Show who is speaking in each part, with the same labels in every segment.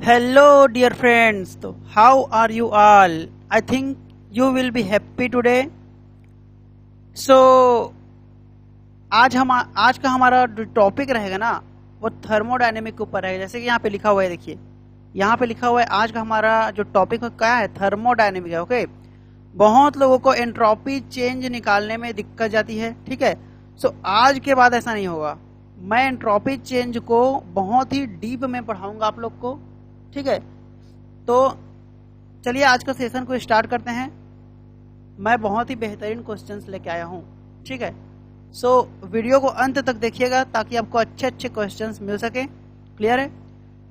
Speaker 1: Hello, dear friends. So, how are you all? I think you will be happy today. So, आज का हमारा जो topic रहेगा ना वो थर्मोडायनेमिक के ऊपर रहेगा। जैसे कि यहाँ पे लिखा हुआ है, देखिए यहाँ पे लिखा हुआ है आज का हमारा जो टॉपिक क्या है, थर्मोडायनेमिक है। ओके, बहुत लोगों को एंट्रोपी चेंज निकालने में दिक्कत जाती है, ठीक है। सो आज के बाद ऐसा नहीं होगा। मैं एंट्रोपी चेंज को बहुत ही डीप में पढ़ाऊंगा आप लोग को, ठीक है। तो चलिए आज का सेशन को स्टार्ट करते हैं। मैं बहुत ही बेहतरीन क्वेश्चंस लेके आया हूँ, ठीक है। सो वीडियो को अंत तक देखिएगा ताकि आपको अच्छे अच्छे क्वेश्चंस मिल सके। क्लियर है?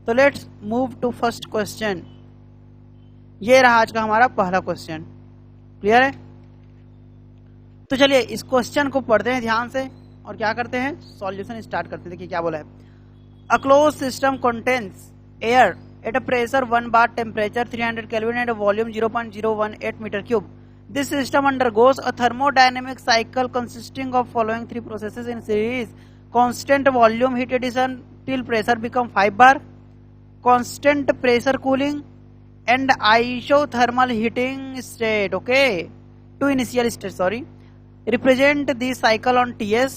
Speaker 1: तो let's move to first question. ये रहा आज का हमारा पहला क्वेश्चन। क्लियर है? तो चलिए इस क्वेश्चन को पढ़ते हैं ध्यान से और क्या करते हैं, सॉल्यूशन स्टार्ट करते हैं। देखिए क्या बोला है। A close system contains air at a pressure 1 bar, temperature 300 Kelvin and a volume 0.018 meter cube. This system undergoes a thermodynamic cycle consisting of following three processes in series: constant volume heat addition till pressure become 5 bar, constant pressure cooling, and isothermal heating state. Okay, to initial state. Sorry, represent the cycle on TS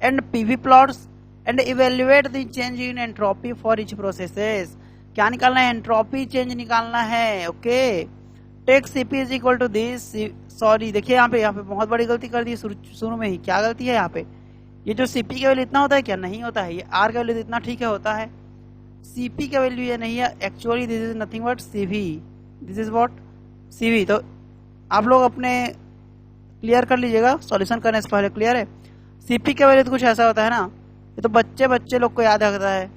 Speaker 1: and PV plots and evaluate the change in entropy for each processes. क्या निकालना है? Entropy change निकालना है। Okay, take CP is equal to this. Sorry, देखिए यहाँ पे बहुत बड़ी गलती कर दी शुरू में ही। क्या गलती है यहाँ पे? ये जो सीपी का वैल्यू इतना होता है क्या? नहीं होता है। ये आर का वैल्यू इतना ठीक है होता है। सीपी का वैल्यू ये नहीं है actually, this is nothing but CV. This is what? CV. तो आप लोग अपने क्लियर कर लीजिएगा सॉल्यूशन करने से पहले। क्लियर है? सीपी का वैल्यू तो कुछ ऐसा होता है ना, ये तो बच्चे लोग को याद रखता है,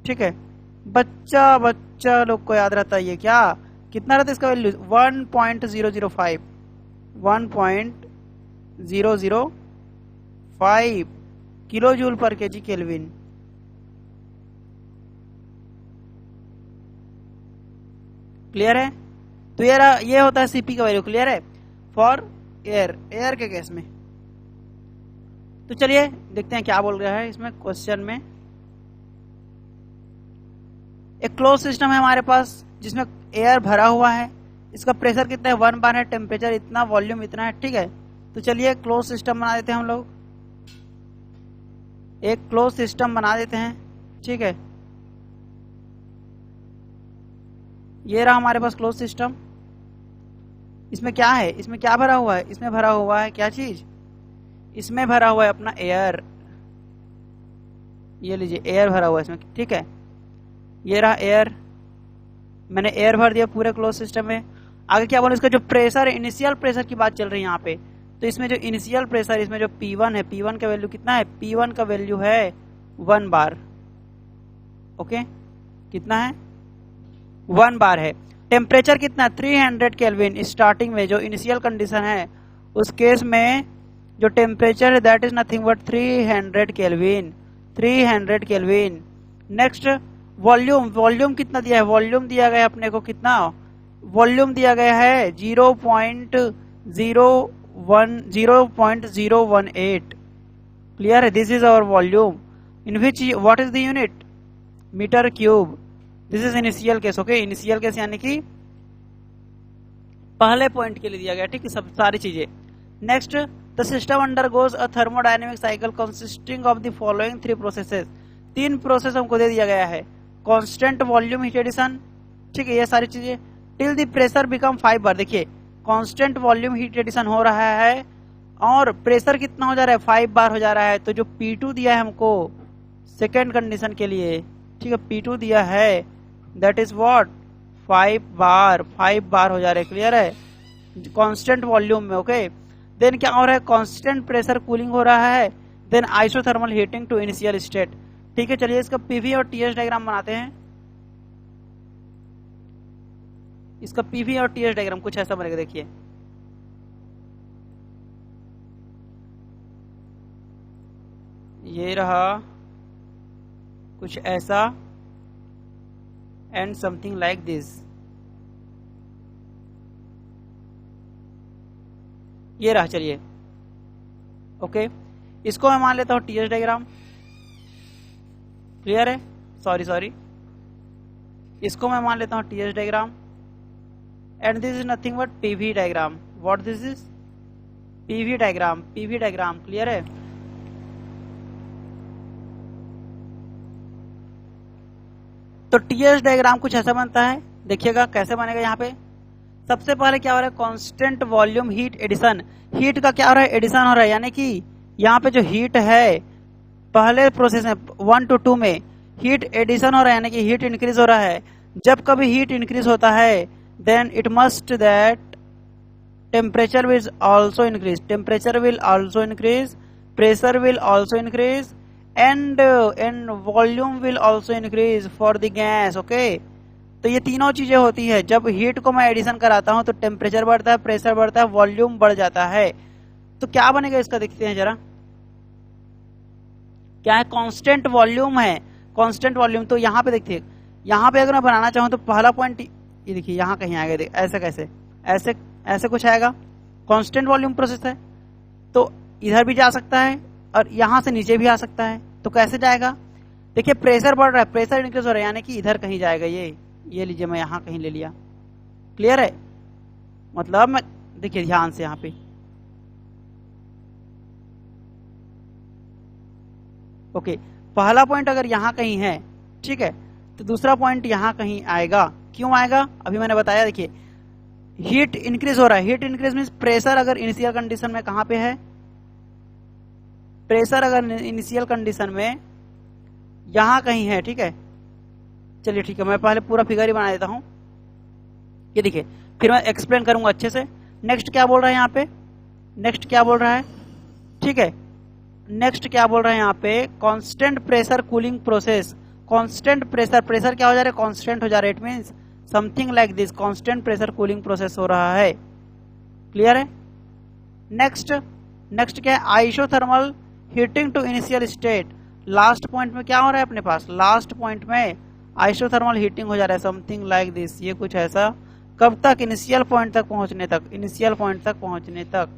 Speaker 1: ठीक है। बच्चा लोग को याद रहता है। ये क्या कितना रहता है इसका वैल्यू? 1.005 1.005 किलो जूल पर केजी केल्विन। क्लियर है? तो ये होता है सीपी का वैल्यू। क्लियर है? फॉर एयर के केस में। तो चलिए देखते हैं क्या बोल रहा है इसमें क्वेश्चन में। एक क्लोज सिस्टम है हमारे पास जिसमें एयर भरा हुआ है। इसका प्रेशर कितना है? 1 बार है, टेम्परेचर इतना, वॉल्यूम इतना है, ठीक है। तो चलिए क्लोज सिस्टम बना देते हैं हम लोग। एक क्लोज सिस्टम बना देते हैं, ठीक है। ये रहा हमारे पास क्लोज सिस्टम। इसमें क्या है? इसमें क्या भरा हुआ है? इसमें भरा हुआ है क्या चीज? इसमें भरा हुआ है अपना एयर। ये लीजिए, एयर भरा हुआ है इसमें, ठीक है। ये रहा एयर, मैंने एयर भर दिया पूरे क्लोज सिस्टम में। आगे क्या बोला? इसका जो प्रेशर है, इनिशियल प्रेशर की बात चल रही है यहाँ पे। तो इसमें जो इनिशियल प्रेशर, इसमें जो P1 है, P1 का वैल्यू कितना है? P1 का वैल्यू है 1 बार। ओके, कितना है? 1 बार है। टेम्परेचर कितना? 300 केल्विन। स्टार्टिंग में जो इनिशियल कंडीशन है उस केस में जो टेम्परेचर है that is nothing but 300 kelvin. 300 kelvin. Next volume कितना दिया है? वॉल्यूम दिया गया है अपने को कितना? वॉल्यूम दिया गया है 0.018। क्लियर है? This is our volume in which what is the unit? Metre cube. This is initial case. Okay, initial case यानी कि पहले पॉइंट के लिए दिया गया, ठीक है, सब सारी चीजें। Next, the system undergoes a thermodynamic cycle consisting of the following 3 processes. 3 process हमको दे दिया गया है। कांस्टेंट वॉल्यूम हीट एडिशन, ठीक है, ये सारी चीजें, टिल द प्रेशर बिकम 5 बार। देखिए कांस्टेंट वॉल्यूम हीट एडिशन हो रहा है और प्रेशर कितना हो जा रहा है? 5 बार हो जा रहा है। तो जो P2 दिया है हमको सेकेंड कंडीशन के लिए, ठीक है, P2 दिया है दैट इज व्हाट? 5 बार। 5 बार हो जा रहा है। क्लियर है? कांस्टेंट वॉल्यूम में। ओके, देन क्या हो रहा है? कांस्टेंट प्रेशर कूलिंग हो रहा है, then isothermal heating to initial state. ठीक है, चलिए इसका पीवी और टीएस डायग्राम बनाते हैं। इसका पीवी और टीएस डायग्राम कुछ ऐसा बनेगा। देखिए ये रहा कुछ ऐसा एंड समथिंग लाइक दिस। ये रहा। चलिए ओके, इसको मैं मान लेता हूं टीएस डायग्राम। क्लियर है? सॉरी इसको मैं मान लेता हूँ TS diagram, and this is nothing but PV diagram. What this is? PV diagram, PV diagram. Clear है? तो टीएस डायग्राम कुछ ऐसा बनता है, देखिएगा कैसे बनेगा। यहाँ पे सबसे पहले क्या हो रहा है, constant volume heat addition. Heat का क्या हो रहा है, एडिशन हो रहा है, यानी कि यहाँ पे जो हीट है पहले प्रोसेस में 1 to 2 में हीट एडिशन हो रहा है, यानी कि हीट इंक्रीज हो रहा है। जब कभी हीट इंक्रीज होता है then it must that temperature will also increase, temperature will also increase, pressure will also increase and volume will also increase for the gas. Okay, तो ये तीनों चीजें होती है। जब हीट को मैं एडिशन कराता हूं तो टेम्परेचर बढ़ता है, प्रेशर बढ़ता है, वॉल्यूम बढ़ जाता है। तो क्या बनेगा इसका, देखते हैं जरा। क्या है, कांस्टेंट वॉल्यूम है, कांस्टेंट वॉल्यूम। तो यहाँ पे देखिए, यहाँ पे अगर मैं बनाना चाहूँ तो पहला पॉइंट ये देखिए यहाँ कहीं आएगा, देख ऐसे कैसे, ऐसे ऐसे कुछ आएगा, कांस्टेंट वॉल्यूम प्रोसेस है। तो इधर भी जा सकता है और यहाँ से नीचे भी आ सकता है। तो कैसे जाएगा, देखिए प्रेशर बढ़ रहा है, प्रेशर इंक्रीज हो रहा है, यानी कि इधर कहीं जाएगा। ये लीजिए, मैं यहाँ कहीं ले लिया। क्लियर है? मतलब मैं देखिए ध्यान से यहाँ पे, ओके, पहला पॉइंट अगर यहाँ कहीं है, ठीक है, तो दूसरा पॉइंट यहाँ कहीं आएगा। क्यों आएगा, अभी मैंने बताया। देखिए हीट इंक्रीज हो रहा है, हीट इंक्रीज मींस प्रेशर अगर इनिशियल कंडीशन में कहां पे है, प्रेशर अगर इनिशियल कंडीशन में यहां कहीं है, ठीक है। चलिए ठीक है, मैं पहले पूरा फिगर ही बना देता हूं। ये देखिए, फिर मैं एक्सप्लेन करूंगा अच्छे से। नेक्स्ट क्या बोल रहा है यहाँ पे, नेक्स्ट क्या बोल रहा है, ठीक है, नेक्स्ट क्या बोल रहा है यहाँ पे, constant pressure cooling process. Constant pressure, pressure क्या हो जा रहा है, कांस्टेंट हो जा रहा है। It means something like this, constant pressure cooling process हो रहा है। क्लियर है? नेक्स्ट, नेक्स्ट क्या है, isothermal heating to initial state. Last point में क्या हो रहा है अपने पास, लास्ट पॉइंट में आइसोथर्मल हीटिंग हो जा रहा है, समथिंग लाइक दिस। ये कुछ ऐसा, कब तक, इनिशियल पॉइंट तक पहुंचने तक, इनिशियल पॉइंट तक पहुंचने तक।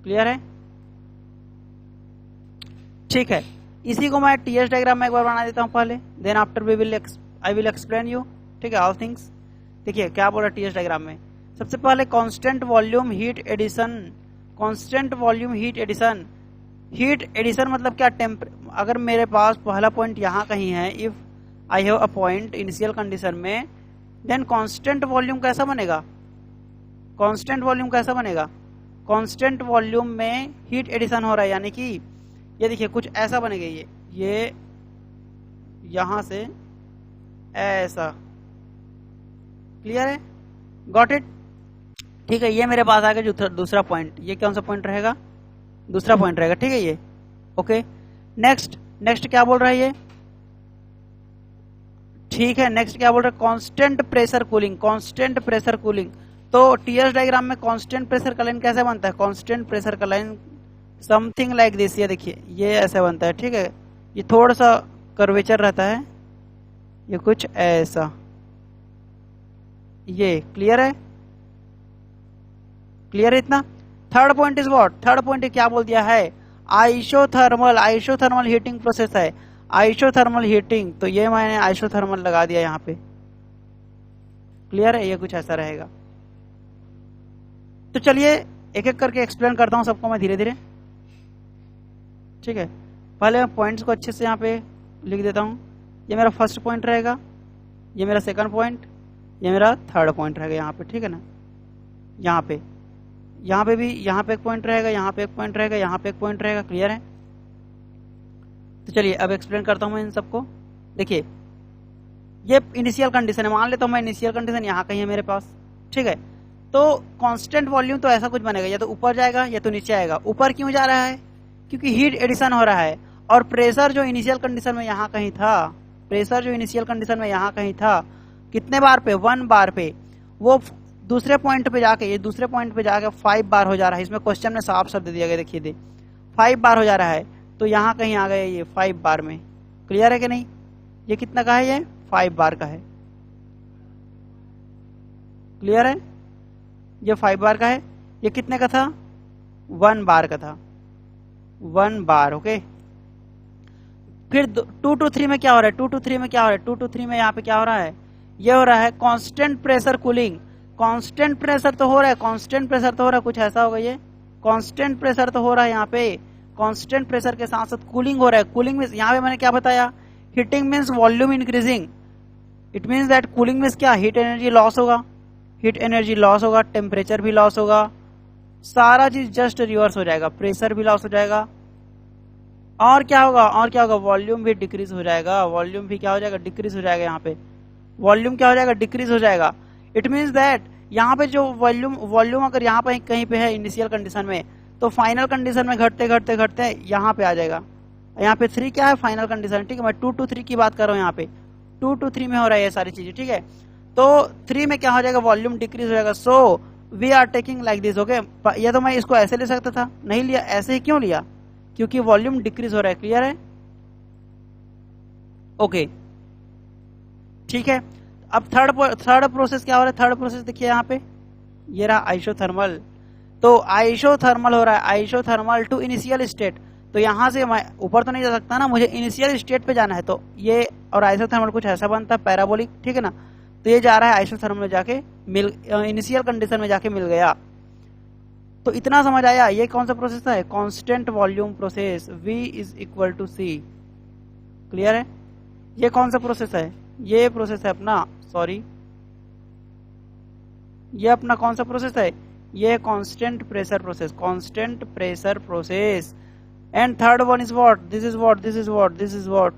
Speaker 1: क्लियर है? ठीक है, इसी को मैं टीएस डायग्राम में एक बार बना देता हूं पहले, then after I will explain you. ठीक है, ऑल थिंग्स। देखिए क्या बोल रहा है टीएस डायग्राम में, सबसे पहले constant volume heat addition. Constant volume heat addition, heat addition मतलब क्या, अगर मेरे पास पहला पॉइंट यहाँ कहीं है, if I have a point initial condition में, देन कांस्टेंट वॉल्यूम कैसा बनेगा, कांस्टेंट वॉल्यूम कैसा बनेगा, कांस्टेंट वॉल्यूम में हीट एडिशन हो रहा है, यानी कि ये देखिए कुछ ऐसा बनेगा। ये यहां से ऐसा। क्लियर है? Got it? ठीक है, ये मेरे पास आ गया दूसरा पॉइंट। ये कौन सा पॉइंट रहेगा, दूसरा पॉइंट रहेगा। ठीक है ये, ओके। नेक्स्ट, नेक्स्ट क्या बोल रहा है ये, ठीक है, नेक्स्ट क्या बोल रहा है, constant pressure cooling, constant pressure cooling. तो टीएस डायग्राम में कांस्टेंट प्रेशर का लाइन कैसे बनता है, कांस्टेंट प्रेशर का लाइन समथिंग लाइक दिस। ये देखिए ये ऐसे बनता है, ठीक है, ये थोड़ा सा कर्वेचर रहता है, ये कुछ ऐसा, ये। क्लियर है? क्लियर है इतना? Third point is what, third point क्या बोल दिया है, आइसोथर्मल, आइसोथर्मल हीटिंग प्रोसेस है, आइसोथर्मल हीटिंग। तो ये मैंने आइसोथर्मल लगा दिया यहाँ पे। क्लियर है? ये कुछ ऐसा रहेगा। तो चलिए एक एक करके एक्सप्लेन करता हूं सबको मैं धीरे धीरे। ठीक है, पहले मैं पॉइंट्स को अच्छे से यहाँ पे लिख देता हूँ। ये मेरा फर्स्ट पॉइंट रहेगा, ये मेरा सेकंड पॉइंट, ये मेरा थर्ड पॉइंट रहेगा यहाँ पे। ठीक है ना, यहाँ पे भी, यहाँ पे एक पॉइंट रहेगा, यहाँ पे एक पॉइंट रहेगा, यहाँ पे एक पॉइंट रहेगा। क्लियर है? तो चलिए अब एक्सप्लेन करता हूँ मैं इन सबको। देखिए ये इनिशियल कंडीशन है, मान लेता हूँ मैं इनिशियल कंडीशन यहाँ कहीं है मेरे पास। ठीक है, तो कांस्टेंट वॉल्यूम तो ऐसा कुछ बनेगा, या तो ऊपर जाएगा या तो नीचे आएगा। ऊपर क्यों जा रहा है, क्योंकि हीट एडिशन हो रहा है। और प्रेशर जो इनिशियल कंडीशन में यहाँ कहीं था, प्रेशर जो इनिशियल कंडीशन में यहाँ कहीं था, कितने बार पे, 1 बार पे, वो दूसरे पॉइंट पे जाके, ये दूसरे पॉइंट पे जाके 5 बार हो जा रहा है। इसमें क्वेश्चन में साफ शब्द दिया गया, देखिए दे 5 बार हो जा रहा है। तो यहाँ कहीं आ गए ये 5 बार में। क्लियर है कि नहीं? ये कितना का है, ये 5 बार का है। क्लियर है? ये 5 बार का है। ये कितने का था, 1 बार का था, 1 बार। ओके, फिर 2 to 3 में क्या हो रहा है, 2 to 3 में क्या हो रहा है, 2 to 3 में यहाँ पे क्या हो रहा है, ये हो रहा है constant pressure cooling. Constant pressure तो हो रहा है, कांस्टेंट प्रेशर तो हो रहा है, कुछ ऐसा होगा ये, कांस्टेंट प्रेशर तो हो रहा है यहाँ पे, कांस्टेंट प्रेशर के साथ साथ कूलिंग हो रहा है। कूलिंग मींस यहाँ पे मैंने क्या बताया, heating means volume increasing, it means that cooling means क्या, हीट एनर्जी लॉस होगा, हीट एनर्जी लॉस होगा, टेम्परेचर भी लॉस होगा, सारा चीज जस्ट रिवर्स हो जाएगा, प्रेशर भी लॉस हो जाएगा, और क्या होगा, और क्या होगा, वॉल्यूम भी डिक्रीज हो जाएगा, वॉल्यूम भी क्या हो जाएगा, डिक्रीज हो जाएगा, यहाँ पे वॉल्यूम क्या हो जाएगा, डिक्रीज हो जाएगा। इट मींस दैट यहाँ पे जो वॉल्यूम वॉल्यूम अगर यहाँ पे कहीं पे है इनिशियल कंडीशन में, तो फाइनल कंडीशन में घटते घटते घटते यहाँ पे आ जाएगा। यहाँ पे 3 क्या है, फाइनल कंडीशन, ठीक है, मैं 2 to 3 की बात कर रहा हूँ, यहाँ पे 2 to 3 में हो रहा है ये सारी चीजें, ठीक है। तो 3 में क्या हो जाएगा, वॉल्यूम डिक्रीज हो जाएगा। So we are taking like this, okay. या तो मैं इसको ऐसे ले सकता था, नहीं लिया, ऐसे ही क्यों लिया, क्योंकि वॉल्यूम डिक्रीज हो रहा है, क्लियर है, ओके, ठीक है। अब थर्ड प्रोसेस क्या हो रहा है, थर्ड प्रोसेस देखिए यहाँ पे, ये रहा आइसोथर्मल। तो आइसोथर्मल हो रहा है, आइसोथर्मल टू इनिशियल स्टेट, तो यहां से मैं ऊपर तो नहीं जा सकता ना, मुझे इनिशियल स्टेट पे जाना है, तो ये और आइसोथर्मल कुछ ऐसा बनता है पैराबोलिक, ठीक है ना। तो ये जा रहा है आइसोथर्मल में जाके मिल, इनिशियल कंडीशन में जाके मिल गया। तो इतना समझ आया, ये कौन सा प्रोसेस है, constant volume process, V is equal to C, clear है। ये कौन सा प्रोसेस है, ये प्रोसेस है अपना, सॉरी, ये अपना कौन सा प्रोसेस है, ये constant pressure process, constant pressure process. And third one is what, this is what, this is what, this is what,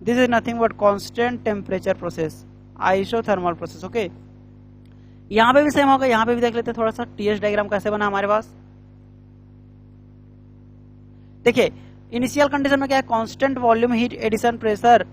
Speaker 1: this is nothing but constant temperature process, isothermal process, okay. यहां पे भी same होगा, यहां पे भी देख लेते हैं थोड़ा सा टीएस डायग्राम कैसे बना हमारे पास। देखिए इनिशियल कंडीशन में क्या है, constant volume heat addition pressure,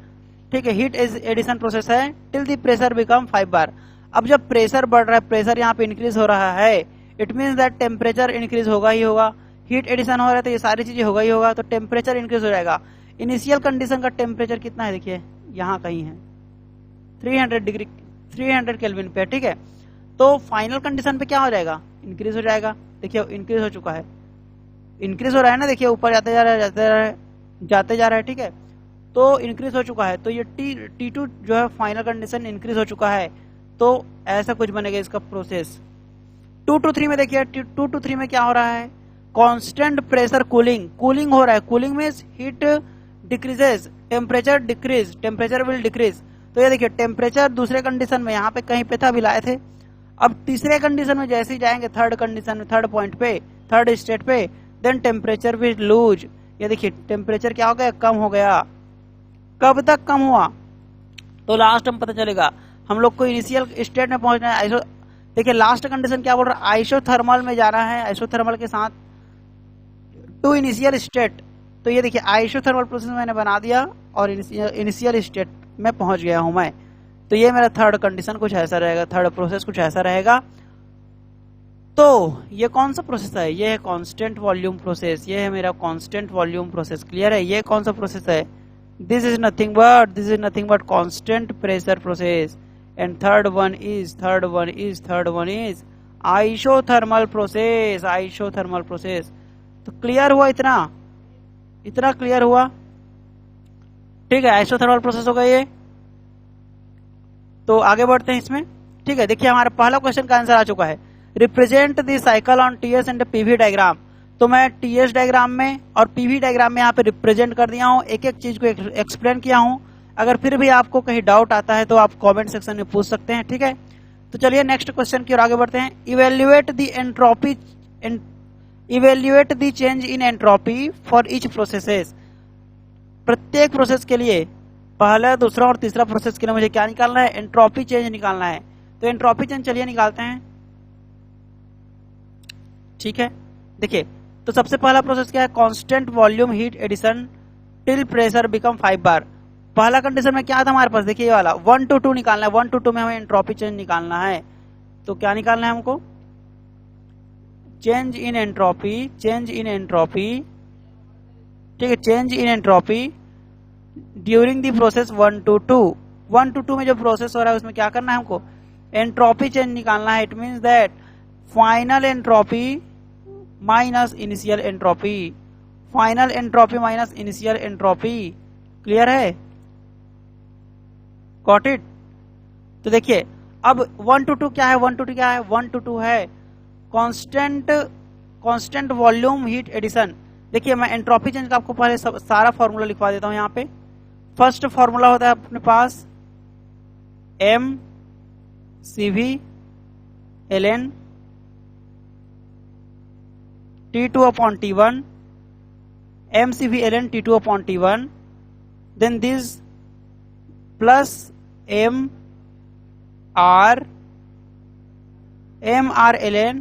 Speaker 1: ठीक है, हीट एडिशन प्रोसेस है till the pressure become 5 bar. अब जब प्रेशर बढ़ रहा है, प्रेशर यहाँ पे इंक्रीज हो रहा है, it means that temperature increase होगा ही होगा, हीट एडिशन हो रहा है तो ये सारी चीजें होगा ही होगा, तो टेम्परेचर इंक्रीज हो जाएगा। इनिशियल कंडीशन का टेम्परेचर कितना है, देखिए यहाँ कहीं है 300 डिग्री, 300 केल्विन पे, ठीक है। तो फाइनल कंडीशन पे क्या हो जाएगा, इंक्रीज हो जाएगा, देखिए इंक्रीज हो चुका है, इंक्रीज हो रहा है ना, देखिए ऊपर जाते जा रहा है, जाते जा रहा है, जाते जा रहा है, ठीक है। तो इंक्रीज हो चुका है, तो ये T2 जो है फाइनल कंडीशन इंक्रीज हो चुका है, तो ऐसा कुछ बनेगा इसका प्रोसेस। 2 to 3 में देखिए, 2 to 3 में क्या हो रहा है, कांस्टेंट प्रेशर कूलिंग, कूलिंग हो रहा है, cooling means heat decreases, temperature decrease, temperature will decrease. तो ये देखिए टेम्परेचर दूसरे कंडीशन में यहाँ पे कहीं पे था, अभी लाए थे, अब तीसरे कंडीशन में जैसे ही जाएंगे, थर्ड कंडीशन में, थर्ड पॉइंट पे, थर्ड स्टेट पे, देन टेम्परेचर विल लूज। ये देखिए टेम्परेचर क्या हो गया, कम हो गया। कब तक कम हुआ, तो लास्ट में पता चलेगा, हम लोग को इनिशियल स्टेट में पहुंचना है। देखिए लास्ट कंडीशन क्या बोल रहा है, आइसोथर्मल में जाना है, आइसोथर्मल के साथ टू इनिशियल स्टेट। तो ये देखिए आइसोथर्मल प्रोसेस मैंने बना दिया और इनिशियल स्टेट में पहुंच गया हूं मैं। तो ये मेरा थर्ड कंडीशन कुछ ऐसा रहेगा, थर्ड प्रोसेस कुछ ऐसा रहेगा। तो ये कौन सा प्रोसेस है, ये है कांस्टेंट वॉल्यूम प्रोसेस, ये है मेरा कांस्टेंट वॉल्यूम प्रोसेस, क्लियर है। ये कौन सा प्रोसेस है, this is nothing but constant pressure process. And third one is isothermal process, isothermal process. तो क्लियर हुआ, इतना क्लियर हुआ, ठीक है, आइसोथर्मल प्रोसेस हो गया ये। तो आगे बढ़ते हैं इसमें, ठीक है। देखिए हमारा पहला क्वेश्चन का आंसर आ चुका है, represent the cycle on TS and PV diagram. तो मैं टीएस डायग्राम में और पीवी डायग्राम में यहाँ पे रिप्रेजेंट कर दिया हूँ, एक एक चीज को एक्सप्लेन किया हूँ। अगर फिर भी आपको कहीं डाउट आता है तो आप कमेंट सेक्शन में पूछ सकते हैं, ठीक है। तो चलिए नेक्स्ट क्वेश्चन की ओर आगे बढ़ते हैं। Evaluate the change in entropy for each processes. प्रत्येक प्रोसेस के लिए, पहला, दूसरा और तीसरा प्रोसेस के लिए मुझे क्या निकालना है, एंट्रोपी चेंज निकालना है। तो एंट्रोपी चेंज चलिए निकालते हैं, ठीक है। देखिए तो सबसे पहला प्रोसेस क्या है, constant volume heat addition till pressure become 5 bar. पहला कंडीशन में क्या था हमारे पास, देखिए ये वाला 1 to 2 निकालना है, 1 to 2 में हमें एंट्रोपी चेंज निकालना है। तो क्या निकालना है हमको, चेंज इन एंट्रोपी, ठीक है, change in entropy during the process 1 to 2। 1 to 2 में जो प्रोसेस हो रहा है उसमें क्या करना है हमको, एंट्रोपी चेंज निकालना है। It means that final entropy minus initial entropy, final entropy minus initial entropy, clear है, गॉट इट। तो देखिए अब 1 to 2 क्या है, 1 to 2 क्या है, 1 to 2 है कांस्टेंट वॉल्यूम हीट एडिशन। देखिए मैं एंट्रोपी चेंज का आपको पहले सारा फॉर्मूला लिखवा देता हूं यहाँ पे। फर्स्ट फॉर्मूला होता है अपने पास m cv ln T2 upon T1, mCv ln T2 upon T1, then this plus mr ln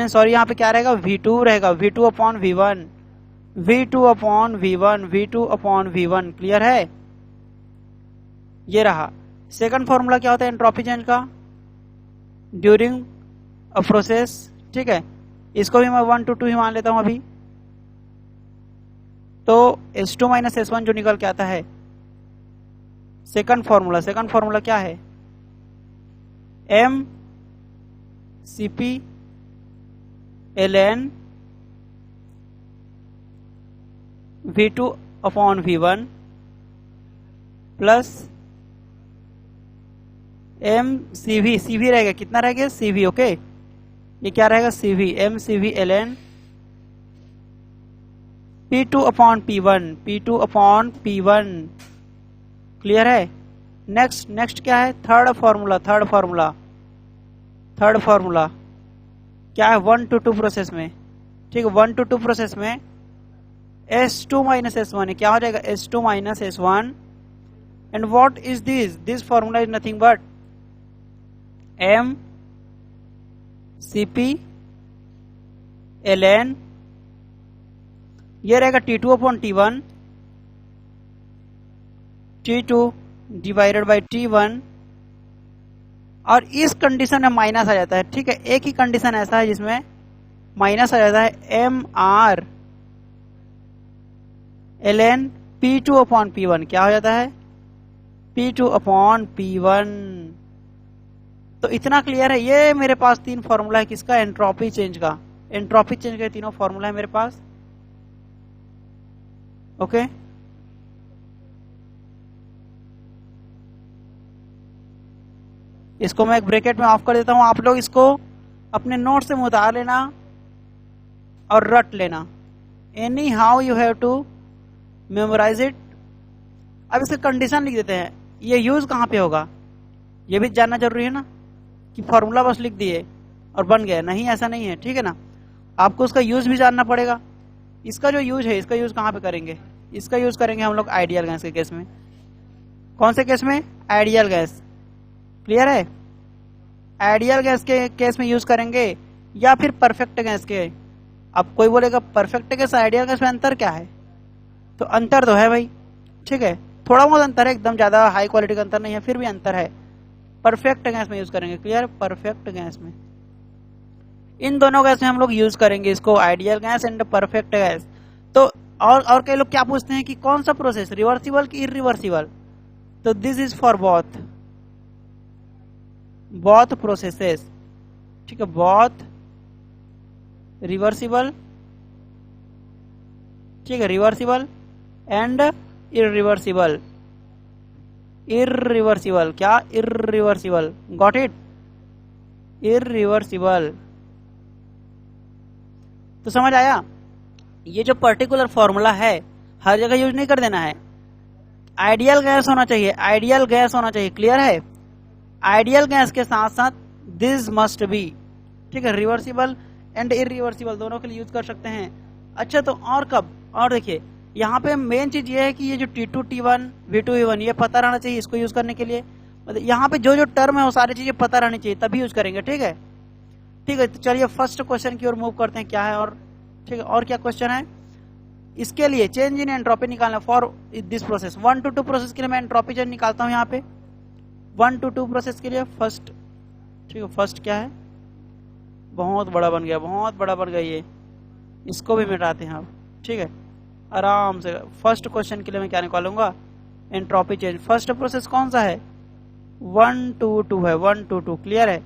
Speaker 1: sorry यहाँ पे क्या रहेगा, V2 रहेगा, V2 upon V1, V2 upon V1, V2 upon V1। Clear है? ये रहा। सेकंड फॉर्मूला क्या होता है एंट्रोपी चेंज का, ड्यूरिंग अ प्रोसेस। ठीक है, इसको भी मैं 1 to 2 ही मान लेता हूं अभी। तो S2 माइनस S1 जो निकल के आता है सेकंड फॉर्मूला क्या है, m Cp ln V2 upon V1 plus m CV रहेगा, कितना रहेगा CV, ओके ये क्या रहेगा CV, m CV ln P2 upon P1। Clear है? नेक्स्ट क्या है, थर्ड फॉर्मूला क्या है, 1 to 2 प्रोसेस में। ठीक है, 1 to 2 प्रोसेस में S2 माइनस S1 है, क्या हो जाएगा S2 minus S1। And what is this formula is nothing but m Cp ln ये रहेगा T2 upon T1, T2 divided by T1। और इस कंडीशन में माइनस आ जाता है। ठीक है, एक ही कंडीशन ऐसा है जिसमें माइनस आ जाता है, mr ln P2 upon P1 क्या हो जाता है, P2 अपॉन P1। तो इतना क्लियर है। ये मेरे पास 3 फॉर्मूला है किसका, एंट्रोपी चेंज का। एंट्रोपी चेंज के तीनों फॉर्मूला है मेरे पास। ओके इसको मैं एक ब्रैकेट में ऑफ कर देता हूं। आप लोग इसको अपने नोट से उतार लेना और रट लेना। Anyhow you have to memorise it. अब इसके कंडीशन लिख देते हैं। ये यूज कहां पे होगा ये भी जानना जरूरी है ना, कि फॉर्मूला बस लिख दिए और बन गया, नहीं ऐसा नहीं है। ठीक है ना, आपको उसका यूज भी जानना पड़ेगा। इसका जो यूज है, इसका यूज कहां पे करेंगे, इसका यूज करेंगे हम लोग आइडियल गैस के केस में। कौन से केस में, आइडियल गैस। क्लियर है? आइडियल गैस के केस में यूज करेंगे या फिर परफेक्ट गैस के। अब कोई बोलेगा परफेक्ट गैस आइडियल गैस में अंतर क्या है, तो अंतर तो है भाई। ठीक है, थोड़ा बहुत अंतर है, एकदम ज्यादा हाई क्वालिटी का अंतर नहीं है, फिर भी अंतर है। परफेक्ट गैस में यूज करेंगे। क्लियर? परफेक्ट गैस में, इन दोनों गैस में हम लोग यूज करेंगे इसको, ideal gas and perfect gas. तो और कई लोग क्या पूछते हैं कि कौन सा प्रोसेस, रिवर्सिबल कि इरिवर्सिबल। तो this is for both processes. ठीक है, बोथ रिवर्सिबल, ठीक है, रिवर्सिबल एंड इरिवर्सिबल। इरिवर्सिबल क्या, इरिवर्सिबल, गॉट इट, इरिवर्सिबल। तो समझ आया? ये जो पर्टिकुलर फॉर्मूला है हर जगह यूज नहीं कर देना है। आइडियल गैस होना चाहिए, आइडियल गैस होना चाहिए। क्लियर है? आइडियल गैस के साथ साथ दिस मस्ट बी। ठीक है, रिवर्सिबल एंड इरिवर्सिबल दोनों के लिए यूज कर सकते हैं। अच्छा, तो और कब, और देखिए यहाँ पे मेन चीज ये है कि ये जो T2 T1 V2 V1 ये पता रहना चाहिए इसको यूज करने के लिए। मतलब यहाँ पे जो जो टर्म है वो सारी चीजें पता रहनी चाहिए, तभी यूज करेंगे। ठीक है, ठीक है। तो चलिए फर्स्ट क्वेश्चन की ओर मूव करते हैं, क्या है और। ठीक है, और क्या क्वेश्चन है इसके लिए, चेंज इन एंट्रोपी निकालना for this process. 1 to 2 process के लिए मैं एंट्रोपी चेंज निकालता हूँ यहाँ पे 1 to 2 प्रोसेस के लिए। फर्स्ट, ठीक है, फर्स्ट क्या है, बहुत बड़ा बन गया, बहुत बड़ा बन गया ये, इसको भी मिटाते हैं अब। ठीक है, आराम से। फर्स्ट क्वेश्चन के लिए मैं क्या निकालूंगा, एंट्रोपी चेंज। फर्स्ट प्रोसेस कौन सा है, 1 to 2 है, 1 to 2। क्लियर है?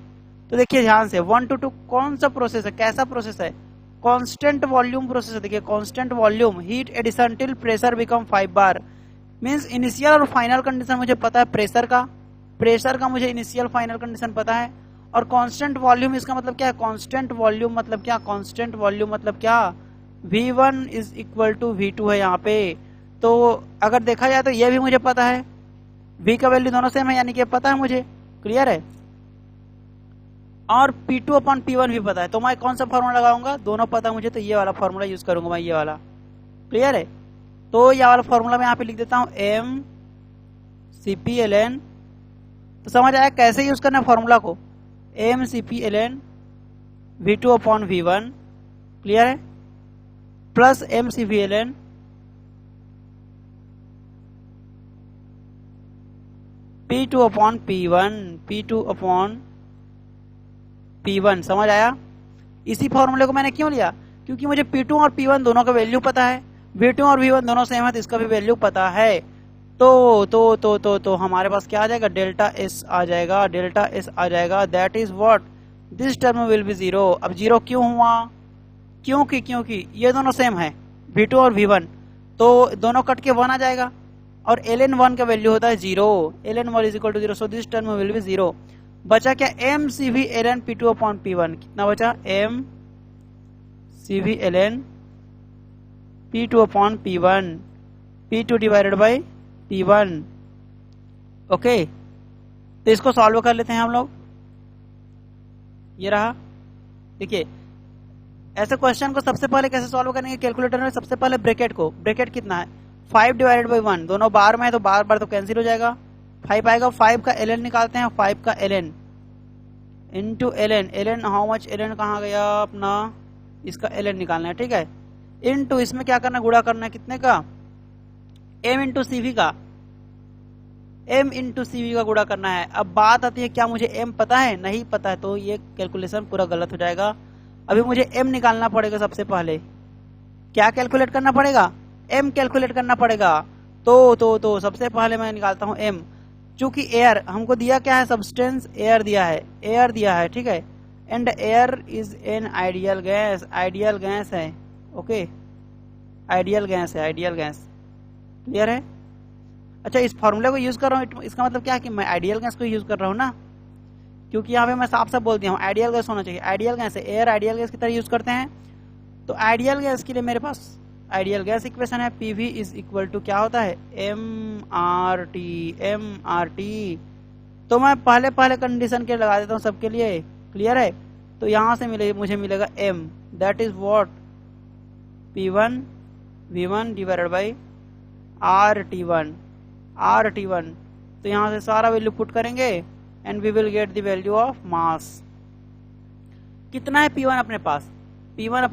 Speaker 1: तो देखिए ध्यान से, 1 to 2 कौन सा प्रोसेस है, कैसा प्रोसेस है, कांस्टेंट वॉल्यूम प्रोसेस है। देखिए constant volume heat addition till pressure become 5 bar. Means initial और फाइनल कंडीशन मुझे पता है, प्रेशर का मुझे इनिशियल फाइनल कंडीशन पता है, और कांस्टेंट वॉल्यूम इसका मतलब क्या है, कांस्टेंट वॉल्यूम मतलब क्या, कांस्टेंट वॉल्यूम मतलब क्या, V1 is equal to V2 है यहाँ पे। तो अगर देखा जाए तो ये भी मुझे पता है, V का वैल्यू दोनों सेम है, यानी कि पता है मुझे, क्लियर है। और P2 अपॉन P1 भी पता है, तो मैं कौन सा फॉर्मूला लगाऊंगा, दोनों पता है मुझे, तो ये वाला फॉर्मूला यूज करूंगा मैं, ये वाला, क्लियर है। तो ये वाला फॉर्मूला मैं यहाँ पे लिख देता हूँ MCPLN। तो समझ आया कैसे यूज करना है फॉर्मूला को, MCPLN V2 upon V1, clear है, plus MCPLN P2 upon P1, समझ आया। इसी फॉर्मूले को मैंने क्यों लिया, क्योंकि मुझे P2 और P1 दोनों का वैल्यू पता है, V2 और V1 दोनों सेम है तो इसका भी वैल्यू पता है। तो हमारे पास क्या आ जाएगा, डेल्टा एस आ जाएगा, डेल्टा एस आ जाएगा, that is what, this term will B zero. अब जीरो क्यों हुआ, क्योंकि ये दोनों सेम है V2 और V1, तो दोनों कट के 1 आ जाएगा, और ln1 का वैल्यू होता है 0, ln1 is equal to 0, so this term will be 0। बचा क्या, MCVLN P2 अपॉन P1, कितना बचा, MCVLN P2 upon P1, P2 divided by P1, okay. तो इसको सॉल्व कर लेते हैं हम लोग, ये रहा। देखिए ऐसे क्वेश्चन को सबसे पहले कैसे सॉल्व करेंगे, कैलकुलेटर में सबसे पहले ब्रैकेट कितना है, 5 डिवाइडेड बाई 1, दोनों बार में है तो बार तो कैंसिल हो जाएगा, 5 आएगा, 5 का ln निकालते हैं, 5 का ln into ln how much, ln कहाँ गया अपना, इसका ln निकालना है, ठीक है, इंटू इसमें क्या करना है, गुणा करना है कितने का, m इंटू CV का गुणा करना है। अब बात आती है क्या मुझे m पता है, नहीं पता है, तो ये कैलकुलेशन पूरा गलत हो जाएगा। अभी मुझे m निकालना पड़ेगा, सबसे पहले क्या कैलकुलेट करना पड़ेगा, m कैलकुलेट करना पड़ेगा। तो सबसे पहले मैं निकालता हूं m, चूंकि एयर हमको दिया क्या है, सब्सटेंस एयर दिया है, ठीक है, and air is an ideal gas है, ओके, आइडियल गैस, क्लियर है। अच्छा, इस फॉर्मूले को यूज कर रहा हूँ, इसका मतलब क्या है कि मैं आइडियल गैस को यूज कर रहा हूँ ना, क्योंकि यहाँ पे मैं साफ बोल दिया हूँ आइडियल गैस होना चाहिए, आइडियल गैस है, एयर आइडियल गैस की तरह यूज करते हैं। तो आइडियल गैस के लिए मेरे पास आइडियल गैस इक्वेशन है, PV इज इक्वल टू क्या होता है, MRT। तो मैं पहले कंडीशन के लगा देता हूँ सबके लिए, क्लियर है। तो यहाँ से मुझे मिलेगा M, that is what, P1 V1 divided by RT1। तो यहाँ से सारा वैल्यू पुट करेंगे and we will get the value of mass. कितना है P1 अपने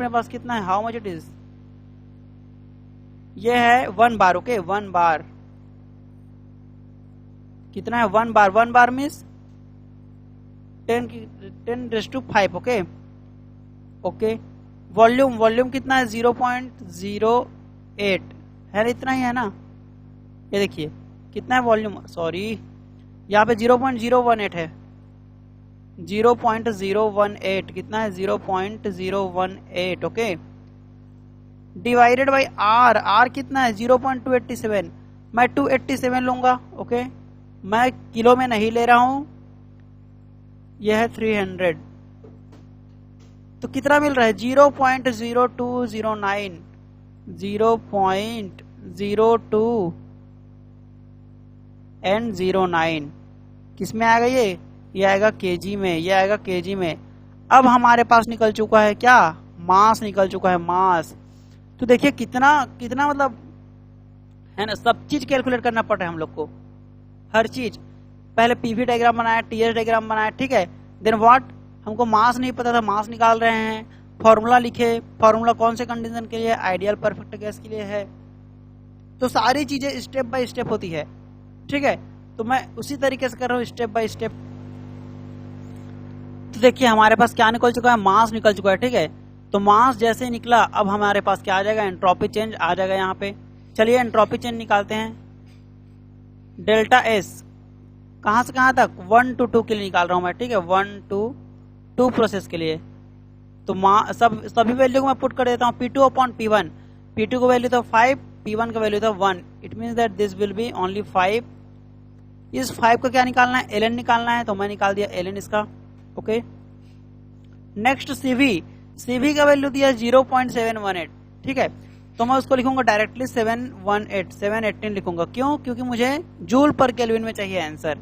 Speaker 1: पास, कितना है, हाउ मच इट इज, ये है 1 बार, ओके, 1 बार, कितना है 1 बार मीन्स 10⁵, ओके। वॉल्यूम कितना है, 0.08 है, इतना ही है ना, ये देखिए कितना है वॉल्यूम, सॉरी यहाँ पे 0.018 है, 0.018, कितना है 0.018, ओके, डिवाइडेड बाई R कितना है 0.287, मैं 287 लूंगा, ओके, मैं किलो में नहीं ले रहा हूं, यह है 300, तो कितना मिल रहा है 0.0209, 0.0209, किस में आएगा ये आएगा केजी में, अब हमारे पास निकल चुका है क्या, मास निकल चुका है, मास। तो देखिए कितना मतलब है ना, सब चीज कैलकुलेट करना पड़ रहा है हम लोग को, हर चीज, पहले PV डायग्राम बनाया, TS डायग्राम बनाया, ठीक है, देन व्हाट, हमको मास नहीं पता था, मास निकाल रहे हैं, फॉर्मूला लिखे, फॉर्मूला कौन से कंडीशन के लिए, आइडियल परफेक्ट गैस के लिए है। तो सारी चीजें स्टेप बाय स्टेप होती है, ठीक है, तो मैं उसी तरीके से कर रहा हूँ, स्टेप बाय स्टेप। तो देखिए हमारे पास क्या निकल चुका है, मास निकल चुका है, ठीक है। तो मास जैसे निकला, अब हमारे पास क्या आ जाएगा, एंट्रोपी चेंज आ जाएगा यहाँ पे। चलिए एंट्रोपी चेंज निकालते हैं, डेल्टा एस कहां से कहां तक, 1 to 2 के लिए निकाल रहा हूं मैं, ठीक है, 1 to 2 प्रोसेस के लिए। तो सभी वैल्यू को मैं पुट कर देता हूँ, P2 अपॉन P1, P2 को वैल्यू तो 5, P1 का वैल्यू था 1, it means that this will B only 5। इस 5 का क्या निकालना है, ln निकालना है, तो मैं निकाल दिया ln इसका। ओके, नेक्स्ट CV का वैल्यू दिया 0.718, ठीक है, तो मैं उसको लिखूंगा डायरेक्टली 718 लिखूंगा। क्यों? क्योंकि मुझे जूल पर केल्विन में चाहिए आंसर।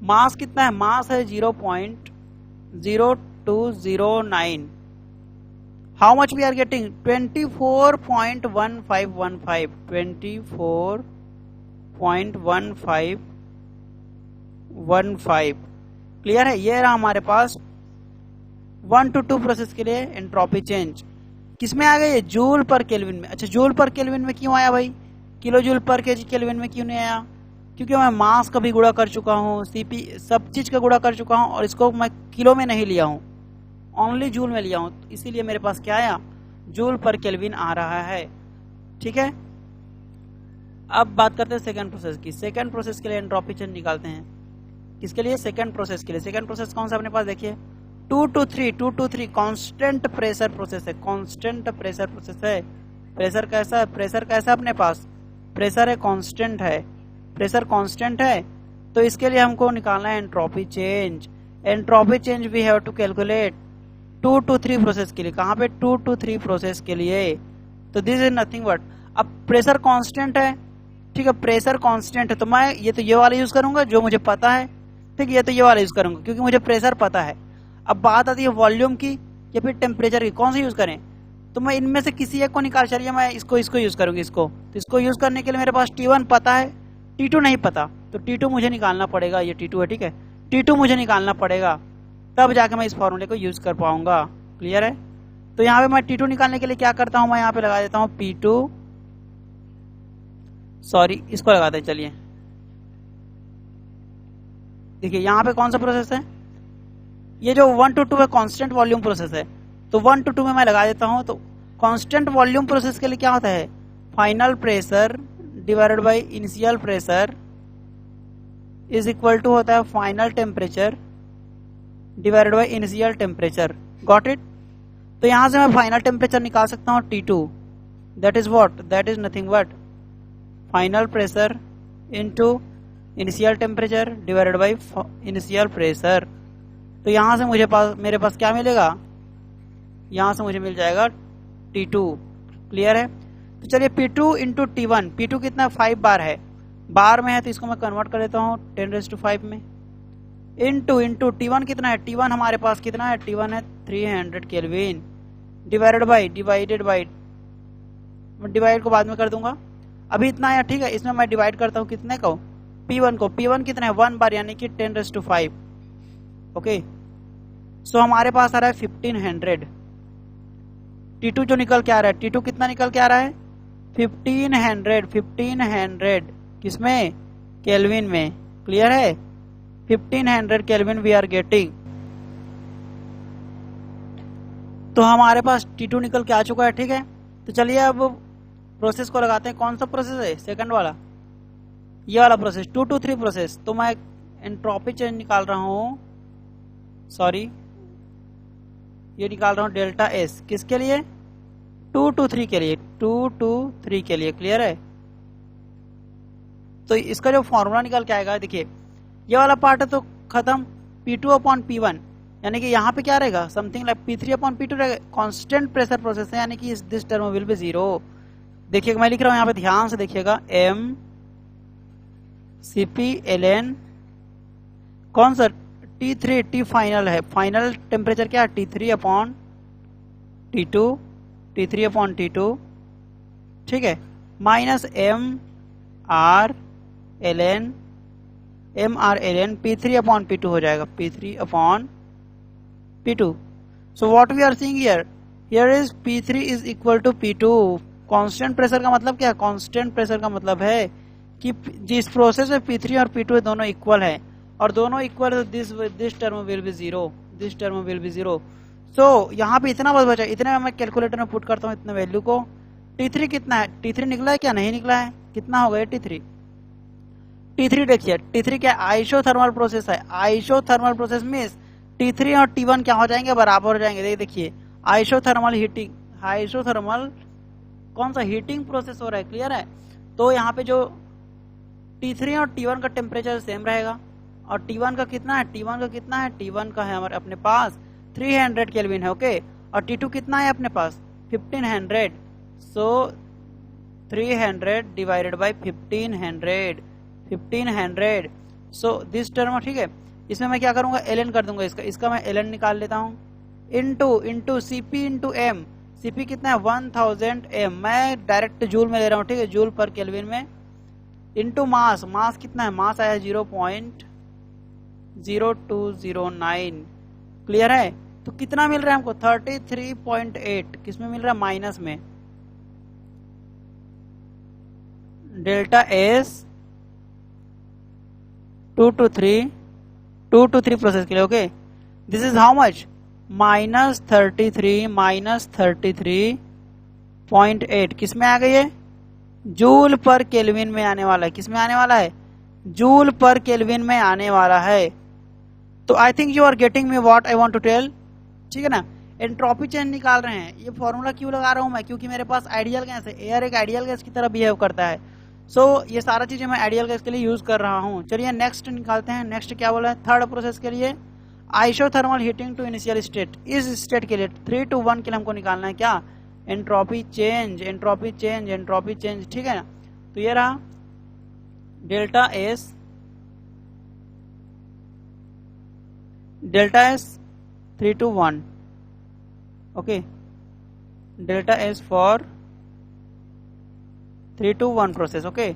Speaker 1: मास कितना है, मास है 0.0209। How much we are getting, 24.1515, 24.1515। Clear है? ये रहा हमारे पास 1 to 2 प्रोसेस के लिए एंट्रोपी चेंज। किसमें आ गई? जूल पर केल्विन में। अच्छा, जूल पर केल्विन में क्यों आया भाई, किलो जूल पर केजी केल्विन में क्यों नहीं आया? क्योंकि मैं मास का भी गुणा कर चुका हूँ, सीपी सब चीज का गुणा कर चुका हूँ, और इसको मैं किलो में नहीं लिया हूँ, ओनली जूल में लिया हूँ, इसीलिए मेरे पास क्या आया, जूल पर केल्विन आ रहा है। ठीक है, अब बात करते हैं सेकंड प्रोसेस की। सेकंड प्रोसेस के लिए एंट्रोपी चेंज निकालते हैं। किसके लिए? सेकंड प्रोसेस के लिए। सेकंड प्रोसेस कौन सा अपने पास, देखिए 2 to 3 कांस्टेंट प्रेशर प्रोसेस है, कांस्टेंट प्रेशर प्रोसेस है। प्रेशर कैसा है, प्रेशर कैसा अपने पास, प्रेशर है कांस्टेंट है, प्रेशर कांस्टेंट है, तो इसके लिए हमको निकालना है entropy change. Entropy change we have to calculate 2 to 3 process के लिए। कहां पे? 2 to 3 प्रोसेस के लिए। तो दिस इज नथिंग बट, अब प्रेशर कांस्टेंट है, ठीक है, प्रेशर कांस्टेंट है, तो मैं ये वाला यूज करूंगा जो मुझे पता है, ठीक है, ये वाला यूज करूंगा क्योंकि मुझे प्रेशर पता है। अब बात आती है वॉल्यूम की या फिर टेम्परेचर की, कौन सा यूज करें, तो मैं इनमें से किसी एक को निकाल, चलिए मैं इसको यूज करूंगी, इसको। तो इसको यूज करने के लिए मेरे पास T1 पता है, T2 नहीं पता, तो T2 मुझे निकालना पड़ेगा। ये T2 है, ठीक है, T2 मुझे निकालना पड़ेगा, तब जाके मैं इस फॉर्मूले को यूज कर पाऊंगा। क्लियर है? तो यहाँ पे मैं T2 निकालने के लिए क्या करता हूं, मैं यहाँ पे लगा देता हूँ P2, सॉरी इसको लगाते हैं। चलिए देखिए यहाँ पे कौन सा प्रोसेस है, ये जो 1 to 2 है कांस्टेंट वॉल्यूम प्रोसेस है, तो 1 to 2 में मैं लगा देता हूं। तो कांस्टेंट वॉल्यूम प्रोसेस के लिए क्या होता है, final pressure divided by initial pressure is equal to होता है final temperature divided by initial temperature. Got it? तो यहां से मैं फाइनल टेम्परेचर निकाल सकता हूं T2, that is what, that is nothing but final pressure into initial temperature divided by initial pressure. तो यहां से मेरे पास क्या मिलेगा, यहां से मुझे मिल जाएगा T2। क्लियर है? तो चलिए P2 इंटू T1, P2 कितना 5 बार है, बार में है तो इसको मैं कन्वर्ट कर देता हूँ 10⁵ में, इंटू T1 कितना है, T1 हमारे पास कितना है, T1 है 300 केल्विन, डिवाइडेड बाई डिवाइड को बाद में कर दूंगा, अभी इतना है, ठीक है। इसमें मैं डिवाइड करता हूँ कितने को, P1 को, P1 कितना है 1 बार, यानी कि 10⁵। ओके, सो हमारे पास आ रहा है 1500। T2 जो निकल के आ रहा है, T2 कितना निकल के आ रहा है, 1500 किसमें, केल्विन में। क्लियर है? 1500 केल्विन वी आर गेटिंग। तो हमारे पास T2 निकल के आ चुका है, ठीक है। तो चलिए अब प्रोसेस को लगाते हैं। कौन सा प्रोसेस है, सेकंड वाला, ये वाला प्रोसेस 2 to 3 प्रोसेस। तो मैं एंट्रोपी चेंज निकाल रहा हूं, सॉरी ये निकाल रहा हूं डेल्टा S, किसके लिए, 2 to 3 के लिए, 2 to 3 के लिए। क्लियर है? तो इसका जो फॉर्मूला निकल के आएगा, देखिए ये वाला पार्ट है तो खत्म, P2/P1, यानी कि यहाँ पे क्या रहेगा, समथिंग लाइक P3/P2 रहेगा। कांस्टेंट प्रेशर प्रोसेस है, यानी कि दिस टर्म विल बी 0। देखिए मैं लिख रहा हूँ यहाँ पे, ध्यान से देखिएगा, M Cp ln कौन सा, T3, T फाइनल है, फाइनल टेम्परेचर क्या है, T3/T2, T3/T2, ठीक है, माइनस MR ln P3/P2 हो जाएगा, P3/P2। So what we are seeing here is P3 is equal to P2। Constant pressure का मतलब क्या है, कांस्टेंट प्रेशर का मतलब है कि जिस प्रोसेस में P3 और P2 दोनों इक्वल है, और दोनों इक्वल है, this term will be 0, this term will be 0। सो यहाँ पे इतना बस बचा, इतने में मैं कैलकुलेटर में पुट करता हूँ इतने वैल्यू को। T3 कितना है, T3 निकला है क्या, नहीं निकला है, कितना हो गया T3? T3 देखिए, T3 क्या आइसोथर्मल प्रोसेस है, आइसोथर्मल प्रोसेस में T3 और T1 क्या हो जाएंगे, बराबर हो जाएंगे। देखिए आइसोथर्मल हीटिंग, आइसोथर्मल कौन सा हीटिंग प्रोसेस हो रहा है, क्लियर है। तो यहाँ पे जो T3 और T1 का टेम्परेचर सेम रहेगा, और T1 का कितना है, T1 का कितना है, T1 का है हमारे अपने पास 300 केल्विन है, ओके। और T2 कितना है अपने पास 1500, सो 300 divided by 1500, so this term, ठीक है। इसमें मैं क्या करूंगा, ln कर दूंगा, इसका मैं ln निकाल लेता हूं, into Cp into m। Cp कितना है 1000 m, मैं डायरेक्ट जूल में ले रहा हूँ, ठीक है, जूल पर केल्विन में, इंटू मास, मास कितना है, मास आया 0.0209, क्लियर है। तो कितना मिल रहा है हमको 33.8, किसमें मिल रहा है, माइनस में। डेल्टा एस 2 to 3 प्रोसेस के लिए, okay. This is how much, -33.8, किसमें आ गई है, जूल पर केल्विन में आने वाला है, किसमें आने वाला है, जूल पर केल्विन में आने वाला है। तो I think you are getting me what I want to tell, ठीक है ना। एंट्रोपी चेंज निकाल रहे हैं, ये फॉर्मूला क्यों लगा रहा हूं मैं, क्योंकि मेरे पास आइडियल गैस है, एयर एक आइडियल गैस की तरह बिहेव करता है। सो ये सारा चीजें मैं आइडियल गैस के लिए यूज कर रहा हूं। चलिए नेक्स्ट निकालते हैं। नेक्स्ट क्या बोला है, थर्ड प्रोसेस के लिए isothermal heating to initial state, इस स्टेट के लिए 3 to 1 के लिए हमको निकालना है क्या, एंट्रोपी चेंज, ठीक है ना। तो ये रहा delta S 3 to 1, okay, delta S for 3 to 1 process, okay.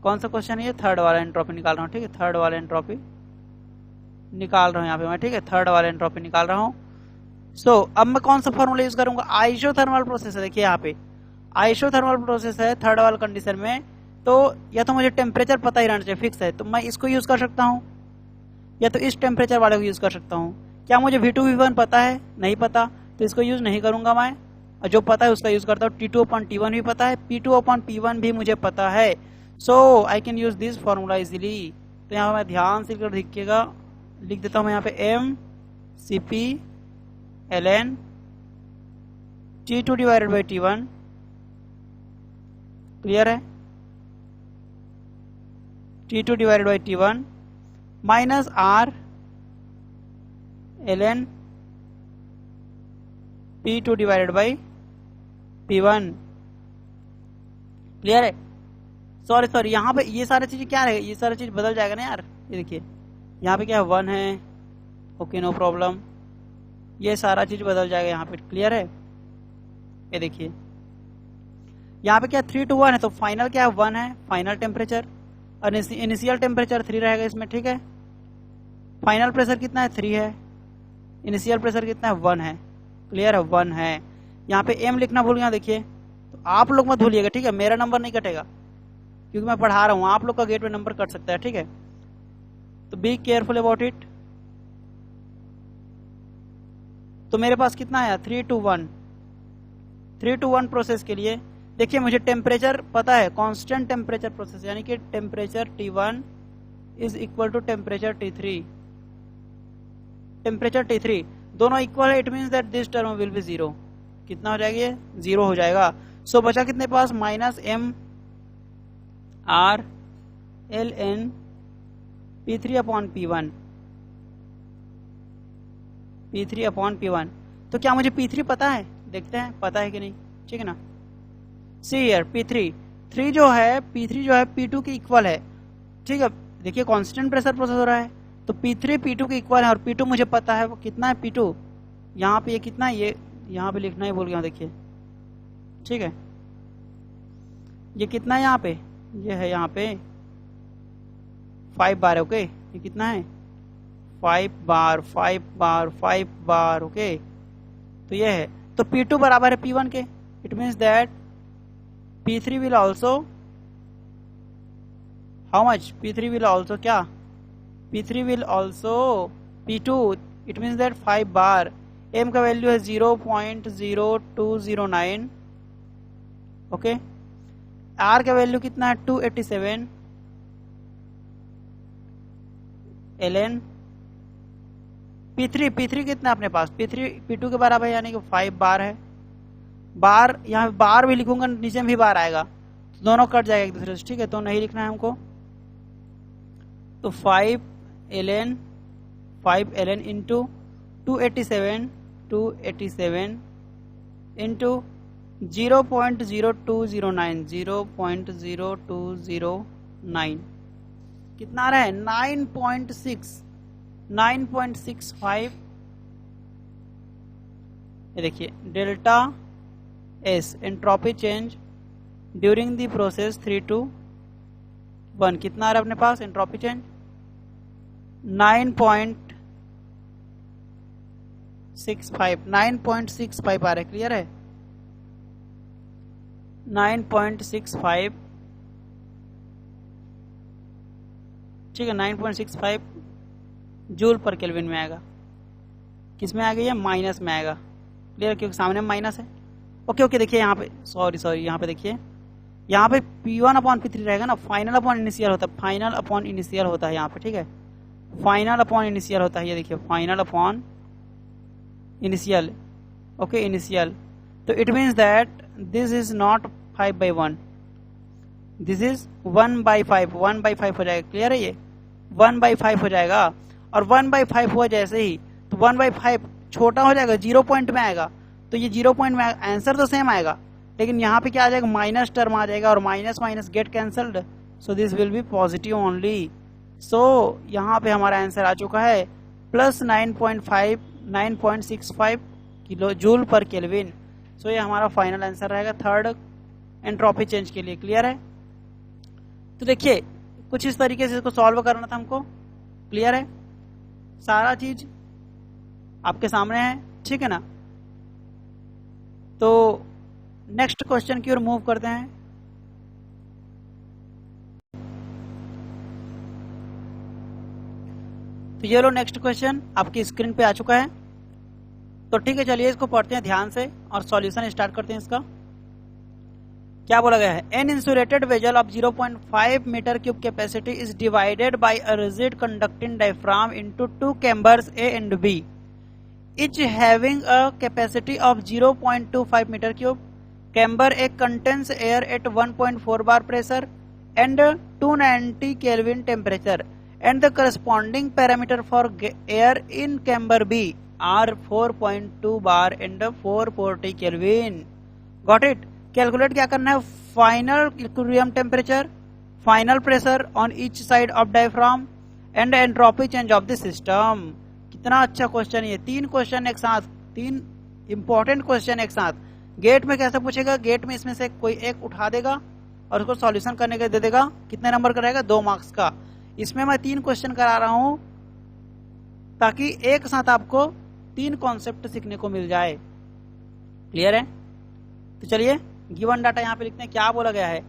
Speaker 1: कौन सा क्वेश्चन है ये, थर्ड वाला एंट्रोपी निकाल रहा हूँ, ठीक है, थर्ड वाला एंट्रोपी निकाल रहा हूँ यहाँ पे मैं, ठीक है, थर्ड वाला एंट्रोपी निकाल रहा हूँ। सो अब मैं कौन सा फॉर्मूला यूज करूंगा, आइसोथर्मल प्रोसेस है, देखिए यहाँ पे आइसोथर्मल प्रोसेस है थर्ड वाला कंडीशन में। तो या तो मुझे टेम्परेचर पता ही रहना चाहिए, फिक्स है, तो मैं इसको यूज कर सकता हूँ, या तो इस टेम्परेचर वाले को यूज कर सकता हूँ। क्या मुझे V2 V1 पता है, नहीं पता, तो इसको यूज नहीं करूंगा मैं, और जो पता है उसका यूज करता हूँ। T2/T1 भी पता है, P2/P1 भी मुझे पता है, so I can use this formula easily. तो यहाँ मैं ध्यान से देखिएगा, लिख देता हूँ मैं यहाँ पे m Cp ln T2 divided by T1, clear है, T2 divided by T1 minus R ln P2 divided by P1, clear है। सॉरी यहाँ पे ये सारी चीजें क्या रहेगा, ये सारी चीज बदल जाएगा ना यार, ये देखिए यहाँ पे क्या है 1 है, ओके नो प्रॉब्लम, ये सारा चीज बदल जाएगा यहाँ पे, क्लियर है। ये देखिए यहाँ पे क्या 3 to 1 है, तो फाइनल क्या है 1 है, फाइनल टेम्परेचर, और इनिशियल टेम्परेचर 3 रहेगा इसमें, ठीक है। फाइनल प्रेशर कितना है 3 है, इनिशियल प्रेशर कितना है 1 है, क्लियर है 1 है। यहाँ पे m लिखना भूल गया, देखिए, तो आप लोग मत भूलिएगा, ठीक है, मेरा नंबर नहीं कटेगा क्योंकि मैं पढ़ा रहा हूँ, आप लोग का गेट में नंबर कट सकता है, ठीक है, तो बी केयरफुल अबाउट इट। तो मेरे पास कितना आया 3 to 1 प्रोसेस के लिए, देखिए मुझे टेम्परेचर पता है, कांस्टेंट टेम्परेचर प्रोसेस, यानी कि temperature T1 is equal to temperature T3, दोनों इक्वल है, it means that this term will be 0, कितना हो जाएगा ये 0 हो जाएगा। सो बचा कितने पास minus m R ln P3/P1, तो क्या मुझे P3 पता है, देखते हैं पता है कि नहीं, ठीक है ना। सी हियर P3 जो है P2 के इक्वल है, ठीक है, देखिए कांस्टेंट प्रेशर प्रोसेस हो रहा है, तो P3 P2 के इक्वल है, और P2 मुझे पता है वो कितना है, P2 यहाँ पे ये कितना है, ये यहाँ पे लिखना ही भूल गया, देखिए, ठीक है, ये कितना है यहाँ पे, ये है यहाँ पे 5 बार, ओके, ये कितना है 5 बार, ओके, तो ये है, तो P2 बराबर है P1 के, it means that P3 will also how much, P3 will also क्या, P3 will also P2, it means that 5 bar, m का वैल्यू है 0.0209, ओके, R का वैल्यू कितना है 287 ln P3 कितना है अपने पास, P3 P2 के बराबर यानी कि 5 बार है, बार, यहाँ पे बार भी लिखूंगा नीचे में भी बार आएगा, तो दोनों कट जाएगा एक दूसरे से, ठीक है, तो नहीं लिखना है हमको। तो 5 ln इंटू 287 इंटू 0.0209 कितना आ रहा है 9.65। ये देखिए delta S entropy change during the process 3 to 1 कितना आ रहा है अपने पास एंट्रोपी चेंज 9.65 आ रहा है, क्लियर है 9.65, ठीक है 9.65 जूल पर केल्विन में आएगा। किस में आएगा ये माइनस में आएगा, क्लियर, क्योंकि सामने में माइनस है। ओके देखिए यहाँ पे सॉरी यहाँ पे देखिए यहाँ पे P1/P3 रहेगा ना, फाइनल अपॉन इनिशियल होता है, फाइनल अपॉन इनिशियल होता है यहाँ पे, ठीक है फाइनल अपॉन इनिशियल होता है, ये देखिए final upon initial, okay initial. तो it means that this is not 5/1, this is 1/5 1/5 हो जाएगा, क्लियर है ये 1/5 हो जाएगा। और 1/5 हुआ जैसे ही तो 1/5 छोटा हो जाएगा, 0 पॉइंट में आएगा, तो ये 0 पॉइंट में आंसर तो सेम आएगा, लेकिन यहाँ पे क्या आ जाएगा माइनस टर्म आ जाएगा, और minus minus get cancelled, so this will be positive only. So यहाँ पे हमारा आंसर आ चुका है plus 9.65 kilo joule per kelvin. So ये हमारा फाइनल आंसर रहेगा थर्ड एंट्रोपी चेंज के लिए, क्लियर है। तो देखिए कुछ इस तरीके से इसको सॉल्व करना था हमको, क्लियर है, सारा चीज आपके सामने है, ठीक है ना। तो नेक्स्ट क्वेश्चन की ओर मूव करते हैं। तो ये लो नेक्स्ट क्वेश्चन आपकी स्क्रीन पे आ चुका है। तो ठीक है चलिए इसको पढ़ते हैं ध्यान से और सॉल्यूशन स्टार्ट करते हैं इसका। क्या बोला गया है, an insulated vessel of 0.5 metre cube capacity is divided by a rigid conducting diaphragm into 2 chambers A and B, each having a capacity of 0.25 meter cube. Chamber A contains air at 1.4 bar pressure and 290 Kelvin temperature, and the corresponding parameter for air in chamber B are 4.2 bar and 440 Kelvin. Got it? Calculate क्या करना है, final equilibrium temperature, final pressure on each side of diaphragm and entropy change of the system. कितना अच्छा question, ये 3 question एक साथ, 3 important question एक साथ। गेट में कैसे पूछेगा, गेट में इसमें से कोई एक उठा देगा और उसको सॉल्यूशन करने के दे देगा, कितने नंबर का रहेगा 2 मार्क्स का। इसमें मैं 3 क्वेश्चन करा रहा हूं ताकि एक साथ आपको 3 कॉन्सेप्ट सीखने को मिल जाए, क्लियर है। तो चलिए गिवन डाटा यहाँ पे लिखते हैं, क्या बोला गया है,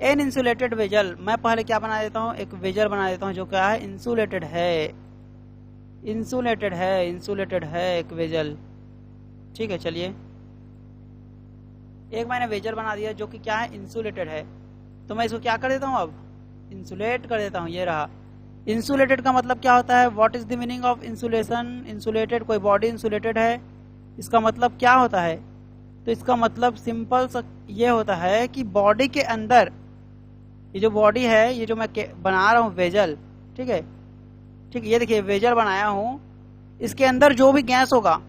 Speaker 1: एन इंसुलेटेड वेजल, मैं पहले क्या बना देता हूँ, एक वेजल बना देता हूँ जो क्या है इंसुलेटेड है एक वेजल, ठीक है। चलिए एक मैंने वेजल बना दिया जो कि क्या है इंसुलेटेड है, तो मैं इसको क्या कर देता हूँ अब इंसुलेट कर देता हूँ, ये रहा। इंसुलेटेड का मतलब क्या होता है, what is the meaning of insulation, insulated, कोई बॉडी इंसुलेटेड है, इसका मतलब क्या होता है, तो इसका मतलब सिंपल ये होता है कि बॉडी के अंदर, ये जो बॉडी है, ये जो मैं बना रहा हूँ वेजल, ठीक है, ये देखिए वेजल बनाया हूं, इसके अंदर जो भी गैस होगा,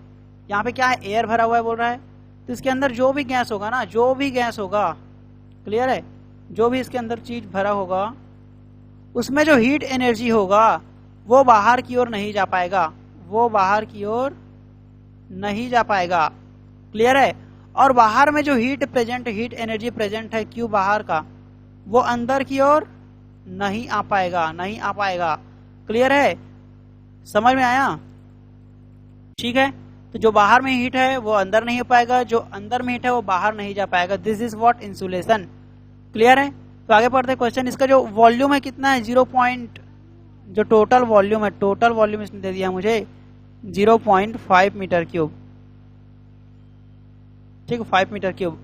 Speaker 1: यहाँ पे क्या है एयर भरा हुआ है बोल रहा है, तो इसके अंदर जो भी गैस होगा ना, जो भी गैस होगा, क्लियर है, जो भी इसके अंदर चीज भरा होगा उसमें जो हीट एनर्जी होगा वो बाहर की ओर नहीं जा पाएगा, क्लियर है। और बाहर में जो हीट एनर्जी प्रेजेंट है क्यू बाहर का, वो अंदर की ओर नहीं आ पाएगा, क्लियर है, समझ में आया, ठीक है। तो जो बाहर में हीट है वो अंदर नहीं हो पाएगा, जो अंदर में हीट है वो बाहर नहीं जा पाएगा, this is what insulation, clear है। तो आगे पढ़ते हैं क्वेश्चन। इसका जो वॉल्यूम है कितना है, 0 पॉइंट, जो टोटल वॉल्यूम है, टोटल वॉल्यूम इसने दे दिया मुझे 0.5 मीटर क्यूब, ठीक है 5 मीटर क्यूब,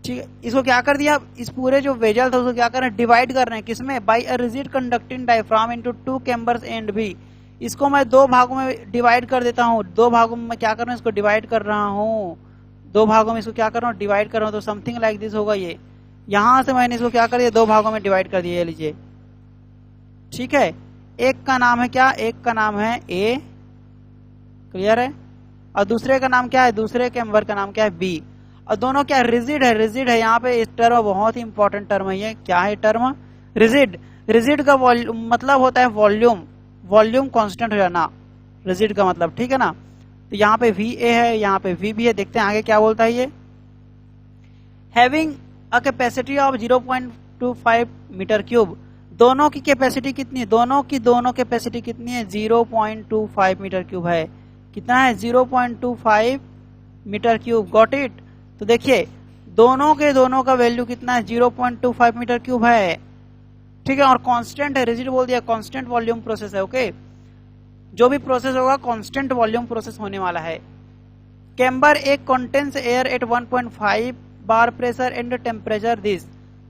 Speaker 1: ठीक है। इसको क्या कर दिया, इस पूरे जो वेजल था उसको क्या कर रहे हैं, डिवाइड कर रहे हैं, किसमें, by a rigid conducting diaphragm into 2 chambers A and B. इसको मैं 2 भागों में डिवाइड कर देता हूँ, 2 भागों में मैं क्या कर रहा हूँ, इसको डिवाइड कर रहा हूँ, दो भागों में इसको क्या कर रहा हूँ, डिवाइड कर रहा हूँ, तो समथिंग लाइक दिस होगा ये। यहां से मैंने इसको क्या कर दिया, दो भागों में डिवाइड कर दिया, ये लीजिए, ठीक है। एक का नाम है क्या, एक का नाम है ए, क्लियर है, और दूसरे का नाम क्या है, दूसरे केम्बर का नाम क्या है बी, और दोनों क्या रिजिड है, रिजिड है। यहाँ पे इस टर्म बहुत ही इंपॉर्टेंट टर्म है ये, क्या है टर्म, रिजिड। रिजिड का मतलब होता है वॉल्यूम, वॉल्यूम कांस्टेंट हो जाना, रिजिड का मतलब, ठीक है ना। तो यहाँ पे वी ए है, यहाँ पे वी बी है, देखते हैं आगे क्या बोलता है ये। Having a capacity of 0.25 metre cube, दोनों की कैपेसिटी कितनी है, दोनों कैपेसिटी कितनी है, 0.25 मीटर क्यूब है। कितना है, 0.25 मीटर क्यूब, गॉट इट। तो देखिए दोनों का वैल्यू कितना है, 0.25 मीटर क्यूब है, ठीक है। और कांस्टेंट है, रिजिड बोल दिया, कांस्टेंट वॉल्यूम प्रोसेस है, ओके। जो भी प्रोसेस होगा कांस्टेंट वॉल्यूम प्रोसेस होने वाला है। कैम्बर एक contains air at 1.5 bar pressure and temperature this.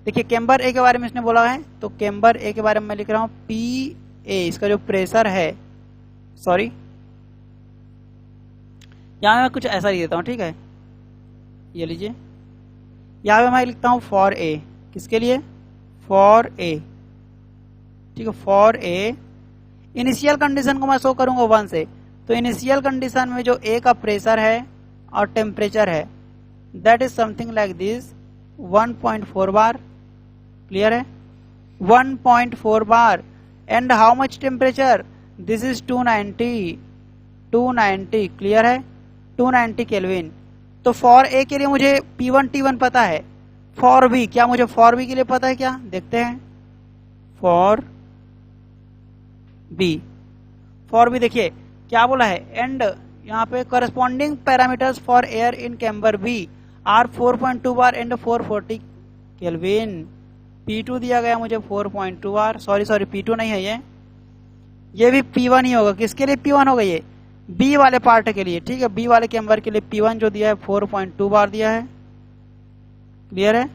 Speaker 1: देखिए कैम्बर ए के बारे में इसने बोला है, तो कैम्बर ए के बारे में मैं लिख रहा हूं पी ए, इसका जो प्रेशर है, सॉरी यहां मैं कुछ ऐसा लिख देता हूं, ठीक है, ये लीजिए, यहां पे मैं लिखता हूं फॉर ए, किसके लिए, फॉर ए, ठीक है, फॉर ए। इनिशियल कंडीशन को मैं शो करूंगा 1 से, तो इनिशियल कंडीशन में जो ए का प्रेशर है और टेम्परेचर है, that is something like this 1.4 bar, clear है, 1.4 bar. And how much temperature, this is 290, clear है, 290 केल्विन। तो फॉर ए के लिए मुझे P1 T1 पता है, फॉर बी, क्या मुझे फॉर बी के लिए पता है क्या, देखते हैं, फॉर बी, फॉर बी देखिए क्या बोला है, एंड यहाँ पे corresponding parameters for air in chamber B are 4.2 bar and 440 kelvin. P2 दिया गया मुझे 4.2 बार, सॉरी P2 नहीं है ये भी P1 ही होगा। किसके लिए P1 होगा, ये बी वाले पार्ट के लिए, ठीक है, बी वाले कैम्बर के लिए P1 जो दिया है 4.2 बार दिया है, क्लियर है,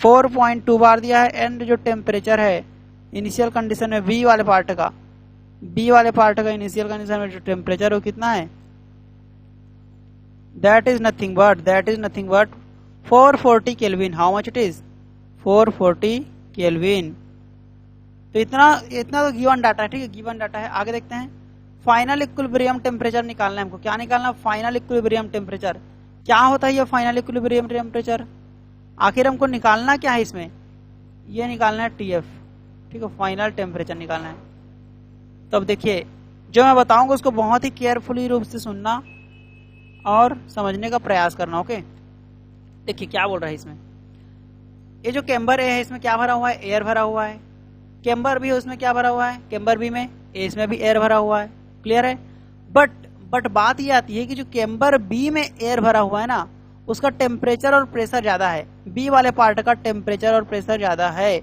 Speaker 1: 4.2 बार दिया है। एंड जो टेम्परेचर है इनिशियल कंडीशन में बी वाले पार्ट का, इनिशियल कंडीशन में जो टेम्परेचर वो कितना है, that is nothing but 440 kelvin. How much it is, 440 kelvin. तो इतना तो गिवन डाटा है, ठीक है, गिवन डाटा है। आगे देखते हैं, फाइनल इक्विलिब्रियम टेम्परेचर निकालना है हमको। क्या निकालना, फाइनल इक्विलिब्रियम टेम्परेचर। क्या होता है ये फाइनल इक्विलिब्रियम टेम्परेचर, आखिर हमको निकालना क्या है इसमें, ये निकालना है TF, ठीक है, फाइनल टेम्परेचर निकालना है। तो अब देखिए जो मैं बताऊंगा उसको बहुत ही केयरफुली रूप से सुनना और समझने का प्रयास करना, ओके। देखिए क्या बोल रहा है इसमें, ये जो कैम्बर ए है इसमें क्या भरा हुआ है, एयर भरा हुआ है। कैम्बर बी है उसमें क्या भरा हुआ है, कैम्बर बी में इसमें भी एयर भरा हुआ है, क्लियर है। बट बात ये आती है कि जो कैम्बर बी में एयर भरा हुआ है ना, उसका टेम्परेचर और प्रेशर ज्यादा है, बी वाले पार्ट का टेम्परेचर और प्रेशर ज्यादा है,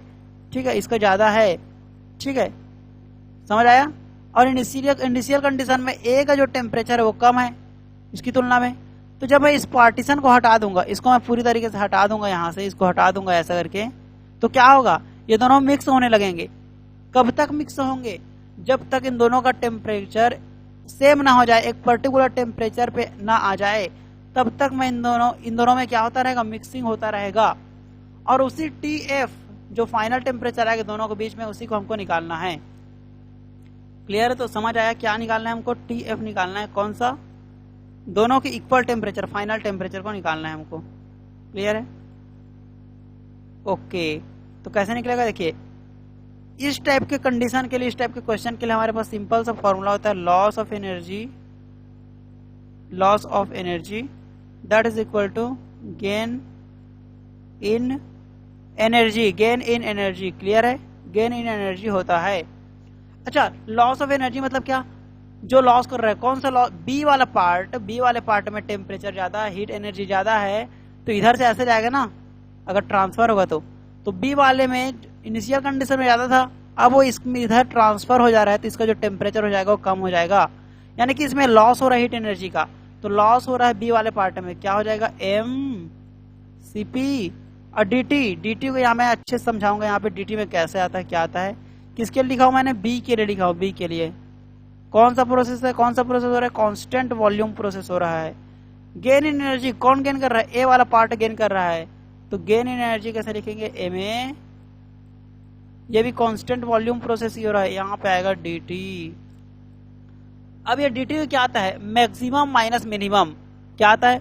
Speaker 1: ठीक है, इसका ज्यादा है, ठीक है, समझ आया। और इनिशियल कंडीशन में ए का जो टेम्परेचर है वो कम है इसकी तुलना में। तो जब मैं इस पार्टीशन को हटा दूंगा, इसको मैं पूरी तरीके से हटा दूंगा, यहां से इसको हटा दूंगा ऐसा करके, तो क्या होगा, ये दोनों मिक्स होने लगेंगे। कब तक मिक्स होंगे, जब तक इन दोनों का टेम्परेचर सेम ना हो जाए, एक पर्टिकुलर टेम्परेचर पे ना आ जाए, तब तक मैं इन दोनों में क्या होता रहेगा, मिक्सिंग होता रहेगा। और उसी TF जो फाइनल टेम्परेचर आएगा दोनों के बीच में, उसी को हमको निकालना है, क्लियर है। तो समझ आया क्या निकालना है हमको, TF निकालना है, कौन सा, दोनों के इक्वल टेम्परेचर, फाइनल टेम्परेचर को निकालना है हमको, क्लियर है, ओके। तो कैसे निकलेगा, देखिए इस टाइप के कंडीशन के लिए, इस टाइप के क्वेश्चन के लिए हमारे पास सिंपल सा फॉर्मूला होता है, loss of energy that is equal to gain in energy, clear है, गेन इन एनर्जी होता है। अच्छा, लॉस ऑफ एनर्जी मतलब क्या, जो लॉस कर रहा है, कौन सा लॉस, बी वाले पार्ट में टेम्परेचर ज्यादा है, हीट एनर्जी ज्यादा है, तो इधर से ऐसे जाएगा ना, अगर ट्रांसफर होगा तो बी वाले में इनिशियल कंडीशन में ज्यादा था, अब वो इसमें इधर ट्रांसफर हो जा रहा है, तो इसका जो टेम्परेचर हो जाएगा वो कम हो जाएगा, यानी कि इसमें लॉस हो रहा है हीट एनर्जी का। तो लॉस हो रहा है बी वाले पार्ट में, क्या हो जाएगा, MCP। और dt को यहाँ मैं अच्छे से समझाऊंगा, यहाँ पे dt में कैसे आता है, क्या आता है, किसके लिए लिखा हूं मैंने, बी के लिए लिखा हूं, बी के लिए। कौन सा प्रोसेस हो रहा है, कांस्टेंट वॉल्यूम प्रोसेस हो रहा है, गेन इन एनर्जी कौन गेन कर रहा है? ए वाला पार्ट गेन कर रहा है। तो गेन इन एनर्जी कैसे लिखेंगे? एम ए, ये भी कांस्टेंट वॉल्यूम प्रोसेस ही हो रहा है, यहाँ पे आएगा dt। अब ये dt क्या आता है? मैक्सिमम माइनस मिनिमम क्या आता है?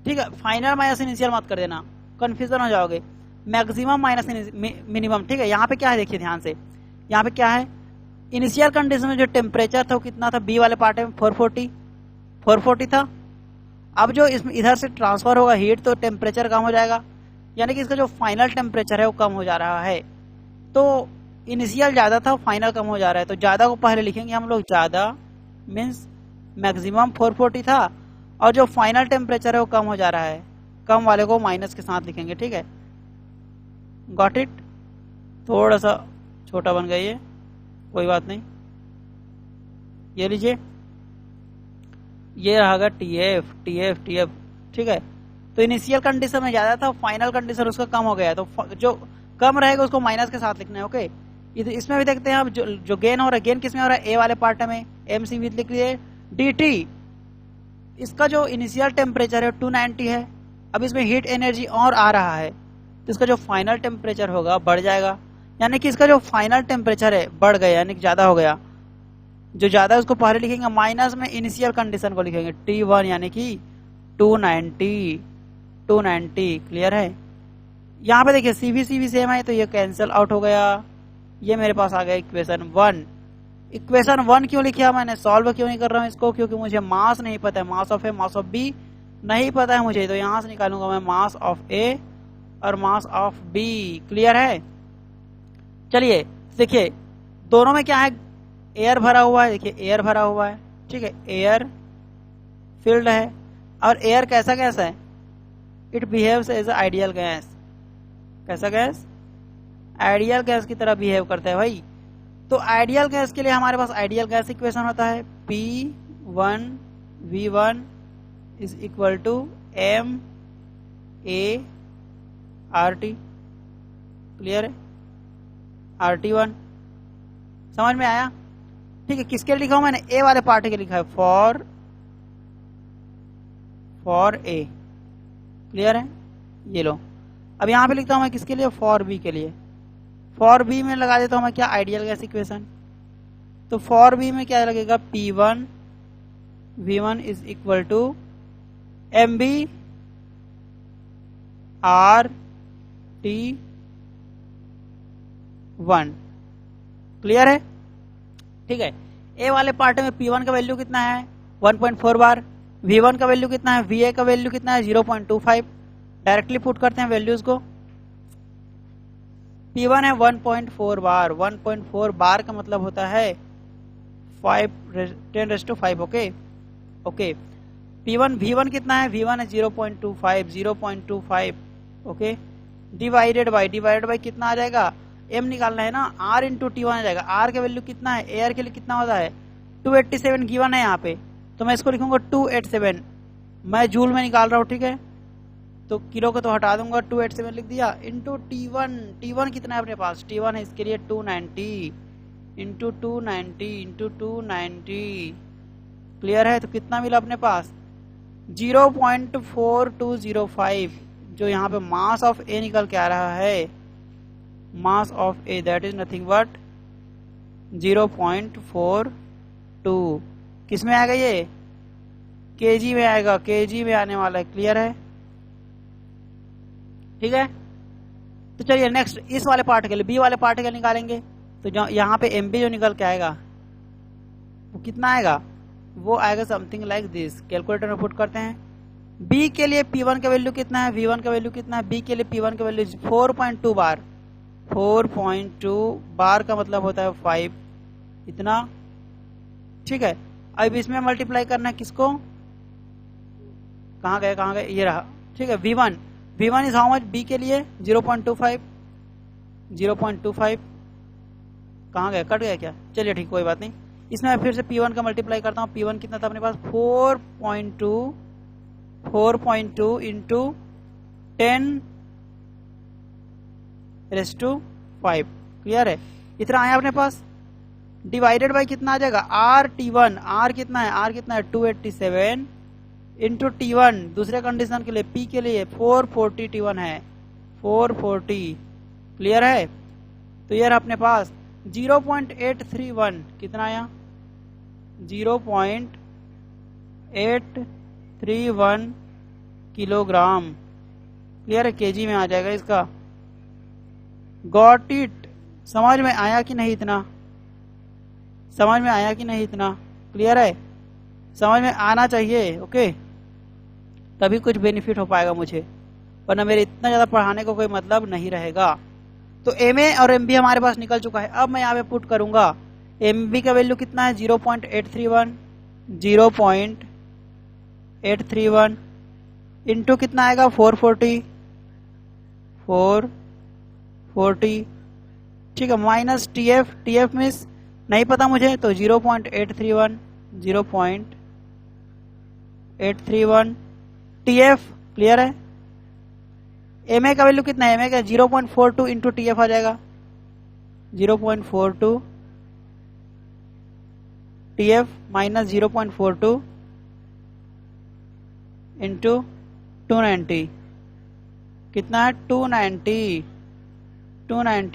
Speaker 1: ठीक है, फाइनल माइनस इनिशियल मत कर देना, कंफ्यूजन हो जाओगे। मैक्सिमम माइनस मिनिमम, ठीक है। यहाँ पे क्या है देखिए ध्यान से, यहाँ पे क्या है? इनिशियल कंडीशन में जो टेम्परेचर था वो कितना था? बी वाले पार्ट में 440 था। अब जो इसमें इधर से ट्रांसफर होगा हीट, तो टेम्परेचर कम हो जाएगा, यानी कि इसका जो फाइनल टेम्परेचर है वो कम हो जा रहा है। तो इनिशियल ज्यादा था, फाइनल कम हो जा रहा है। तो ज्यादा को पहले लिखेंगे हम लोग, ज्यादा मीन्स मैक्सिमम 440 था, और जो फाइनल टेम्परेचर है वो कम हो जा रहा है, कम वाले को माइनस के साथ लिखेंगे, ठीक है। Got it? थोड़ा सा छोटा बन गया ये, कोई बात नहीं। ये लीजिए, ये रहा TF TF TF, ठीक है। तो इनिशियल कंडीशन में ज्यादा था, फाइनल कंडीशन उसका कम हो गया है, तो जो कम रहेगा उसको माइनस के साथ लिखना है, ओके। इसमें भी देखते हैं अब जो गेन हो रहा है, गेन किसमें हो रहा है? ए वाले पार्ट में, MC विद लिख लिए dt। इसका जो इनिशियल टेम्परेचर है 290 है, अब इसमें हीट एनर्जी और आ रहा है, तो इसका जो फाइनल टेम्परेचर होगा बढ़ जाएगा, यानी कि इसका जो फाइनल टेम्परेचर है बढ़ गया, यानी कि ज्यादा हो गया। जो ज्यादा है उसको पहले लिखेंगे, माइनस में इनिशियल कंडीशन को लिखेंगे T1, यानी कि 290। क्लियर है? यहाँ पे देखिए CV सेम है, तो ये कैंसिल आउट हो गया। ये मेरे पास आ गया इक्वेशन 1। इक्वेशन 1 क्यों लिखा मैंने? सॉल्व क्यों नहीं कर रहा हूँ इसको? क्योंकि मुझे मास नहीं पता है, mass of A, mass of B नहीं पता है मुझे, तो यहां से निकालूंगा मैं मास ऑफ ए और मास ऑफ बी। क्लियर है? चलिए देखिए, दोनों में क्या है? एयर भरा हुआ है, देखिए एयर भरा हुआ है, ठीक है, एयर फिल्ड है। और एयर कैसा गैस है? It behaves as ideal gas. कैसा गैस? आइडियल गैस की तरह बिहेव करता है भाई। तो आइडियल गैस के लिए हमारे पास आइडियल गैस इक्वेशन होता है P1V1 is equal to MART। Clear है? RT1 समझ में आया? ठीक है, किसके लिए लिखा हूं मैंने? ए वाले पार्ट के लिखा है, फॉर ए। क्लियर है? ये लो, अब यहां पे लिखता हूं मैं किसके लिए? फॉर बी के लिए। फॉर बी में लगा देता हूं मैं क्या? Ideal gas equation. तो फॉर बी में क्या लगेगा? P1V1 is equal to MBRT1। Clear है? ठीक है। ए वाले पार्ट में P1 का वैल्यू कितना है? 1.4 बार। V1 का वैल्यू कितना है? VA का वैल्यू कितना है? 0.25। डायरेक्टली पुट करते हैं वैल्यूज को। P1 है 1.4 बार। 1.4 बार का मतलब होता है 10⁵ ओके। V1 कितना है? V1 है 0.25। ओके, डिवाइडेड बाय कितना आ जाएगा? M निकालना है ना, R इंटू T1 आ जाएगा। R के वैल्यू कितना है? एयर के लिए कितना होता है? 287 गिवन है यहाँ पे, तो मैं इसको लिखूंगा 287। मैं जूल में निकाल रहा हूँ, ठीक है, तो किलो को तो हटा दूंगा, 287 लिख दिया, इंटू T1 कितना है अपने पास? T1 है इसके लिए 290 इंटू 290। क्लियर है? तो कितना मिला अपने पास? 0.4205, जो यहाँ पे मास ऑफ ए निकल के आ रहा है। Mass of A that is nothing but 0.42। किस में आएगा ये? केजी में आएगा, केजी में आने वाला है। क्लियर है? ठीक है, तो चलिए नेक्स्ट इस वाले पार्ट के लिए, बी वाले पार्ट के लिए निकालेंगे। तो जो यहाँ पे एमबी जो निकल के आएगा वो कितना आएगा? वो आएगा समथिंग लाइक दिस। कैलकुलेटर में पुट करते हैं। बी के लिए P1 का वैल्यू कितना है? V1 का वैल्यू कितना है? बी के लिए P1 का वैल्यू 4.2 बार। 4.2 बार का मतलब होता है 5 इतना। ठीक है, अब इसमें मल्टीप्लाई करना है किसको? कहाँ गए? ये रहा। ठीक है, V1 is how much? B के लिए 0.25। कहाँ गया? कट गया क्या? चलिए ठीक, कोई बात नहीं। इसमें मैं फिर से P1 का मल्टीप्लाई करता हूँ। P1 कितना था अपने पास? 4.2 इंटू 10⁵। क्लियर है? इतना आया अपने पास। डिवाइडेड बाय कितना आ जाएगा? R T1। R कितना है? 287 इंटू T1 दूसरे कंडीशन के लिए P के लिए 440 T1 है 440 क्लियर है। तो यार अपने पास 0.831 कितना आया 0.831 किलोग्राम क्लियर है केजी में आ जाएगा इसका। गॉट इट समझ में आया कि नहीं इतना समझ में आया कि नहीं इतना क्लियर है समझ में आना चाहिए ओके तभी कुछ बेनिफिट हो पाएगा मुझे वरना मेरे इतना ज्यादा पढ़ाने को कोई मतलब नहीं रहेगा। तो MA और MB हमारे पास निकल चुका है। अब मैं यहाँ पे पुट करूंगा MB का वैल्यू कितना है 0.831 इंटू कितना आएगा 440 ठीक है माइनस TF मीन्स नहीं पता मुझे तो 0.831 TF क्लियर है। MA का वैल्यू कितना है MA का 0.42 इंटू TF आ जाएगा 0.42 TF माइनस 0.42 इंटू 290 कितना है 290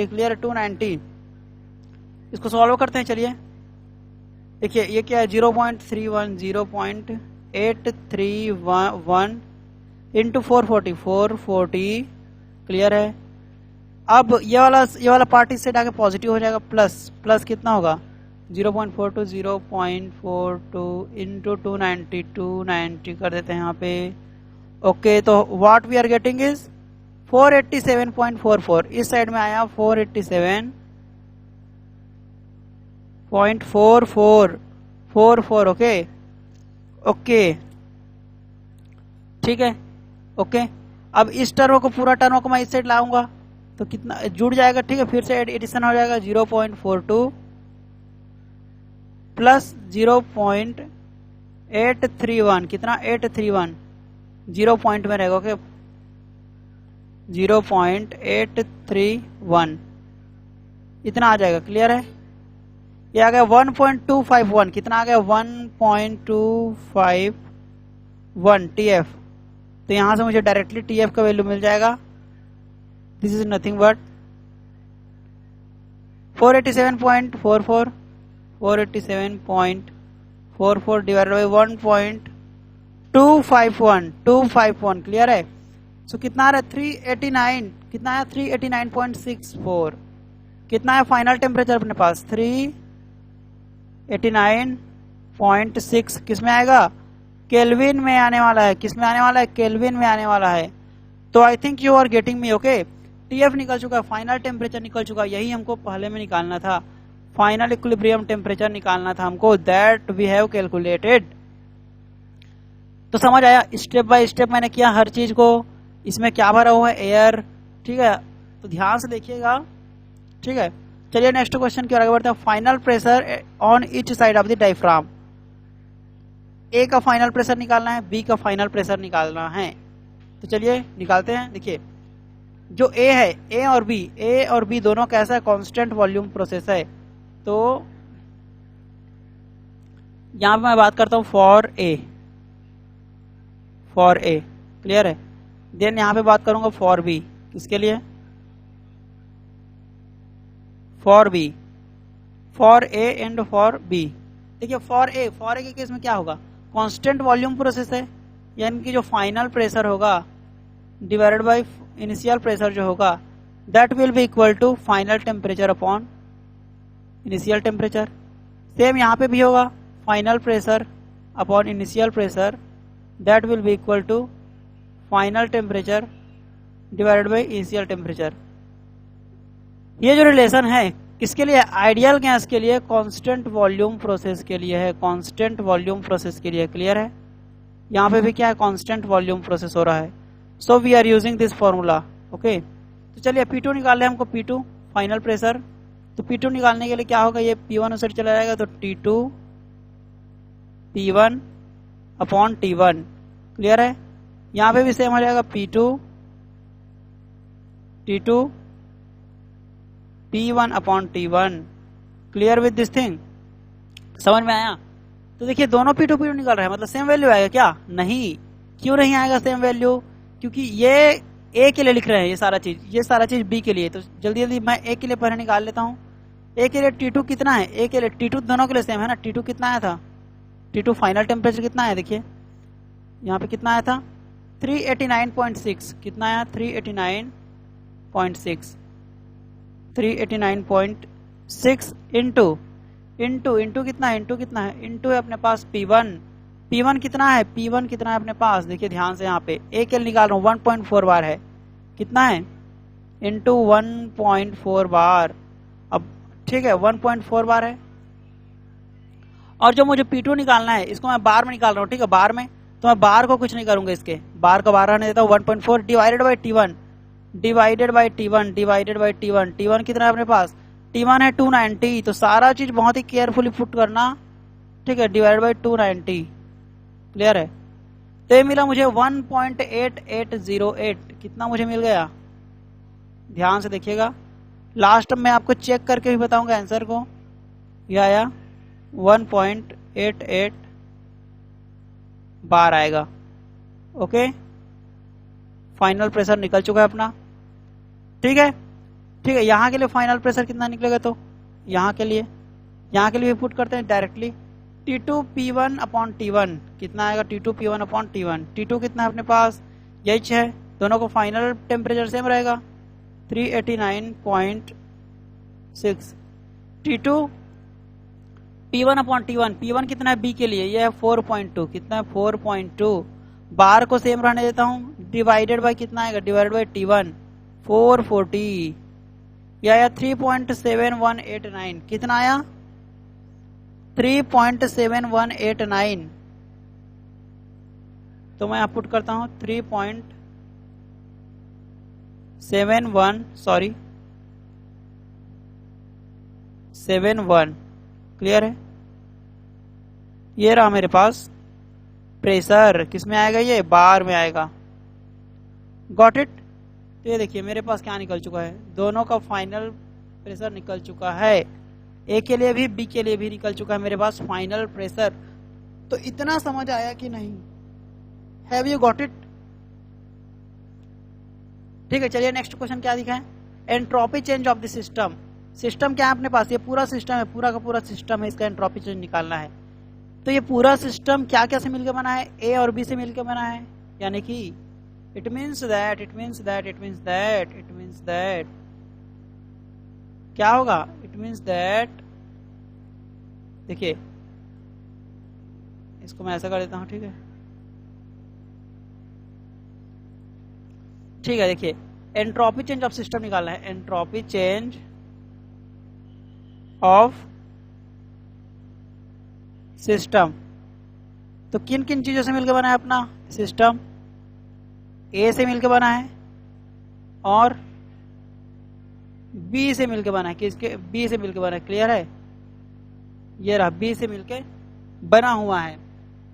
Speaker 1: क्लियर है 290। इसको सॉल्व करते हैं चलिए देखिए ये क्या है 0.831 इंटू 440 क्लियर है। अब ये वाला पार्ट इससे आगे पॉजिटिव हो जाएगा प्लस कितना होगा 0.42 इंटू 290 कर देते हैं यहाँ पे ओके। तो what we are getting is 487.44 इस साइड में आया 487.44 ओके ठीक है ओके। अब इस टर्म को पूरा टर्म को मैं इस साइड लाऊंगा तो कितना जुड़ जाएगा ठीक है फिर से एडिशन हो जाएगा 0.42 प्लस 0.831 कितना 831 0 पॉइंट में रहेगा ओके 0.831 इतना आ जाएगा क्लियर है। ये आ गया 1.251 कितना आ गया 1.251 TF तो यहां से मुझे डायरेक्टली TF का वैल्यू मिल जाएगा this is nothing but 487.44 divided by 1.251 clear है। सो कितना आ रहा है 389 कितना है 389.64 कितना है फाइनल टेम्परेचर अपने पास 389.6 किस में आएगा केल्विन में आने वाला है किस में आने वाला है केल्विन में आने वाला है। तो I think you are getting me okay. TF निकल चुका है फाइनल टेम्परेचर निकल चुका है यही हमको पहले में निकालना था फाइनल इक्विलिब्रियम टेम्परेचर निकालना था हमको दैट वी हैव कैलकुलेटेड। तो समझ आया स्टेप बाय स्टेप मैंने किया हर चीज को इसमें क्या भरा हुआ है एयर ठीक है तो ध्यान से देखिएगा ठीक है। चलिए नेक्स्ट क्वेश्चन की ओर आगे बढ़ते हैं। Final pressure on each side of the diaphragm A का फाइनल प्रेशर निकालना है बी का फाइनल प्रेशर निकालना है तो चलिए निकालते हैं। देखिए जो ए है ए और बी दोनों कैसा है कांस्टेंट वॉल्यूम प्रोसेस है तो यहां पे मैं बात करता हूं फॉर ए क्लियर है। देन यहां पे बात करूंगा फॉर बी किसके लिए for A and for B. देखिए फॉर ए के केस में क्या होगा कांस्टेंट वॉल्यूम प्रोसेस है यानी कि जो फाइनल प्रेशर होगा डिवाइडेड बाय इनिशियल प्रेशर जो होगा that will be equal to final temperature upon initial temperature. Same यहाँ पे भी होगा final pressure upon initial pressure that will be equal to final temperature divided by initial temperature. ये जो relation है किसके लिए आइडियल गैस के लिए कांस्टेंट वॉल्यूम प्रोसेस के लिए है कांस्टेंट वॉल्यूम प्रोसेस के लिए क्लियर है। यहाँ पे भी क्या है कांस्टेंट वॉल्यूम प्रोसेस हो रहा है so we are using this formula okay. तो चलिए P2 निकाल रहे हैं हमको P2 फाइनल प्रेशर तो P2 निकालने के लिए क्या होगा ये P1 उस साइड चला जाएगा तो T2 P1 upon T1 clear है। यहाँ पे भी सेम हो जाएगा P2 T2 P1 upon T1 clear with this thing समझ में आया। तो देखिए दोनों P2 निकल रहा है, मतलब सेम वैल्यू आएगा क्या? नहीं। क्यों नहीं आएगा सेम वैल्यू? क्योंकि ये ए के लिए लिख रहे हैं ये सारा चीज बी के लिए। तो जल्दी जल्दी मैं ए के लिए पहले निकाल लेता हूँ। ए के लिए T2 कितना है? ए के लिए T2 दोनों के लिए सेम है ना। T2 कितना आया था? T2 फाइनल टेम्परेचर कितना है? देखिए यहाँ पे कितना आया था? 389.6। कितना आया? 389.6। 389.6 इंटू कितना है? इंटू है अपने पास P1। P1 कितना है? P1 कितना है अपने पास? देखिए ध्यान से, यहाँ पे ए के लिए निकाल रहा हूँ, 1.4 बार है। कितना है? इंटू 1.4 बार। अब ठीक है, 1.4 बार है। और जो मुझे P2 निकालना है इसको मैं बार में निकाल रहा हूँ, ठीक है, बार में। तो मैं बार को कुछ नहीं करूंगा, इसके बार का बार रहने देता हूँ। 1.4 डिवाइडेड बाई T1 T1 कितना है अपने पास? T1 है 290। तो सारा चीज बहुत ही केयरफुली पुट करना, ठीक है, डिवाइडेड बाई 290। क्लियर है? तो ये मिला मुझे 1.8808। कितना मुझे मिल गया? ध्यान से देखिएगा, लास्ट में आपको चेक करके भी बताऊंगा आंसर को। यह आया 1.88 बार आएगा। ओके, फाइनल प्रेशर निकल चुका है अपना। ठीक है, यहाँ के लिए फाइनल प्रेशर कितना निकलेगा? तो यहाँ के लिए भी पुट करते हैं directly. T2 P1 upon T1 कितना आएगा? T2 P1 upon T1। T2 कितना है अपने पास? यही है, दोनों को फाइनल टेम्परेचर सेम रहेगा, 389.6। T2 P1 upon T1, P1 कितना है बी के लिए? यह है 4.2। कितना है? 4.2। बार को सेम रहने देता हूँ, डिवाइडेड बाई कितना आएगा? Divided by T1, 440। यह आया 3.7189। कितना आया? 3.7189। तो मैं यहाँ पुट करता हूँ 71। क्लियर है? ये रहा मेरे पास प्रेशर। किस में आएगा? ये बार में आएगा। Got it? तो ये देखिए मेरे पास क्या निकल चुका है, दोनों का फाइनल प्रेशर निकल चुका है। ए के लिए भी बी के लिए भी निकल चुका है मेरे पास फाइनल प्रेशर। तो इतना समझ आया कि नहीं? Have you got it? ठीक है, चलिए नेक्स्ट क्वेश्चन क्या दिखा है? Entropy change of the system. System क्या है अपने पास? ये पूरा सिस्टम है, पूरा का पूरा सिस्टम है, इसका एंट्रोपी चेंज निकालना है। तो ये पूरा सिस्टम क्या क्या से मिलकर बना है? ए और बी से मिलकर बना है, यानी कि इट मीन्स दैट क्या होगा? इट मीन्स दैट, देखिए इसको मैं ऐसा कर देता हूं, ठीक है, देखिए एंट्रोपी चेंज ऑफ सिस्टम निकालना है। Entropy change of system. तो किन किन चीजों से मिलकर बना है अपना सिस्टम? ए से मिलकर बना है और बी से मिलकर बना है। किसके? बी से मिलकर बना है। क्लियर है? ये रहा, बी से मिलकर बना हुआ है।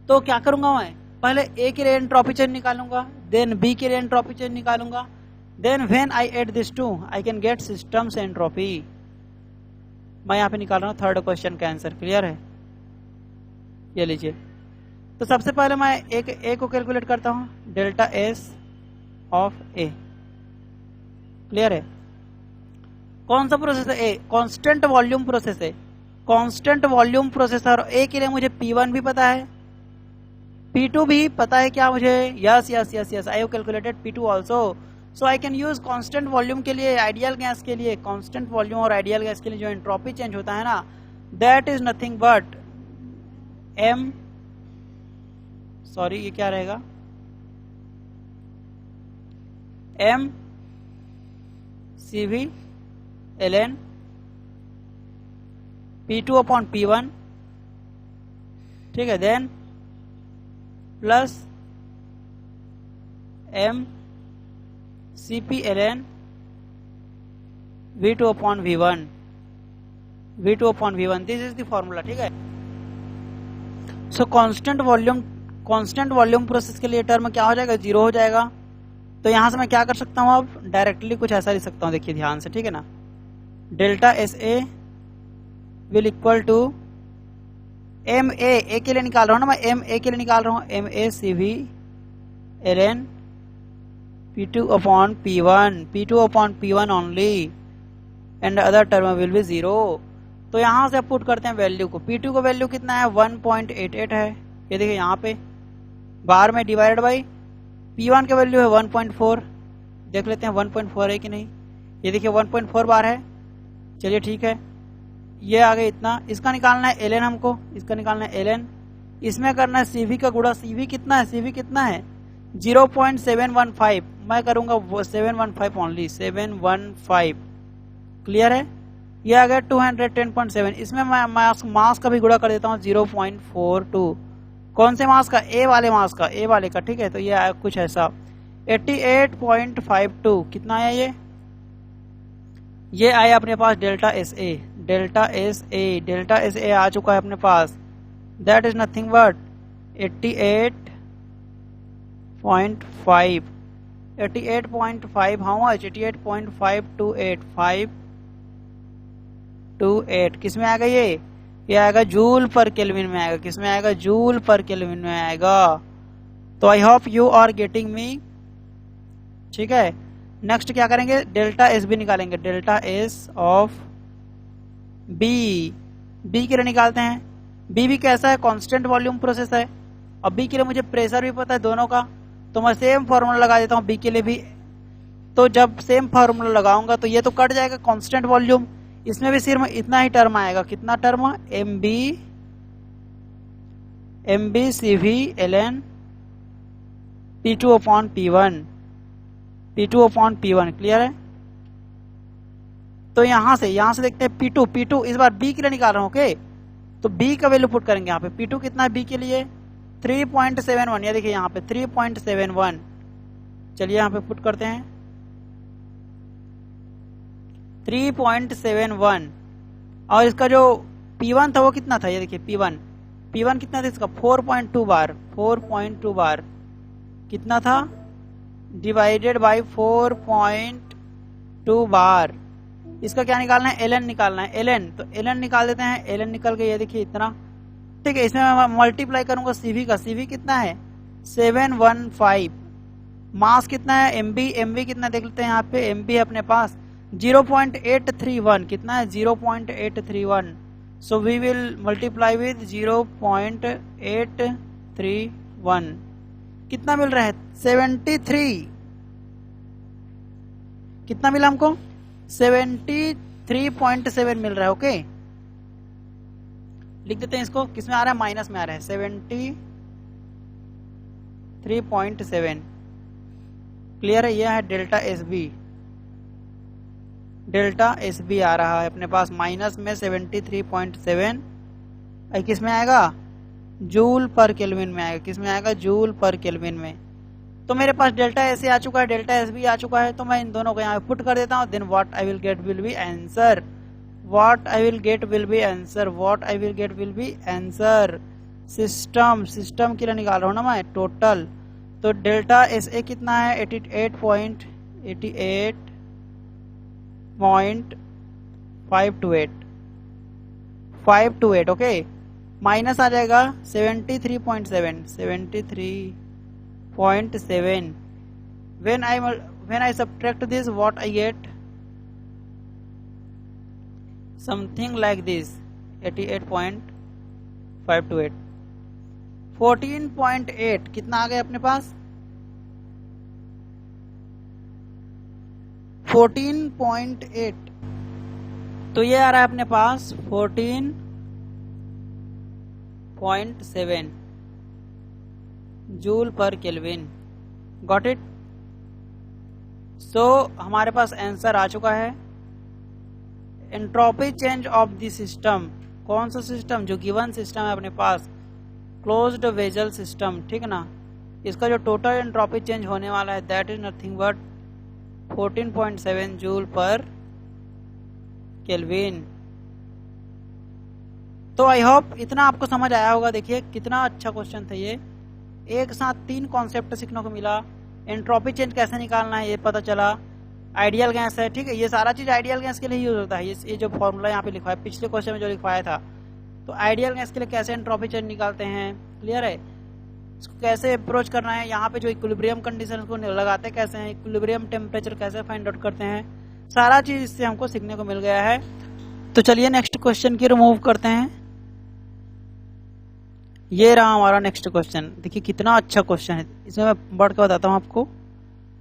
Speaker 1: तो क्या करूंगा मैं? पहले ए के लिए एंट्रोपी चेंज निकालूंगा, देन बी के लिए एंट्रोपी चेंज निकालूंगा, then when I add this to I can get system's entropy. मैं यहाँ पे निकाल रहा हूँ थर्ड क्वेश्चन का आंसर। क्लियर है? ये लीजिए, तो सबसे पहले मैं एक ए को कैलकुलेट करता हूँ, delta S of A. Clear है? कौन सा प्रोसेस है? ए कांस्टेंट वॉल्यूम प्रोसेस है, कांस्टेंट वॉल्यूम प्रोसेस। और ए के लिए मुझे P1 भी पता है, P2 भी पता है क्या मुझे? Yes I have calculated P2 also. So I can use constant volume के लिए, आइडियल गैस के लिए, कांस्टेंट वॉल्यूम और आइडियल गैस के लिए जो एंट्रोपी चेंज होता है ना, that is nothing but M, sorry ये क्या रहेगा? M CV ln P2 upon P1, ठीक है, then plus M CP ln V2 upon V1, this is the formula. ठीक है? सो कांस्टेंट वॉल्यूम प्रोसेस के लिए टर्म क्या हो जाएगा? 0 हो जाएगा। तो यहां से मैं क्या कर सकता हूं? अब डायरेक्टली कुछ ऐसा लिख सकता हूं, देखिए ध्यान से, ठीक है ना? Delta SA will equal to M A के लिए निकाल रहा हूँ ना मैं, एम ए के लिए निकाल रहा हूँ, M A C V ln P2 upon P1, P2 upon P1 only and other term will be 0। तो यहाँ से पुट करते हैं वैल्यू को। P2 का वैल्यू कितना है 1.88 है, ये देखिए यहाँ पे बार में डिवाइडेड बाई P1 का वैल्यू है 1.4, देख लेते हैं 1.4 है कि नहीं, ये देखिए 1.4 बार है। चलिए ठीक है, ये आ गया इतना। इसका निकालना है ln, हमको इसका निकालना है ln, इसमें करना है CV का गुणा। CV कितना है, CV कितना है 0.715, मैं करूंगा 715 ओनली, 715। क्लियर है, ये आ गया 210.7। इसमें मैं मास का भी गुणा कर देता हूँ 0.42। कौन से मास का, ए वाले मास का, ए वाले का, ठीक है। तो ये आया कुछ ऐसा 88.52। कितना आया ये आया अपने पास delta S A, delta S A, delta S A आ चुका है अपने पास। That is nothing but 88.5, 88.5 how much, 88.528 किस में आएगा ये आएगा जूल पर केल्विन में आएगा। किस में आएगा, जूल पर केल्विन में आएगा। तो I hope you are getting me, ठीक है। नेक्स्ट क्या करेंगे, डेल्टा एस बी निकालेंगे, delta S of B, B के लिए निकालते हैं। बी भी कैसा है, कांस्टेंट वॉल्यूम प्रोसेस है, और बी के लिए मुझे प्रेशर भी पता है दोनों का, तो मैं सेम फार्मूला लगा देता हूँ बी के लिए भी। तो जब सेम फार्मूला लगाऊंगा तो ये तो कट जाएगा कांस्टेंट वॉल्यूम, इसमें भी सिर्फ इतना ही टर्म आएगा। कितना term, M B C V ln P2 upon P1, P2 upon P1। Clear है। तो यहां से देखते हैं P2 इस बार B के लिए निकाल रहा हूं। ओके, तो B का वैल्यू पुट करेंगे यहाँ पे। P2 कितना है B के लिए 3.71, ये देखिए यहाँ पे 3.71। चलिए यहाँ पे पुट करते हैं 3.71, और इसका जो P1 था वो कितना था, ये देखिए P1 कितना था इसका 4.2 बार, 4.2 बार कितना था, डिवाइडेड बाय 4.2 बार। इसका क्या निकालना है, ln निकालना है, ln। तो ln निकाल देते हैं, ln निकल गया, ये देखिए इतना, ठीक है। इसमें मैं मल्टीप्लाई करूंगा CV का, CV कितना है 715। मास कितना है MB कितना देख लेते हैं यहाँ पे, MB है अपने पास 0.831। कितना है 0.831। So we will multiply with 0.831। कितना मिल रहा है 73। कितना मिला हमको 73.7 मिल रहा है। ओके, लिख देते हैं इसको, किसमें आ रहा है, माइनस में आ रहा है 73.7। क्लियर है, यह है delta S B, delta S B आ रहा है अपने पास माइनस में 73.7। किस में आएगा, जूल पर केल्विन में आएगा। किस में आएगा, जूल पर केल्विन में। तो मेरे पास डेल्टा एस ए आ चुका है, डेल्टा एस बी आ चुका है, तो मैं इन दोनों को यहाँ पे पुट कर देता हूँ। Then what I will get will be answer, what I will get will be answer, what I will get will be answer. System के लिए निकाल रहा हूँ ना मैं टोटल। तो डेल्टा एस ए कितना है 88.528। ओके, माइनस आ जाएगा 73.7। when I subtract this, what I get, something like this 88.528। 14.8 कितना आ गया अपने पास 14.8। तो ये आ रहा है अपने पास 14.7 joule per kelvin. Got it. So हमारे पास आंसर आ चुका है। Entropy change of the system, कौन सा सिस्टम, जो गिवन सिस्टम है अपने पास क्लोज्ड वेजल सिस्टम, ठीक है ना। इसका जो टोटल एंट्रोपी चेंज होने वाला है that is nothing but 14.7 joule per kelvin. तो आई होप इतना आपको समझ आया होगा। देखिए कितना अच्छा क्वेश्चन था ये, एक साथ 3 कॉन्सेप्ट सीखने को मिला। एंट्रोपी चेंज कैसे निकालना है ये पता चला, आइडियल गैस है, ठीक है। ये सारा चीज आइडियल गैस के लिए यूज होता है। ये जो फॉर्मूला यहाँ पे लिखा है पिछले क्वेश्चन में जो लिखवाया था तो आइडियल गैस के लिए कैसे एंट्रोपी चेंज निकालते हैं, क्लियर है, इसको कैसे अप्रोच करना है, यहाँ पे जो इक्विलिब्रियम कंडीशन को लगाते कैसे हैं, इक्विलिब्रियम टेम्परेचर कैसे फाइंड आउट करते हैं, सारा चीज इससे हमको सीखने को मिल गया है। तो चलिए नेक्स्ट क्वेश्चन की रिमूव करते हैं। ये रहा हमारा नेक्स्ट क्वेश्चन। देखिए कितना अच्छा क्वेश्चन है, इसमें मैं बढ़ के बताता हूँ आपको।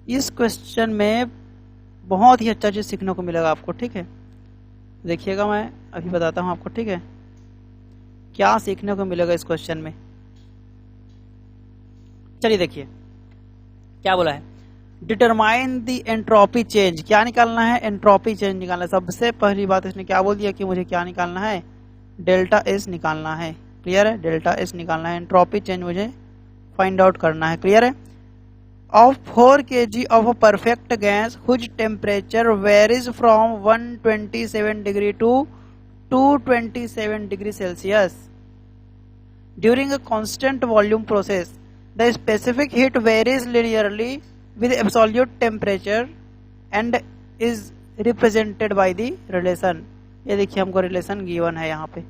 Speaker 1: इस क्वेश्चन में बहुत ही अच्छा चीज सीखने को मिलेगा आपको, ठीक है। देखिएगा, मैं अभी बताता हूँ आपको, ठीक है, क्या सीखने को मिलेगा इस क्वेश्चन में। चलिए देखिए क्या बोला है, डिटरमाइन द एंट्रोपी चेंज। क्या निकालना है, एंट्रोपी चेंज निकालना है। सबसे पहली बात इसने क्या बोल दिया कि मुझे क्या निकालना है, डेल्टा एस निकालना है, क्लियर है, डेल्टा एस निकालना है, एंट्रोपी चेंज मुझे फाइंड आउट करना है, क्लियर है। Of 4 kg of a perfect gas whose temperature varies from 127 degree to 227 degree Celsius during a constant volume process, the specific heat varies linearly with absolute temperature and is represented by the relation। ये देखिए हमको relation given है यहाँ पे,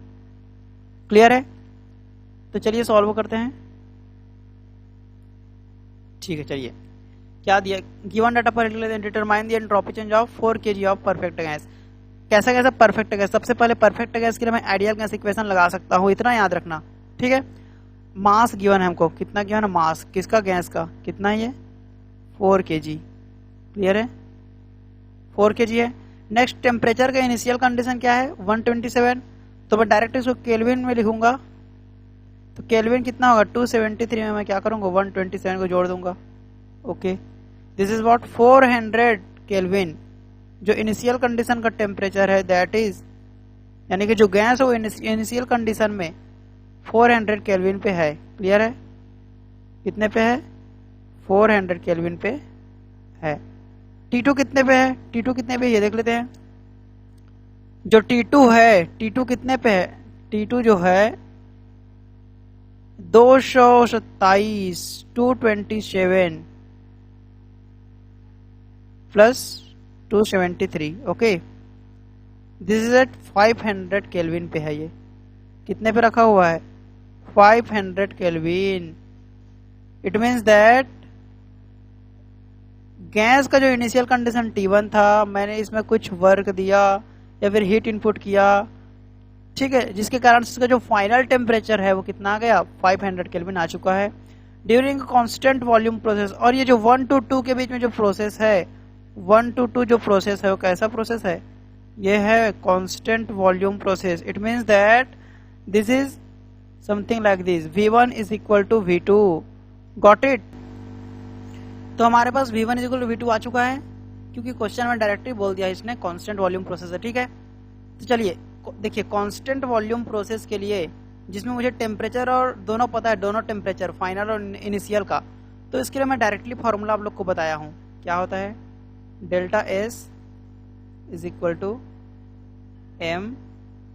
Speaker 1: clear है। तो चलिए solve करते हैं, ठीक है। चलिए क्या दिया, गिवन डाटा पर determine the entropy change of 4 kg of perfect gas. कैसा कैसा परफेक्ट गैस, सबसे पहले परफेक्ट गैस के लिए मैं आइडियल गैस इक्वेशन लगा सकता हूँ, इतना याद रखना, ठीक है। मास गिवन है हमको, कितना गिवन है, मास किसका, गैस का, कितना है ये 4 kg, क्लियर है, 4 kg है। नेक्स्ट टेम्परेचर का इनिशियल कंडीशन क्या है 127, तो मैं डायरेक्ट इसको केल्विन में लिखूंगा, तो केल्विन कितना होगा 273 में मैं क्या करूंगा 127 को जोड़ दूंगा, okay. This is what 400 kelvin, जो इनिशियल कंडीशन का टेम्परेचर है, दैट इज, यानी कि जो गैस है वो इनिशियल कंडीशन में 400 केल्विन पे है, क्लियर है, कितने पे है 400 केल्विन पे है। T2 कितने पे है, T2 कितने पे ये देख लेते हैं। जो T2 है, T2 कितने पे है, T2 जो है 227 227 plus 273, okay. This is at 500 kelvin पे है, ये कितने पे रखा हुआ है 500 kelvin. It means that gas का जो इनिशियल कंडीशन T1 था, मैंने इसमें कुछ वर्क दिया या फिर हीट इनपुट किया, ठीक है, जिसके कारण इसका जो फाइनल टेम्परेचर है वो कितना आ गया 500 केल्विन आ चुका है ड्यूरिंग कांस्टेंट वॉल्यूम प्रोसेस। और ये जो 1 to 2 के बीच में जो प्रोसेस है, 1 to 2 जो प्रोसेस है वो कैसा प्रोसेस है, ये है constant volume process. It means that this is something like this, V1 is equal to V2, got it. तो हमारे पास V1 is equal to V2 आ चुका है, क्योंकि क्वेश्चन में डायरेक्टली बोल दिया इसने कांस्टेंट वॉल्यूम प्रोसेस है, ठीक है। तो चलिए देखिए, कांस्टेंट वॉल्यूम प्रोसेस के लिए जिसमें मुझे टेम्परेचर और दोनों पता है, दोनों टेम्परेचर फाइनल और इनिशियल का, तो इसके लिए मैं डायरेक्टली फॉर्मूला आप लोग को बताया हूं, क्या होता है, delta S is equal to M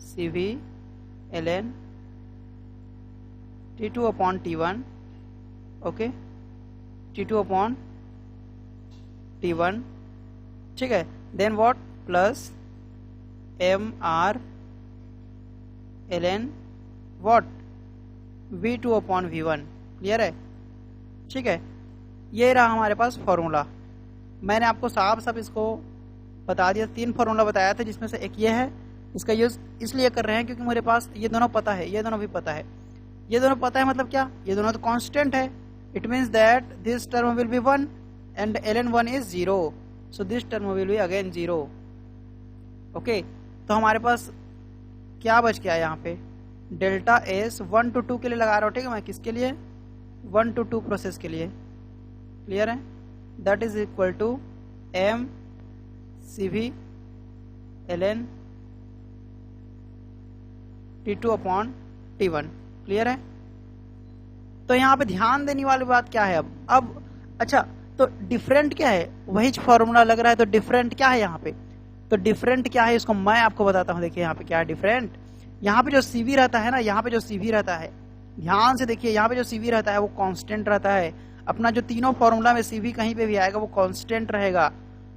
Speaker 1: CV ln T2 upon T1, okay, T2 upon T1, ठीक है। Then what, plus MR ln what V2 upon V1, clear है, ठीक है। ये रहा हमारे पास फॉर्मूला। मैंने आपको साफ साफ इसको बता दिया, 3 फॉर्मूला बताया था, जिसमें से एक ये है। इसका यूज इसलिए कर रहे हैं क्योंकि मेरे पास ये दोनों पता है, ये दोनों भी पता है। ये दोनों पता है मतलब क्या, ये दोनों तो कांस्टेंट है। It means that this term will B 1 and ln 1 is 0, so this term will be again 0, okay. तो हमारे पास क्या बच गया यहाँ पे, डेल्टा एस 1 to 2 के लिए लगा रहा हूँ, ठीक है, मैं किसके लिए 1 to 2 प्रोसेस के लिए, क्लियर है। That is equal to M CV ln T2 upon T1, clear है। तो यहाँ पे ध्यान देने वाली बात क्या है, अब अच्छा, तो डिफरेंट क्या है, वही फॉर्मूला लग रहा है, तो डिफरेंट क्या है यहाँ पे, तो डिफरेंट क्या है इसको मैं आपको बताता हूँ। देखिए यहाँ पे क्या है डिफरेंट, यहाँ पे जो CV रहता है ना, यहाँ पे जो CV रहता है, ध्यान से देखिए, यहाँ पे जो CV रहता है वो कांस्टेंट रहता है। अपना जो तीनों फॉर्मूला में CV कहीं पे भी आएगा वो कांस्टेंट रहेगा,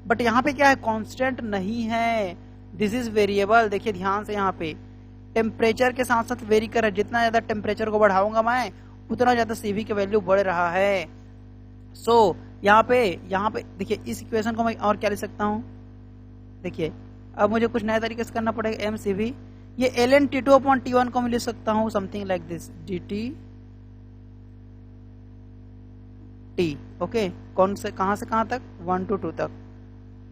Speaker 1: बट यहाँ पे क्या है, कांस्टेंट नहीं है, दिस इज वेरिएबल। देखिए ध्यान से, यहाँ पे टेम्परेचर के साथ साथ वेरी कर रहा है। जितना ज्यादा टेम्परेचर को बढ़ाऊंगा मैं उतना ज्यादा CV की वैल्यू बढ़ रहा है। सो यहाँ पे देखिए, इस इक्वेशन को मैं और क्या लिख सकता हूँ, देखिए अब मुझे कुछ नए तरीके से करना पड़ेगा। MCV ये ln T2 अपॉन T1 को मैं लिख सकता हूँ something like this dt T। Okay, कौन से कहां तक 1 to 2 तक।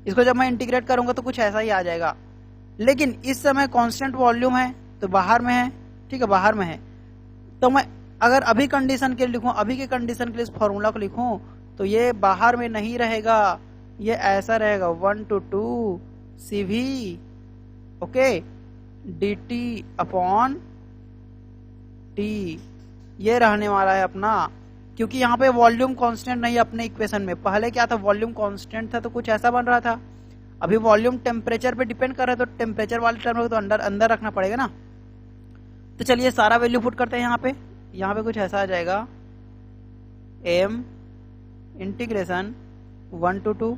Speaker 1: इसको जब मैं इंटीग्रेट करूंगा तो कुछ ऐसा ही आ जाएगा। लेकिन इस समय कांस्टेंट वॉल्यूम है तो बाहर में है, ठीक है, बाहर में है। तो मैं अगर अभी कंडीशन के लिए लिखूं, अभी के कंडीशन के लिए इस फॉर्मूला को लिखूं तो ये बाहर में नहीं रहेगा, ये ऐसा रहेगा 1 to 2 CV okay dt upon T। ये रहने वाला है अपना, क्योंकि यहाँ पे वॉल्यूम कांस्टेंट नहीं है अपने इक्वेशन में। पहले क्या था, वॉल्यूम कांस्टेंट था तो कुछ ऐसा बन रहा था। अभी वॉल्यूम टेम्परेचर पे डिपेंड कर रहा है तो टेम्परेचर वाले टर्म को तो अंदर रखना पड़ेगा ना। तो चलिए सारा वैल्यू पुट करते हैं यहाँ पे कुछ ऐसा आ जाएगा m इंटीग्रेशन 1 to 2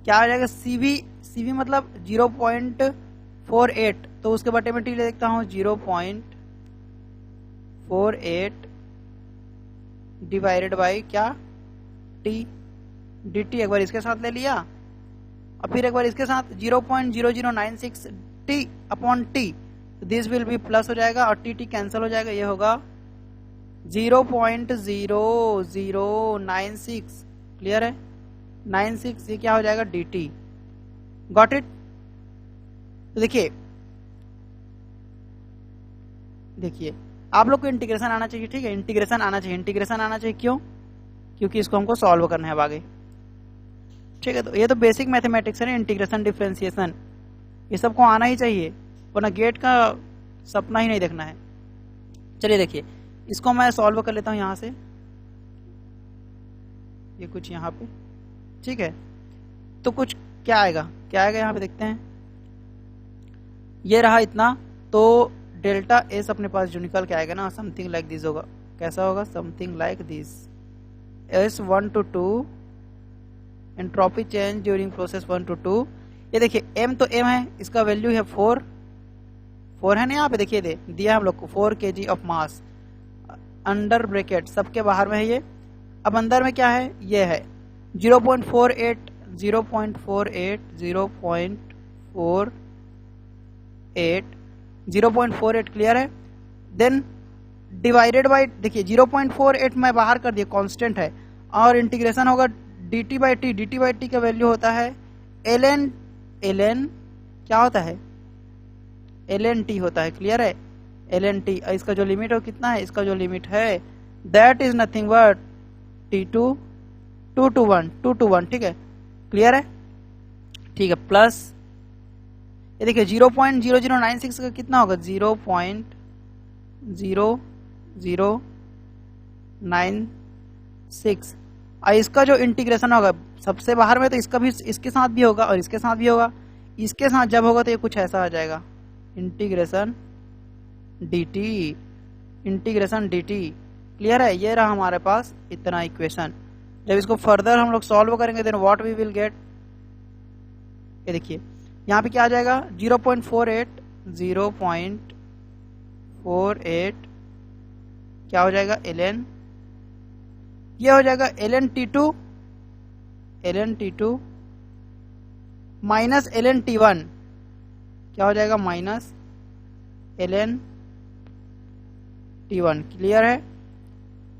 Speaker 1: क्या आ जाएगा CV मतलब 0.48, तो उसके बटे में T ले देखता हूँ 0.48 डिवाइडेड बाई क्या T dt। एक बार इसके साथ ले लिया और फिर एक बार इसके साथ 0.0096 T upon T, this will B plus हो जाएगा और T कैंसिल हो जाएगा, ये होगा 0.0096। क्लियर है, 96 ये क्या हो जाएगा dt। Got it. तो देखिए आप लोग को इंटीग्रेशन आना चाहिए, ठीक है, इंटीग्रेशन आना चाहिए। क्यों? क्योंकि इसको हमको सॉल्व करना है आगे, ठीक है। तो ये तो बेसिक मैथमेटिक्स है, इंटीग्रेशन डिफरेंशिएशन, ये सबको आना ही चाहिए, वरना गेट का सपना ही नहीं देखना है। चलिए देखिए, इसको मैं सॉल्व कर लेता हूं यहां से, ये कुछ यहाँ पे, ठीक है। तो कुछ क्या आएगा यहाँ पे देखते हैं। ये रहा इतना, तो डेल्टा एस अपने पास जो निकल के आएगा ना समथिंग लाइक दिस होगा। कैसा होगा? Something like this S 1 to 2 entropy change during process 1 to 2। ये देखिए m तो m है, इसका वैल्यू है 4 है ना, यहाँ पे देखिए दिया हम लोग को 4 kg of mass under bracket, सबके बाहर में है ये। अब अंदर में क्या है? ये है 0.48 क्लियर है। देन डिवाइडेड बाय, देखिए 0.48 मैं बाहर कर दिया, कांस्टेंट है, और इंटीग्रेशन होगा dt बाई टी का वैल्यू होता है ln क्या होता है? ln t होता है। क्लियर है, ln t। इसका जो लिमिट है कितना है? इसका जो लिमिट है that is nothing but t2 2 to 1, ठीक है। क्लियर है, ठीक है। प्लस ये देखिए 0.0096 का कितना होगा? 0.0096। और इसका जो इंटीग्रेशन होगा सबसे बाहर में, तो इसका भी इसके साथ भी होगा और इसके साथ भी होगा। इसके साथ जब होगा तो ये कुछ ऐसा आ जाएगा, इंटीग्रेशन dt। क्लियर है, ये रहा हमारे पास इतना इक्वेशन। जब इसको फर्दर हम लोग सॉल्व करेंगे then what we will get, ये देखिए यहाँ पे क्या आ जाएगा? 0.48 क्या हो जाएगा? ln, ये हो जाएगा ln t2 minus ln t1, क्या हो जाएगा? Minus ln t1। क्लियर है।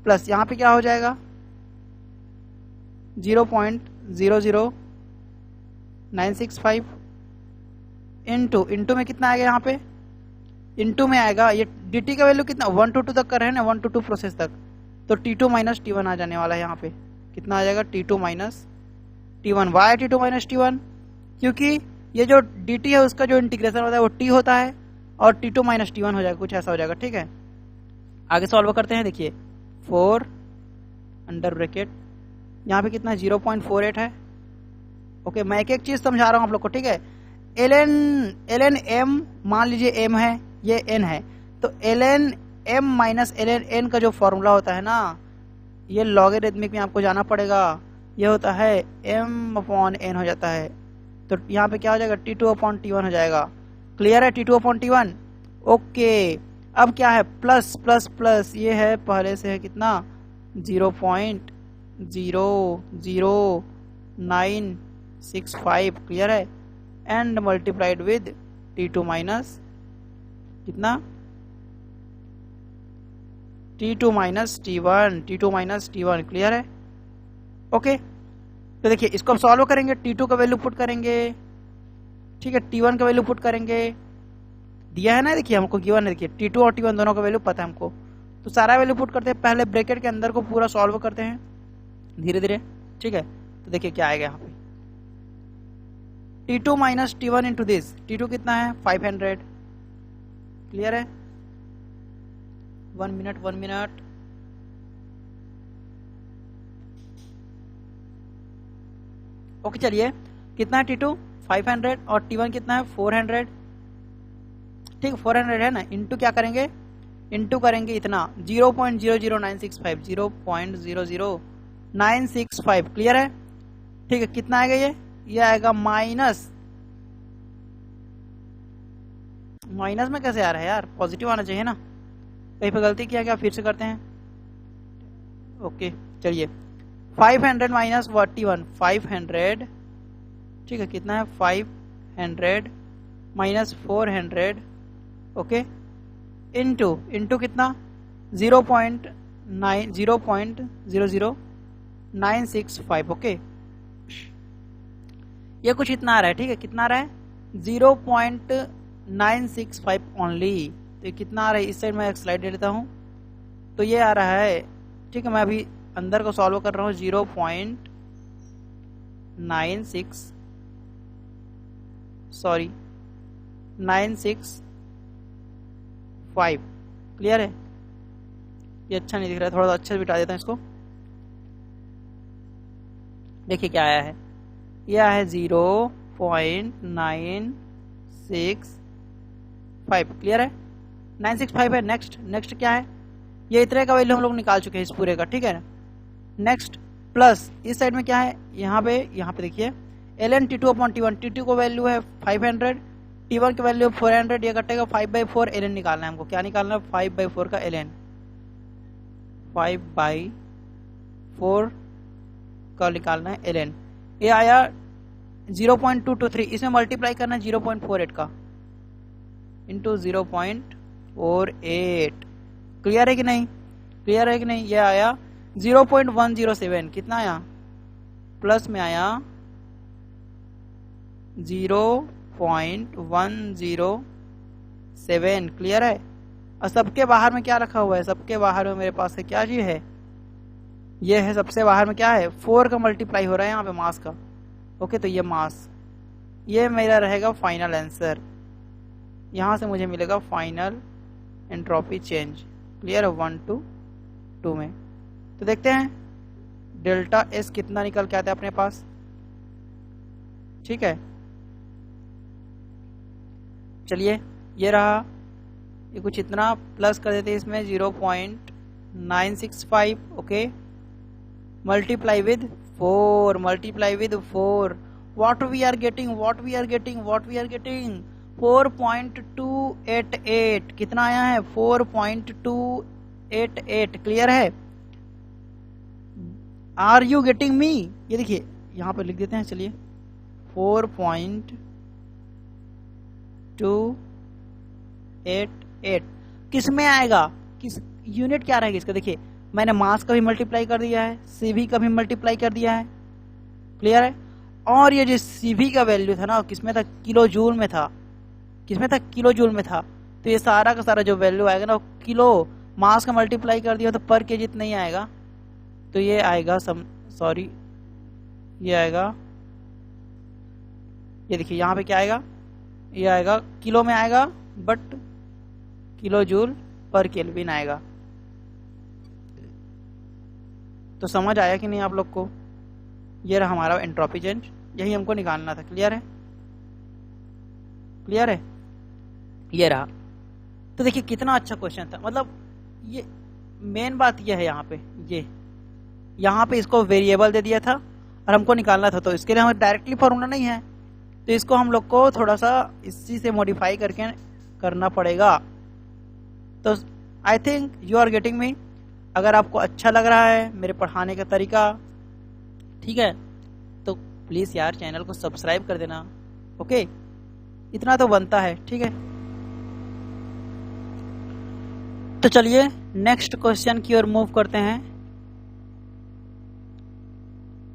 Speaker 1: प्लस यहाँ पे क्या हो जाएगा? 0.00965 इंटू में कितना आएगा? यहाँ पे इंटू में आएगा, ये dt का वैल्यू कितना 1 to 2 तक कर रहे हैं ना, 1 to 2 प्रोसेस तक, तो t2 माइनस t1 आ जाने वाला है। यहाँ पे कितना आ जाएगा? t2 minus t1। Y t2 minus t1? क्योंकि ये जो dt है उसका जो इंटीग्रेशन होता है वो t होता है और t2 माइनस t1 हो जाएगा, कुछ ऐसा हो जाएगा, ठीक है। आगे सॉल्व करते हैं। देखिए 4 अंडर ब्रैकेट, यहाँ पे कितना 0.48 है। ओके, मैं एक चीज समझा रहा हूँ आप लोग को, ठीक है। ln m मान लीजिए m है, ये n है, तो ln m minus ln n का जो फॉर्मूला होता है ना, ये लॉगरिथमिक में आपको जाना पड़ेगा, ये होता है m अपॉन n हो जाता है। तो यहाँ पे क्या हो जाएगा? t2 अपॉन t1 हो जाएगा। क्लियर है, t2 अपॉन t1। ओके, अब क्या है, प्लस प्लस प्लस, ये है पहले से है कितना 0.00965, क्लियर है, and multiplied with T2 minus कितना T2 माइनस T1, क्लियर है। ओके, तो देखिए इसको अब सॉल्व करेंगे, T2 का वैल्यू पुट करेंगे, ठीक है, T1 का वैल्यू पुट करेंगे, दिया है ना, देखिए हमको गिवन है, देखिए T2 और T1 दोनों का वैल्यू पता है हमको, तो सारा वैल्यू पुट करते हैं, पहले ब्रैकेट के अंदर को पूरा सॉल्व करते हैं धीरे धीरे, ठीक है। तो देखिए क्या आएगा यहाँ पे, T2 minus T1 into this, T2 कितना है 500, क्लियर है। 1 मिनट ओके, चलिए कितना है T2 500 और T1 कितना है 400, ठीक 400 है ना, इंटू क्या करेंगे, इंटू करेंगे इतना 0.00965, 0.00965, क्लियर है, ठीक है। कितना आएगा ये आएगा माइनस में कैसे आ रहा है यार, पॉजिटिव आना चाहिए ना, कहीं पे गलती किया क्या, फिर से करते हैं। ओके चलिए 500 माइनस 41, 500, ठीक है, कितना है 500 माइनस 400, ओके, इंटू कितना 0.00965, ओके, ये कुछ इतना आ रहा है, ठीक है, कितना आ रहा है 0.965 ओनली, तो ये कितना आ रहा है, इस साइड में एक स्लाइड ले लेता हूं, तो ये आ रहा है, ठीक है, मैं अभी अंदर को सॉल्व कर रहा हूँ 965, क्लियर है। ये अच्छा नहीं दिख रहा है, थोड़ा सा अच्छे से बिठा देता हूँ इसको, देखिए क्या आया है, ये आया है 0.965, क्लियर है, 965 है। नेक्स्ट क्या है, ये इतने का वैल्यू हम लोग निकाल चुके हैं इस पूरे का, ठीक है। नेक्स्ट प्लस इस साइड में क्या है, यहाँ पे देखिए ln T2 upon T1, T2 को वैल्यू है 500, T1 की वैल्यू 400, ये कटेगा 5/4, ln निकालना है हमको, क्या निकालना है 5/4 का ln, 5/4 का निकालना है ln, ये आया 0.223, इसमें मल्टीप्लाई करना है 0.48 का इंटू 0.48, क्लियर है कि नहीं, ये आया 0.107, कितना आया, प्लस में आया 0.107, क्लियर है। और सबके बाहर में क्या रखा हुआ है, सबके बाहर में मेरे पास है क्या चीज है, ये है सबसे बाहर में क्या है 4 का मल्टीप्लाई हो रहा है यहाँ पे मास का, ओके, तो ये मास, ये मेरा रहेगा फाइनल आंसर, यहाँ से मुझे मिलेगा फाइनल एंट्रोपी चेंज, क्लियर है 1 to 2 में। तो देखते हैं डेल्टा एस कितना निकल के आता है अपने पास, ठीक है, चलिए ये रहा, ये कुछ इतना प्लस कर देते हैं इसमें 0.965, okay, multiply with 4, what we are getting 4.288, कितना आया है 4.288, क्लियर है। आर यू गेटिंग मी, ये देखिए यहाँ पर लिख देते हैं, चलिए 4.288 किस में आएगा, किस यूनिट क्या रहेगी इसका, देखिए मैंने मास का भी मल्टीप्लाई कर दिया है, सीवी का भी मल्टीप्लाई कर दिया है, क्लियर है। और ये जो सीवी का वैल्यू था ना, किसमें था, किलो जूल में था, तो ये सारा का सारा जो वैल्यू आएगा ना, किलो मास का मल्टीप्लाई कर दिया तो पर केजी इतना ही आएगा, तो ये आएगा ये आएगा, ये देखिए यहाँ पे क्या आएगा, ये आएगा किलो में आएगा, but kilo joule per kelvin आएगा। तो समझ आया कि नहीं आप लोग को, ये रहा हमारा एंट्रोपी चेंज, यही हमको निकालना था, क्लियर है, ये रहा। तो देखिए कितना अच्छा क्वेश्चन था, मतलब ये मेन बात ये है, यहाँ पे इसको वेरिएबल दे दिया था और हमको निकालना था, तो इसके लिए हमें डायरेक्टली फॉर्मूला नहीं है, तो इसको हम लोग को थोड़ा सा इसी से मॉडिफाई करके करना पड़ेगा, तो I think you are getting me. अगर आपको अच्छा लग रहा है मेरे पढ़ाने का तरीका, ठीक है, तो प्लीज यार चैनल को सब्सक्राइब कर देना। ओके, इतना तो बनता है, ठीक है। तो चलिए नेक्स्ट क्वेश्चन की ओर मूव करते हैं।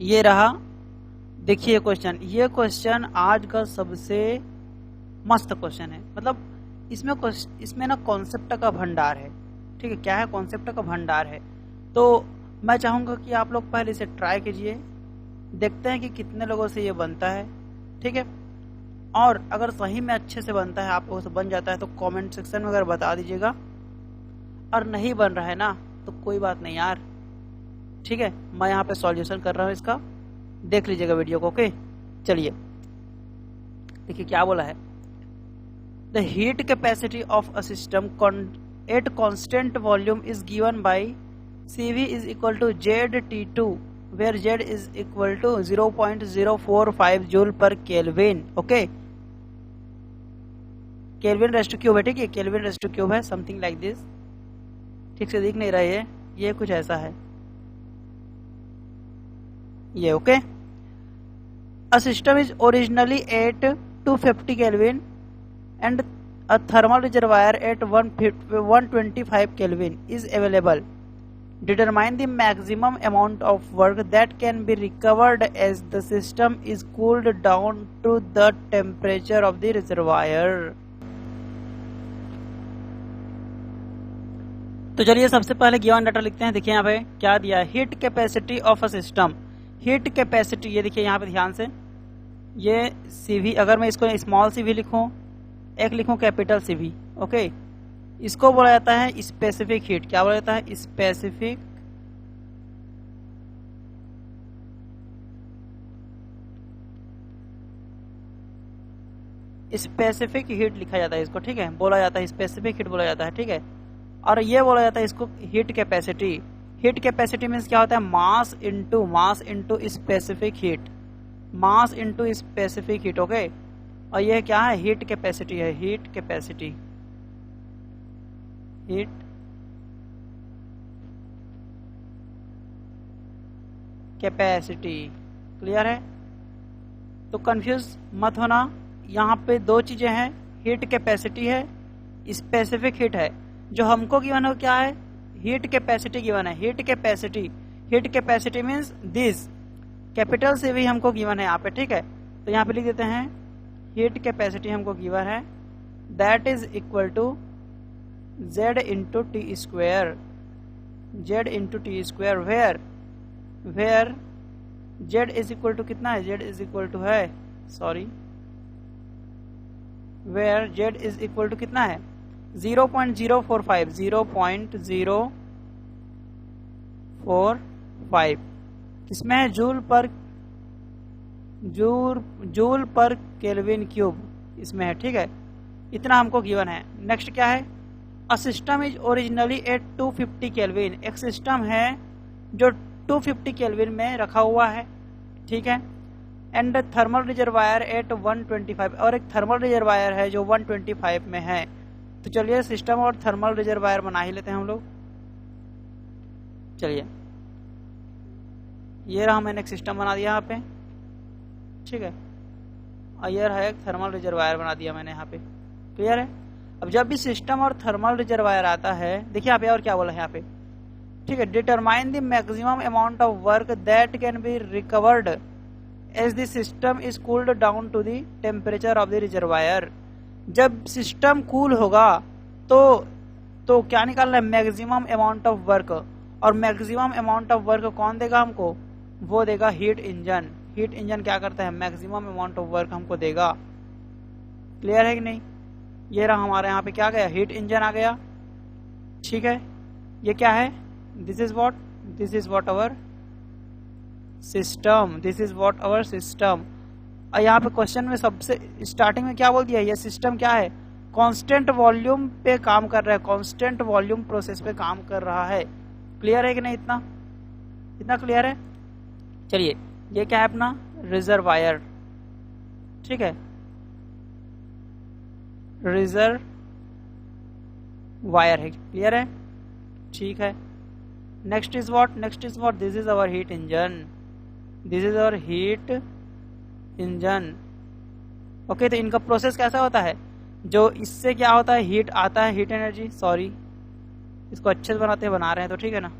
Speaker 1: ये रहा, देखिए क्वेश्चन। ये क्वेश्चन आज का सबसे मस्त क्वेश्चन है। मतलब इसमें ना कॉन्सेप्ट का भंडार है, ठीक है। क्या है? कॉन्सेप्ट का भंडार है। तो मैं चाहूंगा कि आप लोग पहले इसे ट्राई कीजिए, देखते हैं कि कितने लोगों से ये बनता है, ठीक है। और अगर सही में अच्छे से बनता है, आप लोगों से बन जाता है, तो कमेंट सेक्शन में अगर बता दीजिएगा। और नहीं बन रहा है ना, तो कोई बात नहीं यार, ठीक है। मैं यहाँ पे सॉल्यूशन कर रहा हूँ इसका, देख लीजिएगा वीडियो को। ओके, चलिए देखिए क्या बोला है। The heat capacity of a system at constant volume is given by Cv is equal to ZT2, where Z is equal to 0.045 joule per Kelvin. Okay, Kelvin rest cube है, ठीक है। Kelvin rest cube है, something like this. ठीक से दिख नहीं रहा है, ये कुछ ऐसा है ये। Okay, a system is originally at 250 Kelvin and a thermal reservoir at 125 Kelvin is available. Determine the maximum amount of work that can be recovered as the system is cooled down to the temperature of the reservoir. तो चलिए सबसे पहले given data लिखते हैं। देखिए यहाँ पे क्या दिया है, heat capacity of a system. Heat capacity, ये देखिए यहाँ पे ध्यान से, ये सीवी, अगर मैं इसको स्मॉल सीवी लिखूं, एक लिखूं कैपिटल सीवी, ओके, इसको बोला जाता है स्पेसिफिक हीट। क्या बोला जाता है? स्पेसिफिक हीट लिखा जाता है इसको, ठीक है, बोला जाता है स्पेसिफिक हीट बोला जाता है, ठीक है। और ये बोला जाता है इसको heat capacity. Heat capacity means क्या होता है? Mass into specific heat, mass into specific heat. Okay, और यह क्या है? हीट कैपेसिटी है, heat capacity, heat capacity. Clear है? तो कंफ्यूज मत होना, यहाँ पे दो चीजें हैं, हीट कैपेसिटी है, स्पेसिफिक हीट है। जो हमको गिवन हो क्या है? हीट कैपेसिटी गिवन है। Heat capacity means this, capital से भी हमको गिवन है यहाँ पे, ठीक है। तो यहाँ पे लिख देते हैं हीट कैपेसिटी हमको गिवन है, that is equal to Z into T square, Z into T square, where Z is equal to कितना है? Z इज इक्वल टू है, sorry, where Z is equal to कितना है? 0.045, 0.045 इसमें है जूल पर केल्विन क्यूब इसमें है, ठीक है। इतना हमको गिवन है। नेक्स्ट क्या है? A system is originally at 250 kelvin. एक सिस्टम है जो 250 केल्विन में रखा हुआ है, ठीक है। एंड थर्मल रिजर्वायर एट 125, और एक थर्मल रिजर्वायर है जो 125 में है। तो चलिए सिस्टम और थर्मल रिजर्वायर बना ही लेते हैं हम लोग। चलिए, ये रहा, मैंने एक सिस्टम बना दिया यहाँ पे, ठीक है, और ये रहा एक थर्मल रिजर्वायर बना दिया मैंने यहाँ पे। क्लियर है? अब जब भी सिस्टम और थर्मल रिजर्वायर आता है, देखिए यहाँ पे और क्या बोला है यहाँ पे, ठीक है, determine the maximum amount of work that can be recovered as the system is cooled down to the temperature of the reservoir. जब सिस्टम कूल होगा तो क्या निकालना है? Maximum amount of work. और मैक्सिमम अमाउंट ऑफ वर्क कौन देगा हमको? वो देगा हीट इंजन। हीट इंजन क्या करता है? मैक्सिमम अमाउंट ऑफ वर्क हमको देगा। क्लियर है कि नहीं? ये रहा हमारे यहाँ पे क्या गया? हीट इंजन आ गया, ठीक है। ये क्या है? This is what our system. और यहाँ पे क्वेश्चन में सबसे स्टार्टिंग में क्या बोल दिया? ये सिस्टम क्या है? कांस्टेंट वॉल्यूम पे काम कर रहा है, कांस्टेंट वॉल्यूम प्रोसेस पे काम कर रहा है। क्लियर है कि नहीं? इतना क्लियर है? चलिए, ये क्या है अपना? रिजर्वायर, ठीक है, वायर है। क्लियर है? ठीक है। Next is what? Next is what? This is our heat engine. This is our heat engine. Okay, तो इनका प्रोसेस कैसा होता है? जो इससे क्या होता है, हीट आता है, हीट एनर्जी, सॉरी इसको अच्छे से बनाते हैं, बना रहे हैं तो ठीक है ना।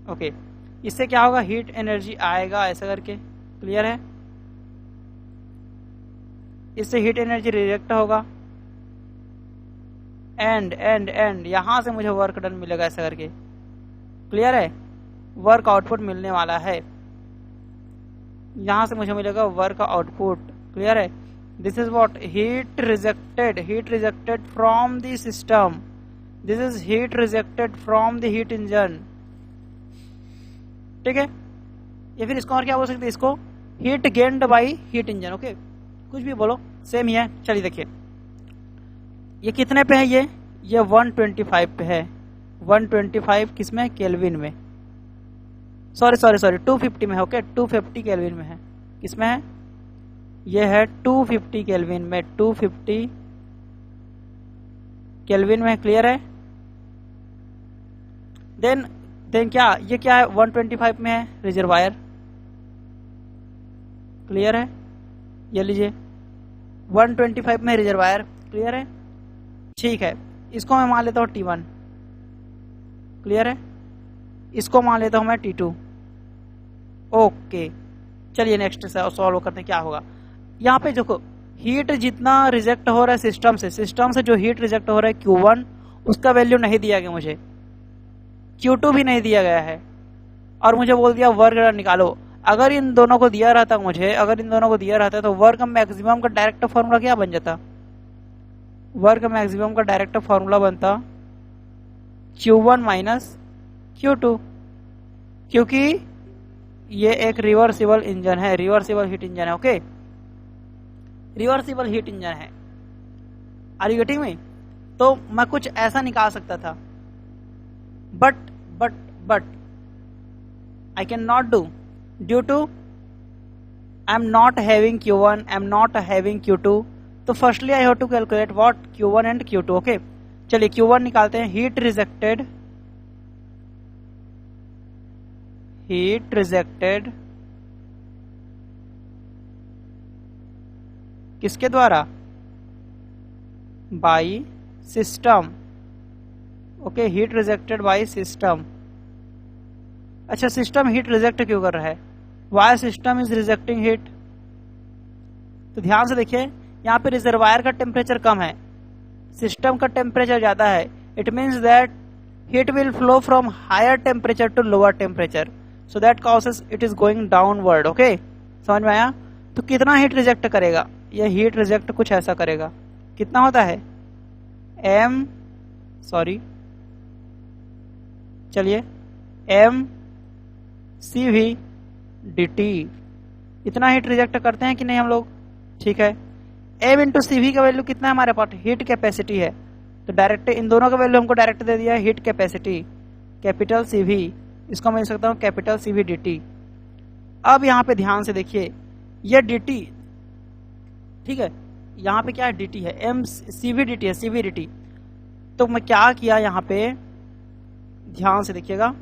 Speaker 1: ओके, इससे क्या होगा, हीट एनर्जी आएगा ऐसा करके। क्लियर है? इससे हीट एनर्जी रिजेक्ट होगा एंड यहां से मुझे वर्क डन मिलेगा ऐसा करके। क्लियर है? वर्क आउटपुट मिलने वाला है, यहां से मुझे मिलेगा वर्क आउटपुट। क्लियर है? This is what? Heat rejected from the system. This is heat rejected from the heat engine. ठीक है? या फिर इसको और क्या बोल सकते हैं, इसको heat gained by heat engine. Okay, कुछ भी बोलो, सेम ही है। चलिए देखिए, ये कितने पे है, ये 125 पे है। 125 किसमें? केल्विन में। सॉरी 250 में है। ओके, 250 केल्विन में है। किसमें है? ये है 250 केल्विन में, 250 केल्विन में। क्लियर है? देन क्या, ये क्या है, 125 में है रिजर्वायर। क्लियर है? ये लीजिए 125 में रिजर्वायर। क्लियर है? ठीक है, इसको मैं मान लेता हूं T1। क्लियर है? इसको मान लेता हूं मैं T2। ओके, चलिए नेक्स्ट सॉल्व करते हैं क्या होगा। यहाँ पे देखो, हीट जितना रिजेक्ट हो रहा है सिस्टम से जो हीट रिजेक्ट हो रहा है Q1, उसका वैल्यू नहीं दिया गया मुझे, Q2 भी नहीं दिया गया है, और मुझे बोल दिया वर्क निकालो। अगर इन दोनों को दिया रहता तो वर्क मैक्सिमम का डायरेक्ट फॉर्मूला क्या बन जाता? वर्क मैक्सिमम का डायरेक्ट फॉर्मूला बनता Q1 माइनस Q2, क्योंकि ये एक रिवर्सिबल इंजन है, रिवर्सिबल हीट इंजन है। ओके, रिवर्सिबल हीट इंजन है। Are you getting me? तो मैं कुछ ऐसा निकाल सकता था, but I can not do, due to I am not having Q1, I am not having Q2। तो firstly I have to calculate what, Q1 and Q2। Okay, चलिए Q1 निकालते हैं। हीट रिजेक्टेड किसके द्वारा? By system. Okay, heat rejected by system. अच्छा, system heat reject क्यों कर रहा है? Why system is rejecting heat? तो ध्यान से देखिए, यहाँ पे रिजर्वायर का टेम्परेचर कम है, सिस्टम का टेम्परेचर ज्यादा है। It means that heat will flow from higher temperature to lower temperature, so that causes it is going downward. Okay, समझ में आया? तो कितना हीट रिजेक्ट करेगा? यह हीट रिजेक्ट कुछ ऐसा करेगा। कितना होता है? चलिए mCV dt, इतना हीट रिजेक्ट करते हैं कि नहीं हम लोग? ठीक है, m इंटू CV का वैल्यू कितना है हमारे पास? हीट कैपेसिटी है, तो डायरेक्ट इन दोनों का वैल्यू हमको डायरेक्ट दे दिया है, हीट कैपेसिटी कैपिटल CV, इसको मैं लिख सकता हूँ कैपिटल CV dt। अब यहाँ पे ध्यान से देखिए, ये dt, ठीक है, यहाँ पे क्या है? dt है, mCV dt है, CV dt। तो मैं क्या किया यहाँ पे, ध्यान से देखिएगा,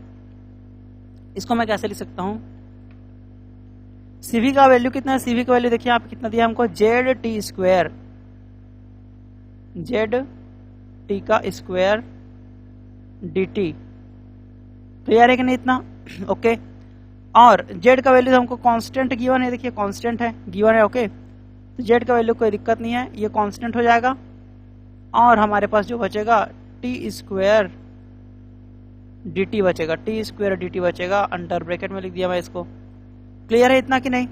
Speaker 1: इसको मैं कैसे लिख सकता हूं? CV का वैल्यू कितना है? CV का वैल्यू देखिए आप कितना दिया हमको, ZT स्क्वायर, ZT का स्क्वायर DT। क्लियर है कि नहीं इतना? ओके, और Z का वैल्यू हमको कांस्टेंट गिवन है, देखिए कांस्टेंट है, गिवन है। ओके, तो Z का वैल्यू कोई दिक्कत नहीं है, ये कांस्टेंट हो जाएगा, और हमारे पास जो बचेगा T स्क्वायर dt बचेगा, T स्क्वायर dt बचेगा, अंडर ब्रैकेट में लिख दिया मैं इसको। क्लियर है इतना कि नहीं?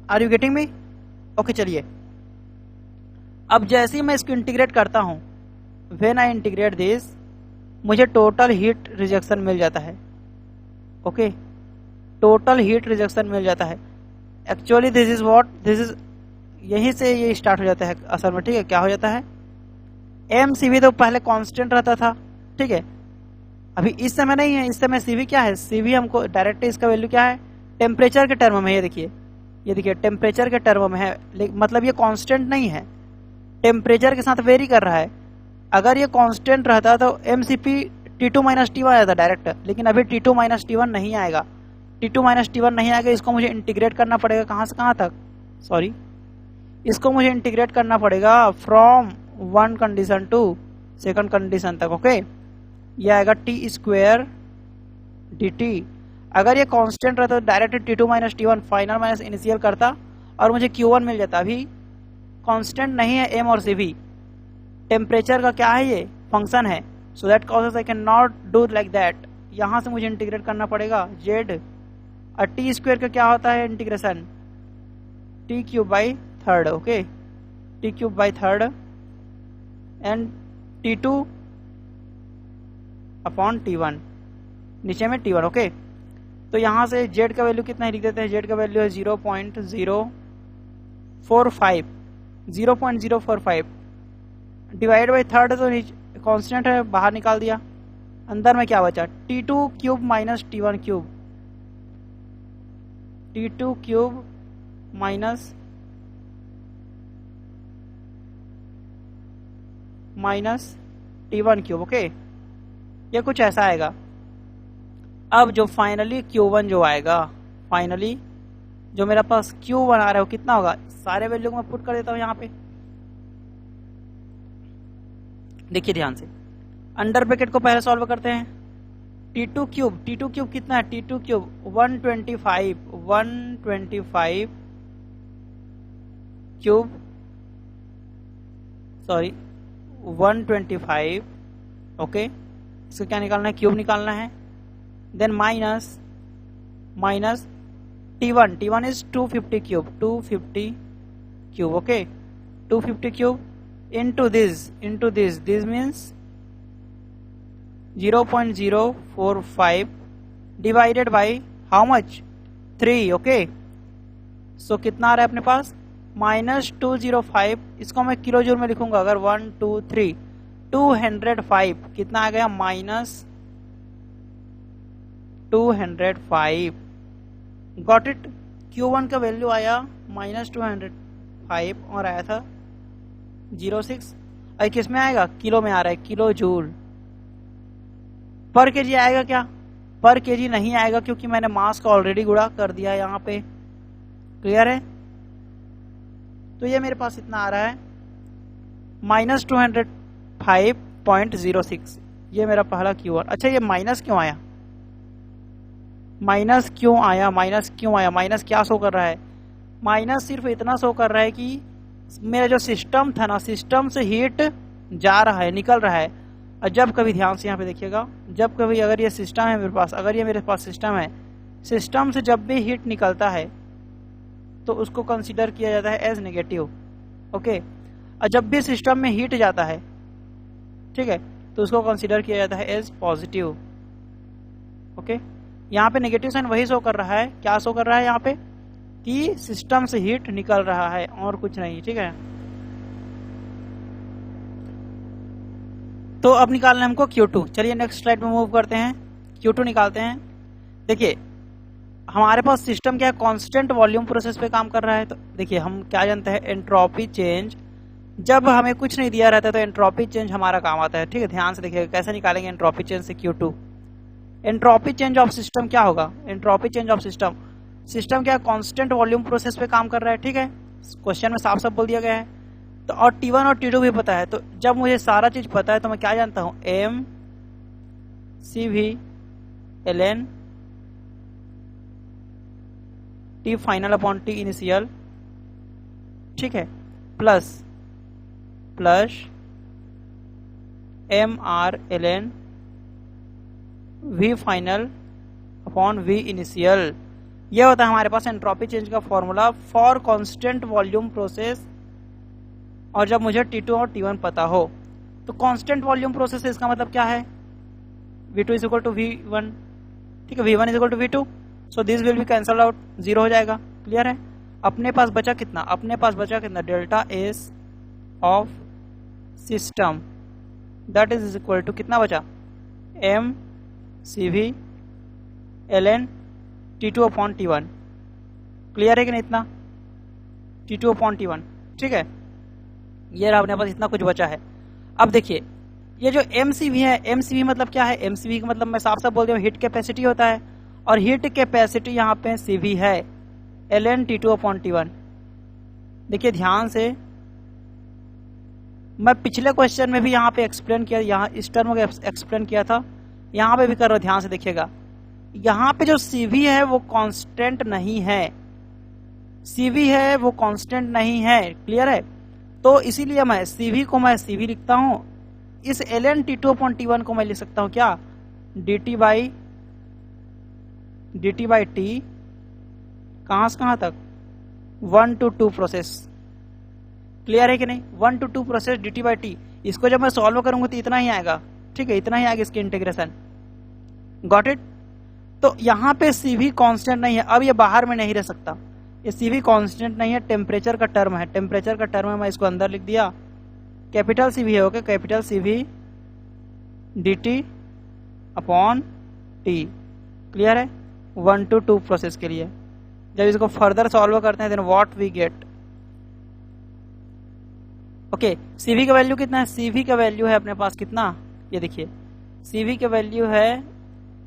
Speaker 1: Are you getting me? Okay, चलिए अब जैसे ही मैं इसको इंटीग्रेट करता हूं, व्हेन आई इंटीग्रेट दिस, मुझे टोटल हीट रिजेक्शन मिल जाता है। ओके, टोटल हीट रिजेक्शन मिल जाता है। Actually this is what, this is, यहीं से ये स्टार्ट हो जाता है असल में। ठीक है, क्या हो जाता है? mCV तो पहले कांस्टेंट रहता था, ठीक है, अभी इस समय नहीं है, इस समय CV क्या है? CV हमको डायरेक्ट, इसका वैल्यू क्या है? टेम्परेचर के टर्म में, ये देखिए टेम्परेचर के टर्म में है, मतलब ये कांस्टेंट नहीं है, टेम्परेचर के साथ वेरी कर रहा है। अगर ये कांस्टेंट रहता तो mCp T2 माइनस T1 आ जाता डायरेक्ट, लेकिन अभी T2 माइनस T1 नहीं आएगा। T2 माइनस T1 नहीं आएगा, इसको मुझे इंटीग्रेट करना पड़ेगा कहाँ से कहाँ तक, सॉरी, इसको मुझे इंटीग्रेट करना पड़ेगा from one condition to second condition तक। ओके, ये आएगा टी स्क्वेयर dt। अगर ये कांस्टेंट रहता तो direct T2 minus T1 final minus initial करता और मुझे Q1 मिल जाता। अभी कांस्टेंट नहीं है m और cv, टेम्परेचर का क्या है, ये फंक्शन है, so that causes I can not do like that. यहां से मुझे इंटीग्रेट करना पड़ेगा z, और टी स्क्वेयर का क्या होता है integration, T cube by third. Okay, T cube by third and T2 upon T1, नीचे में T1। ओके, तो यहां से z का वैल्यू कितना है लिख देते हैं, z का वैल्यू है 0.045 डिवाइड बाई थर्ड, तो कांस्टेंट है, बाहर निकाल दिया। अंदर में क्या बचा, T2 cube minus T1 cube, T2 cube minus T1 cube. Okay, ये कुछ ऐसा आएगा। अब जो फाइनली Q1 जो आएगा, फाइनली जो मेरा पास Q1 आ रहा है वो कितना होगा, सारे वैल्यू को मैं पुट कर देता हूं यहां पे। देखिए ध्यान से, अंडर ब्रैकेट को पहले सॉल्व करते हैं। T2 क्यूब कितना है, T2 cube 125 cube, sorry 125। Okay, इसको क्या निकालना है, क्यूब निकालना है। Then minus T1 is 250 cube. Okay, 250 cube into this means 0.045 divided by how much, 3। Okay, so कितना आ रहा है अपने पास, -205। इसको मैं किलो जूल में लिखूंगा, अगर 1 2 3 205 कितना आ गया, -205। Got it. Q1 का वैल्यू आया -205 और आया था 06। और किस में आएगा, किलो में आ रहा है, किलो जूल। पर केजी आएगा क्या, पर केजी नहीं आएगा, क्योंकि मैंने मास का ऑलरेडी गुणा कर दिया है यहाँ पे। क्लियर है, तो ये मेरे पास इतना आ रहा है -205.06। ये मेरा पहला Q1। अच्छा, ये माइनस क्यों आया, माइनस क्या शो कर रहा है, माइनस सिर्फ इतना शो कर रहा है कि मेरा जो सिस्टम था ना, सिस्टम से हीट जा रहा है, निकल रहा है। और जब कभी, ध्यान से यहाँ पे देखिएगा, जब कभी अगर ये सिस्टम है मेरे पास, अगर ये मेरे पास सिस्टम है, सिस्टम से जब भी हीट निकलता है तो उसको कंसीडर किया जाता है एज नेगेटिव। ओके, और जब भी सिस्टम में हीट जाता है, ठीक है, तो उसको कंसीडर किया जाता है एज पॉजिटिव। ओके, यहाँ पे नेगेटिव साइन वही शो कर रहा है, क्या शो कर रहा है यहाँ पे, कि सिस्टम से हीट निकल रहा है और कुछ नहीं। ठीक है, तो अब निकालना है हमको Q2। चलिए नेक्स्ट स्लाइड में मूव करते हैं, Q2 निकालते हैं। देखिए हमारे पास सिस्टम क्या है, कांस्टेंट वॉल्यूम प्रोसेस पे काम कर रहा है। तो देखिए हम क्या जानते हैं, एंट्रोपी चेंज। जब हमें कुछ नहीं दिया रहता है तो एंट्रोपी चेंज हमारा काम आता है। ठीक है, ध्यान से देखिएगा कैसे निकालेंगे एंट्रोपी चेंज से Q2। Entropy change of system क्या होगा, entropy change of system, system क्या कांस्टेंट वॉल्यूम प्रोसेस पे काम कर रहा है। ठीक है, क्वेश्चन में साफ साफ बोल दिया गया है। तो और T1 और T2 भी पता है। तो जब मुझे सारा चीज पता है तो मैं क्या जानता हूं, m CV ln T final upon T initial, ठीक है, plus MR ln V final upon V initial. ये होता है हमारे पास एंट्रोपी चेंज का formula for constant volume process. और जब मुझे T2 और T1 पता हो तो कांस्टेंट वॉल्यूम प्रोसेस, इसका मतलब क्या है, V2 is equal to V1। ठीक है, V1 is equal to V2, so this will be cancel out, 0 हो जाएगा। क्लियर है, अपने पास बचा कितना, delta S of system that is equal to कितना बचा, m CV ln T2 upon T1। Clear है कि नहीं, इतना T2 अपॉन T1। ठीक है, ये रहा अपने पास इतना कुछ बचा है। अब देखिए ये जो MCV है, MCV मतलब क्या है, MCV का मतलब मैं साफ साफ बोल रहा हूँ हीट कैपेसिटी होता है, और हीट कैपेसिटी यहाँ पे CV है ln T2/T1। देखिए ध्यान से, मैं पिछले क्वेश्चन में भी यहाँ पे एक्सप्लेन किया, यहाँ इस टर्म को एक्सप्लेन किया था, यहाँ पे भी कर रहा हूं, ध्यान से देखिएगा। यहाँ पे जो CV है वो कांस्टेंट नहीं है, CV है वो कांस्टेंट नहीं है, क्लियर है। तो इसीलिए मैं CV को मैं CV लिखता हूं, इस ln T2/T1 को मैं लिख सकता हूं क्या, dt बाई T, कहां से कहां तक, 1 to 2 प्रोसेस, क्लियर है कि नहीं, 1 to 2 process dt by T. इसको जब मैं सॉल्व करूंगा तो इतना ही आएगा, ठीक है, इतना ही आएगा इसकी इंटीग्रेशन, गॉट इट। तो यहाँ पे CV कांस्टेंट नहीं है, अब ये बाहर में नहीं रह सकता, ये CV कांस्टेंट नहीं है, टेम्परेचर का टर्म है, टेम्परेचर का टर्म है, मैं इसको अंदर लिख दिया, कैपिटल CV है, okay, capital CV dt upon T, clear है, 1 to 2 प्रोसेस के लिए। जब इसको फर्दर सॉल्व करते हैं then what we get, okay, CV का वैल्यू कितना है, CV का वैल्यू है अपने पास कितना, ये देखिए CV का वैल्यू है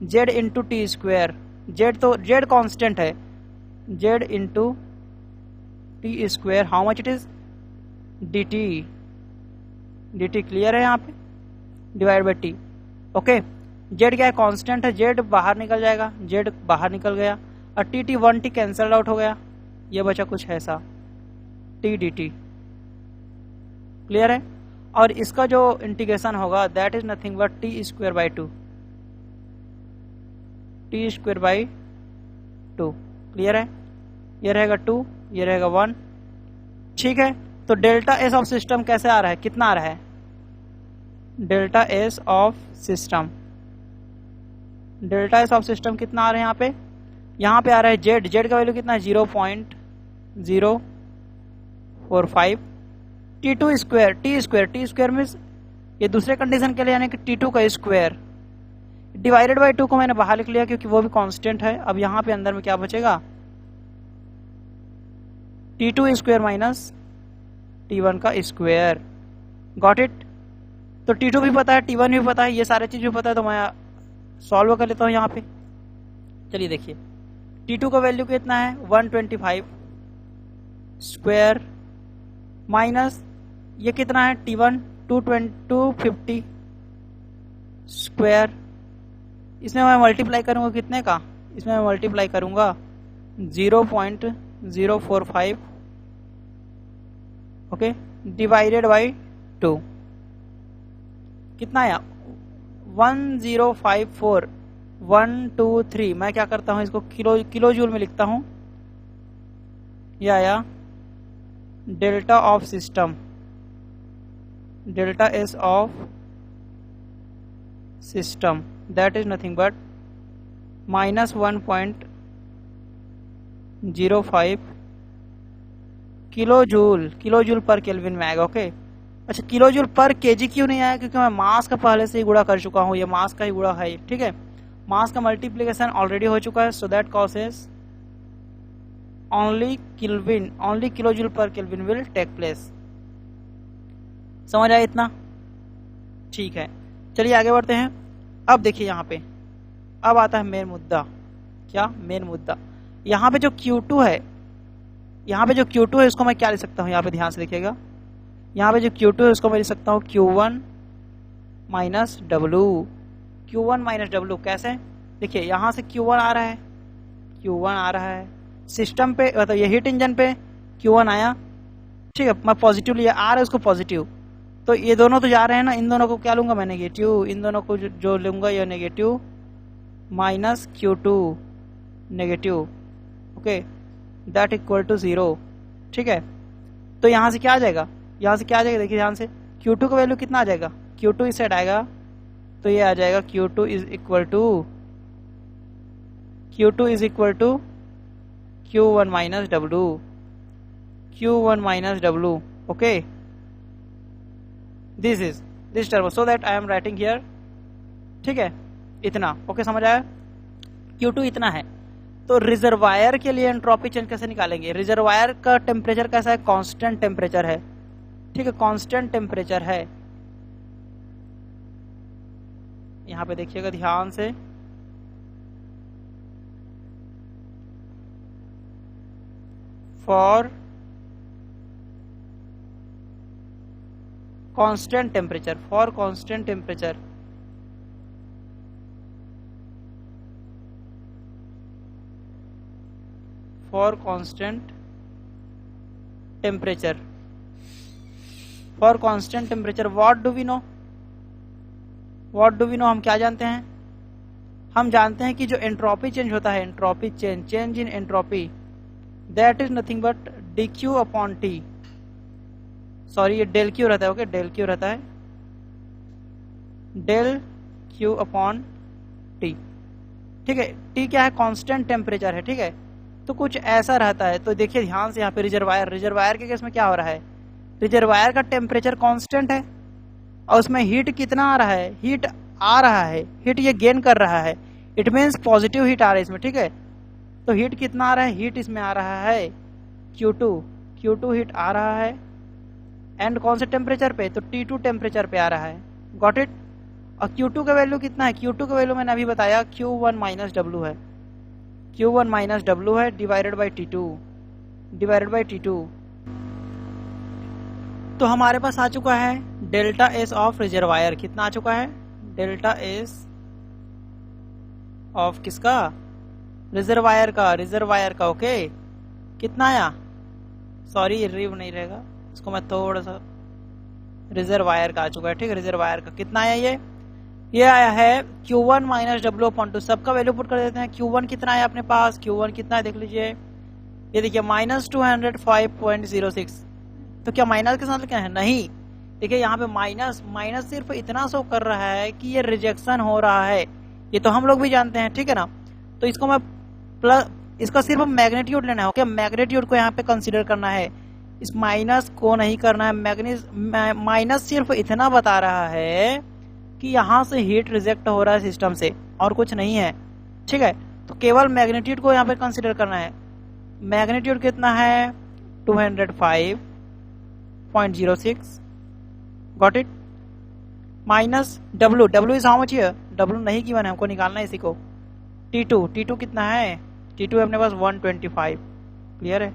Speaker 1: Z into T square, Z तो Z कांस्टेंट है, Z into T square, how much it is dt, clear है, यहाँ पे divide by T, okay. Z क्या है, कांस्टेंट है, Z बाहर निकल जाएगा, Z बाहर निकल गया, और टी 1t कैंसल आउट हो गया, ये बचा कुछ ऐसा t dt, क्लियर है। और इसका जो इंटीग्रेशन होगा that is nothing but T square by 2, clear है, ये रहेगा 2, ये रहेगा 1, ठीक है। तो डेल्टा एस ऑफ सिस्टम कैसे आ रहा है, कितना आ रहा है, delta S of system, delta S of system कितना आ रहा है यहाँ पे आ रहा है जेड का वैल्यू कितना है 0.045, T2 square, T square means ये दूसरे कंडीशन के लिए यानी कि T2 का स्क्वायर डिवाइडेड बाई 2 को मैंने बाहर लिख लिया क्योंकि वो भी कांस्टेंट है। अब यहाँ पे अंदर में क्या बचेगा, T2 स्क्वायर माइनस T1 का स्क्वायर, गॉट इट। तो T2 भी पता है, T1 भी पता है, ये सारे चीज भी पता है, तो मैं सॉल्व कर लेता हूँ यहाँ पे। चलिए देखिए T2 का वैल्यू कितना है 125 स्क्वायर माइनस ये कितना है T1 250 स्क्वायर, इसमें मैं मल्टीप्लाई करूंगा कितने का, इसमें मैं मल्टीप्लाई करूंगा 0.045, ओके, डिवाइडेड बाई 2, कितना आया 1054 123। मैं क्या करता हूं इसको किलो जूल में लिखता हूं, यह आया delta of system, delta S of system that is nothing but -1.05 kilo joule per kelvin में आएगा, ओके। अच्छा किलो जूल पर केजी क्यों नहीं आया, क्योंकि मैं मास का पहले से ही गुणा कर चुका हूं, ये मास का ही गुणा है, ठीक है, मास का मल्टीप्लिकेशन ऑलरेडी हो चुका है, so that causes only kilo joule per kelvin will take place. समझ आया इतना, ठीक है। चलिए आगे बढ़ते हैं। अब देखिए यहाँ पे अब आता है मेन मुद्दा, क्या मेन मुद्दा, यहाँ पे जो Q2 है, यहाँ पे जो Q2 है उसको मैं क्या लिख सकता हूँ, यहाँ पे ध्यान से देखिएगा, यहाँ पे जो Q2 है उसको मैं लिख सकता हूँ Q1 minus W, Q1 minus W कैसे, देखिए यहाँ से Q1 आ रहा है सिस्टम पे, मतलब ये हीट इंजन पे Q1 आया, ठीक है, मैं पॉजिटिव लिया, आ रहा है उसको पॉजिटिव, तो ये दोनों तो जा रहे हैं ना, इन दोनों को क्या लूंगा मैं नेगेटिव, इन दोनों को जो लूंगा ये negative minus Q2 negative, okay, that equal to 0, ठीक है। तो यहाँ से क्या आ जाएगा, देखिए ध्यान से, Q2 का वैल्यू कितना आ जाएगा, Q2 इस साइड आएगा तो ये आ जाएगा Q2 is equal to Q1 minus W, okay, this term, so that I am writing here, ठीक है, इतना, ओके, समझ आया। Q2 इतना है, तो रिजर्वायर के लिए एंट्रोपी चेंज कैसे निकालेंगे, रिजर्वायर का टेम्परेचर कैसा है, कांस्टेंट टेम्परेचर है, ठीक है, कांस्टेंट टेम्परेचर है। यहां पे देखिएगा ध्यान से, for constant temperature, for constant temperature, for constant temperature, for constant temperature what do we know, what do we know, हम क्या जानते हैं? हम जानते हैं कि जो एंट्रोपी चेंज होता है, entropy change, change in entropy, that is nothing but D Q upon T, sorry ये डेल क्यू रहता है, ओके, डेल क्यू रहता है, डेल क्यू अपॉन टी, ठीक है। टी क्या है? कांस्टेंट टेम्परेचर है, ठीक है। तो कुछ ऐसा रहता है, तो देखिए ध्यान से यहाँ पे रिजर्वायर, रिजर्वायर के केस में क्या हो रहा है, रिजर्वायर का टेम्परेचर कांस्टेंट है और उसमें हीट कितना आ रहा है, हीट आ रहा है, हीट ये गेन कर रहा है, इट मीन्स पॉजिटिव हीट आ रहा है इसमें, ठीक है। तो हीट कितना आ रहा है, हीट इसमें आ रहा है Q2, Q2 हीट आ रहा है, एंड कौन से टेम्परेचर पे, तो T2 टेम्परेचर पे आ रहा है, गॉट इट। और Q2 का वैल्यू कितना है, Q2 का वैल्यू मैंने अभी बताया Q1 माइनस डब्ल्यू है, Q1 माइनस डब्ल्यू है, divided by T2, divided by T2। तो हमारे पास आ चुका है डेल्टा एस ऑफ रिजर्वायर, कितना आ चुका है, डेल्टा एस ऑफ किसका, रिजर्वायर का, रिजर्वायर का, ओके। कितना आया, सॉरी रिव नहीं रहेगा, इसको मैं थोड़ा सा, रिजर्वायर का आ चुका है, ठीक है। रिजर्वायर का कितना आया, ये आया है Q1 minus W upon two, सबका वैल्यू पुट कर देते हैं। Q1 कितना है अपने पास, Q1 कितना है देख लीजिए, ये देखिए माइनस 205.06। तो क्या माइनस के साथ क्या है, नहीं, देखिए यहाँ पे माइनस, माइनस सिर्फ इतना शो कर रहा है कि ये रिजेक्शन हो रहा है, ये तो हम लोग भी जानते हैं, ठीक है ना। तो इसको मैं प्लस, इसका सिर्फ मैग्नीट्यूड लेना है, ओके, मैग्नीट्यूड को यहाँ पे कंसीडर करना है, इस माइनस को नहीं करना है। माइनस सिर्फ इतना बता रहा है कि यहाँ से हीट रिजेक्ट हो रहा है सिस्टम से, और कुछ नहीं है, ठीक है। तो केवल मैग्नीट्यूड को यहाँ पे कंसीडर करना है। मैग्नीट्यूड कितना है, 205.06, got it, minus W, W is how much here, W नहीं गिवन है, हमको निकालना है इसी को। T2, T2 कितना है, T2 अपने पास 125, क्लियर है,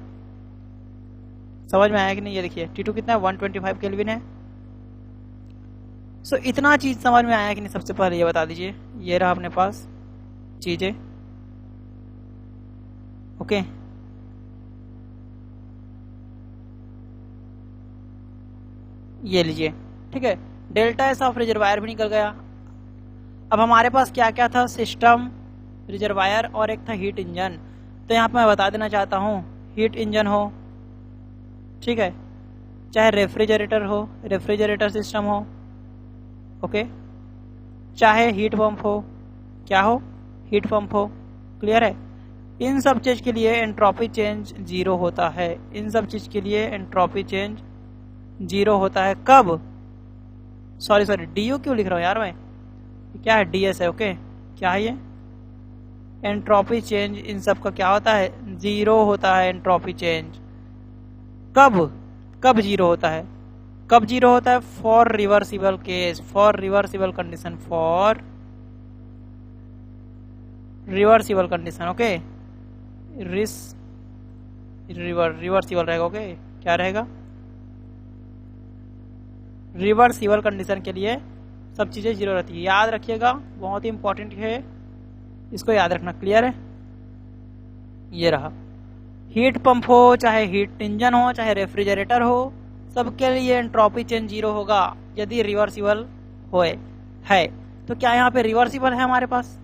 Speaker 1: समझ में आया कि नहीं, ये देखिए T2 कितना है, 125 केल्विन है। सो इतना चीज समझ में आया कि नहीं, सबसे पहले ये बता दीजिए, ये रहा अपने पास चीजें, ओके। ये लीजिए, ठीक है, डेल्टा एस ऑफ रिजर्वायर भी निकल गया। अब हमारे पास क्या क्या था, सिस्टम, रिजर्वायर और एक था हीट इंजन। तो यहाँ पे मैं बता देना चाहता हूँ, हीट इंजन हो, ठीक है, चाहे रेफ्रिजरेटर हो, रेफ्रिजरेटर सिस्टम हो, ओके, चाहे हीट पंप हो, क्या हो, हीट पंप हो, क्लियर है। इन सब चीज के लिए एंट्रोपी चेंज 0 होता है, इन सब चीज के लिए एंट्रोपी चेंज 0 होता है, कब, सॉरी डीयू क्यों लिख रहा हूँ यार मैं, क्या है, डीएस है, ओके, क्या है ये, एंट्रोपी चेंज इन सब का क्या होता है, 0 होता है एंट्रोपी चेंज। कब, कब 0 होता है, कब 0 होता है, for reversible case, for reversible condition, for reversible condition, okay, reversible रहेगा, ओके, क्या रहेगा, रिवर्सिबल कंडीशन के लिए सब चीजें 0 रहती है, याद रखिएगा, बहुत ही इंपॉर्टेंट है, इसको याद रखना, क्लियर है। ये रहा, हीट पंप हो, चाहे हीट इंजन हो, चाहे रेफ्रिजरेटर हो, सबके लिए एंट्रोपी चेंज 0 होगा यदि रिवर्सिबल होए है। तो क्या यहाँ पे रिवर्सिबल है हमारे पास,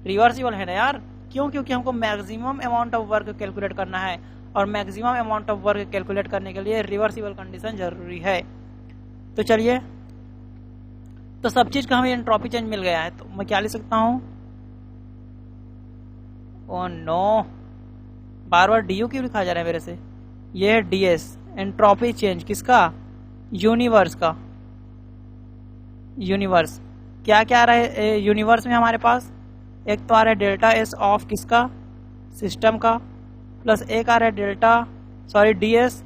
Speaker 1: रिवर्सिबल है ना यार, क्यों, क्योंकि हमको maximum amount of work calculate करना है, और maximum amount of work calculate करने के लिए रिवर्सिबल कंडीशन जरूरी है। तो चलिए, तो सब चीज का हमें एंट्रोपी चेंज मिल गया है, तो मैं क्या लिख सकता हूं, ओ नो, बार बार डीयू क्यों लिखा जा रहा है मेरे से, ये है डीएस, एंट्रोपी चेंज किसका, यूनिवर्स का, यूनिवर्स, क्या क्या आ रहा है यूनिवर्स में हमारे पास, एक तो आ रहा है डेल्टा एस ऑफ किसका, सिस्टम का, प्लस एक आ रहा है delta, sorry DS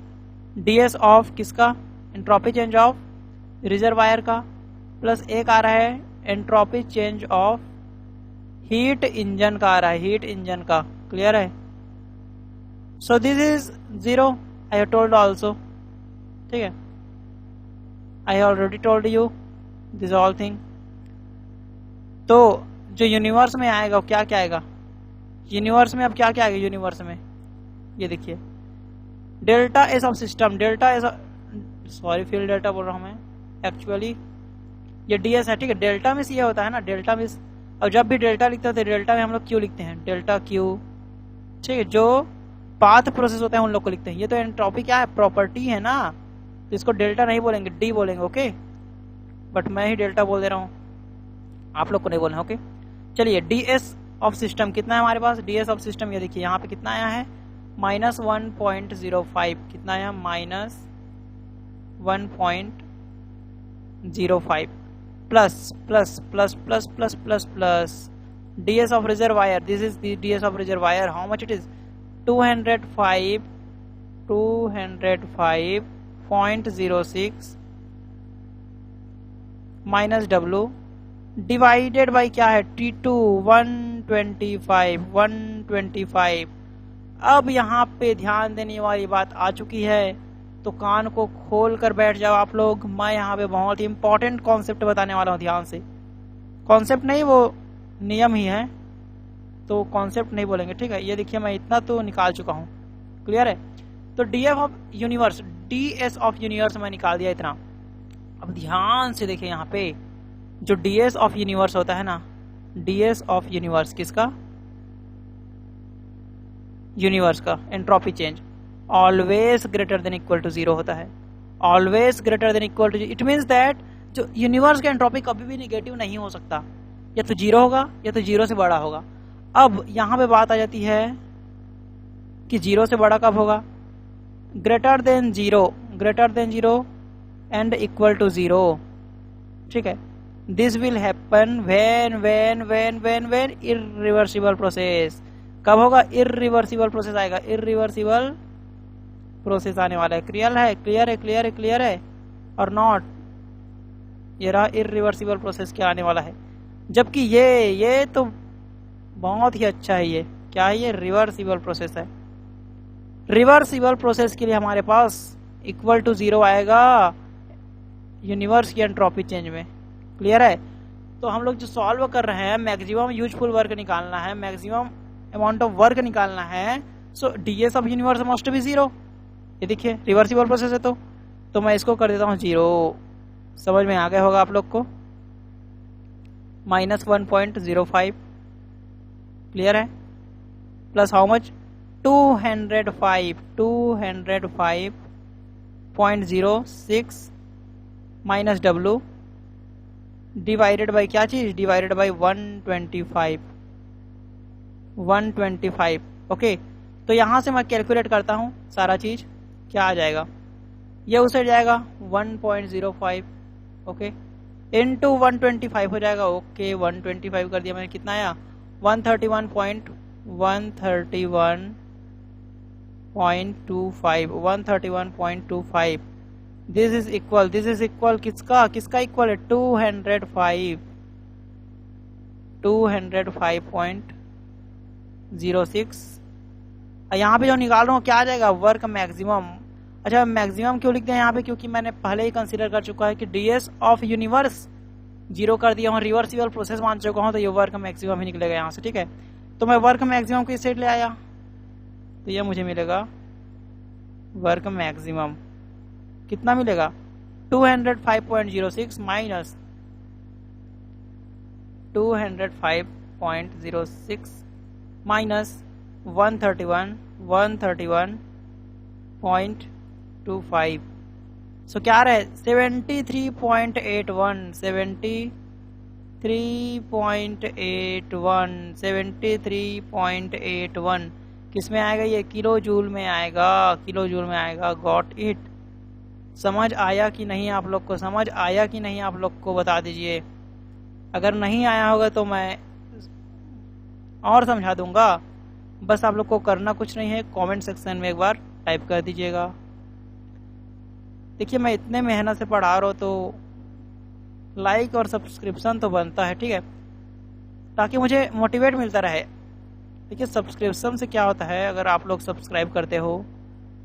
Speaker 1: ds of किसका, एंट्रोपी चेंज ऑफ रिजर्वायर का, प्लस एक आ रहा है entropy change of heat engine का आ रहा है, हीट इंजन का। क्लियर है? So this is 0, I have told also. ठीक है, I have already told you this all thing. तो जो यूनिवर्स में आएगा वो क्या क्या आएगा, यूनिवर्स में अब क्या क्या आएगा यूनिवर्स में, ये देखिए delta S of system, delta S, sorry field delta बोल रहा हूं मैं, एक्चुअली ये ds है। ठीक है, डेल्टा में ये होता है ना, डेल्टा में, और जब भी डेल्टा लिखते हैं तो डेल्टा में हम लोग क्यू लिखते हैं, डेल्टा क्यू। ठीक है, जो पाथ प्रोसेस होता है उन लोग को लिखते हैं। ये तो एंट्रोपी क्या है, प्रॉपर्टी है ना, तो इसको डेल्टा नहीं बोलेंगे, डी बोलेंगे। ओके, बट मैं ही डेल्टा बोल दे रहा हूँ, आप लोग को नहीं बोलना। ओके, चलिए ds ऑफ सिस्टम कितना है हमारे पास, ds ऑफ सिस्टम ये देखिए यहाँ पे कितना आया है, -1.05, कितना आया, -1.05 plus plus plus plus plus plus plus ds of reservoir, this is the ds of reservoir, how much it is, 205.06 minus w divided by क्या है, T2 125। अब यहाँ पे ध्यान देने वाली बात आ चुकी है, तो कान को खोल कर बैठ जाओ आप लोग। मैं यहाँ पे बहुत ही इंपॉर्टेंट कॉन्सेप्ट बताने वाला हूँ, ध्यान से। कॉन्सेप्ट नहीं, वो नियम ही है, तो कॉन्सेप्ट नहीं बोलेंगे। ठीक है, ये देखिए मैं इतना तो निकाल चुका हूँ। क्लियर है? तो ds of universe, ds of universe मैं निकाल दिया इतना। अब ध्यान से देखिए यहाँ पे जो ds ऑफ यूनिवर्स होता है ना, ds ऑफ यूनिवर्स किसका, यूनिवर्स का entropy change always greater than equal to 0 होता है, always greater than equal to. It means that जो यूनिवर्स का एंट्रोपी कभी भी निगेटिव नहीं हो सकता, या तो 0 होगा या तो 0 से बड़ा होगा। अब यहां पे बात आ जाती है कि 0 से बड़ा कब होगा, greater than 0 and equal to 0। ठीक है, this will happen when irreversible process. कब होगा, इररिवर्सिबल प्रोसेस आएगा, इररिवर्सिबल प्रोसेस आने वाला है। क्लियर है और नॉट, ये रहा इररिवर्सिबल प्रोसेस क्या आने वाला है। जबकि ये तो बहुत ही अच्छा है, ये क्या है, ये रिवर्सिबल प्रोसेस है। रिवर्सिबल प्रोसेस के लिए हमारे पास इक्वल टू 0 आएगा यूनिवर्स की एंट्रोपी चेंज में। क्लियर है? तो हम लोग जो सॉल्व कर रहे हैं, मैक्सिमम यूजफुल वर्क निकालना है, मैक्सिमम अमाउंट ऑफ वर्क निकालना है। सो ds of universe must be 0। ये देखिए रिवर्सिबल प्रोसेस है, तो मैं इसको कर देता हूँ 0। समझ में आ गया होगा आप लोग को, -1.05। क्लियर है? Plus how much, 205.06 minus w divided by क्या चीज, डिवाइडेड बाई 125। ओके, तो यहां से मैं कैलकुलेट करता हूं सारा चीज, क्या आ जाएगा, ये उसे जाएगा 1.05। ओके, इनटू 125 हो जाएगा। ओके, 125 कर दिया मैंने, कितना आया, 131.25। दिस इज इक्वल किसका इक्वल है, 205.06। यहाँ पे जो निकाल रहा हूँ क्या आ जाएगा, वर्क मैक्सिमम। अच्छा, मैक्सिमम क्यों लिखते हैं यहाँ पे, क्योंकि मैंने पहले ही कंसीडर कर चुका है कि ds ऑफ यूनिवर्स 0 कर दिया हूँ, रिवर्सिबल प्रोसेस मान चुका हूँ, तो ये वर्क मैक्सिमम ही निकलेगा यहाँ से। ठीक है, तो मैं वर्क मैक्सिमम की सेट ले आया, तो ये मुझे मिलेगा वर्क मैक्सिमम कितना मिलेगा, 205.06 माइनस 205.06 माइनस 131.25। सो क्या रहे, 73.81 किसमें आएगा, ये किलो जूल में आएगा। Got it? समझ आया कि नहीं आप लोग को, आप लोग को बता दीजिए। अगर नहीं आया होगा तो मैं और समझा दूंगा, बस आप लोग को करना कुछ नहीं है, कमेंट सेक्शन में एक बार टाइप कर दीजिएगा। देखिए मैं इतने मेहनत से पढ़ा रहा हूँ तो लाइक और सब्सक्रिप्शन तो बनता है, ठीक है, ताकि मुझे मोटिवेट मिलता रहे। देखिए सब्सक्रिप्शन से क्या होता है, अगर आप लोग सब्सक्राइब करते हो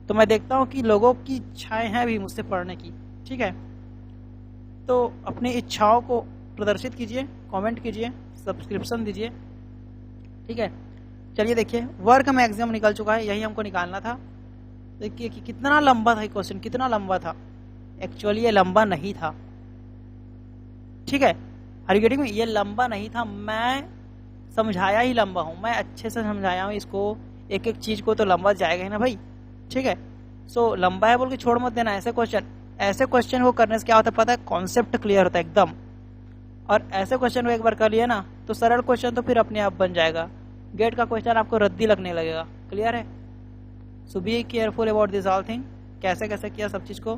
Speaker 1: तो मैं देखता हूँ कि लोगों की इच्छाएं हैं भी मुझसे पढ़ने की, ठीक है। तो अपनी इच्छाओं को प्रदर्शित कीजिए, कमेंट कीजिए, सब्सक्रिप्शन दीजिए, ठीक है। चलिए देखिए वर्क मैक्सिमम निकल चुका है, यही हमको निकालना था। देखिए कि कितना लंबा था ये क्वेश्चन, कितना लंबा था। एक्चुअली ये लंबा नहीं था, ठीक है। Are you getting me? ये लंबा नहीं था, मैं समझाया ही लंबा हूं, मैं अच्छे से समझाया हूं इसको, एक एक चीज को तो लंबा जाएगा ही ना भाई, ठीक है। सो लंबा है बोल के छोड़ मत देना ऐसे क्वेश्चन को करने से क्या होता है पता है, कॉन्सेप्ट क्लियर होता है एकदम। और ऐसे क्वेश्चन को एक बार कर लिया ना तो सरल क्वेश्चन तो फिर अपने आप बन जाएगा, गेट का क्वेश्चन आपको रद्दी लगने लगेगा। क्लियर है? So be careful about this all thing. कैसे कैसे किया सब चीज को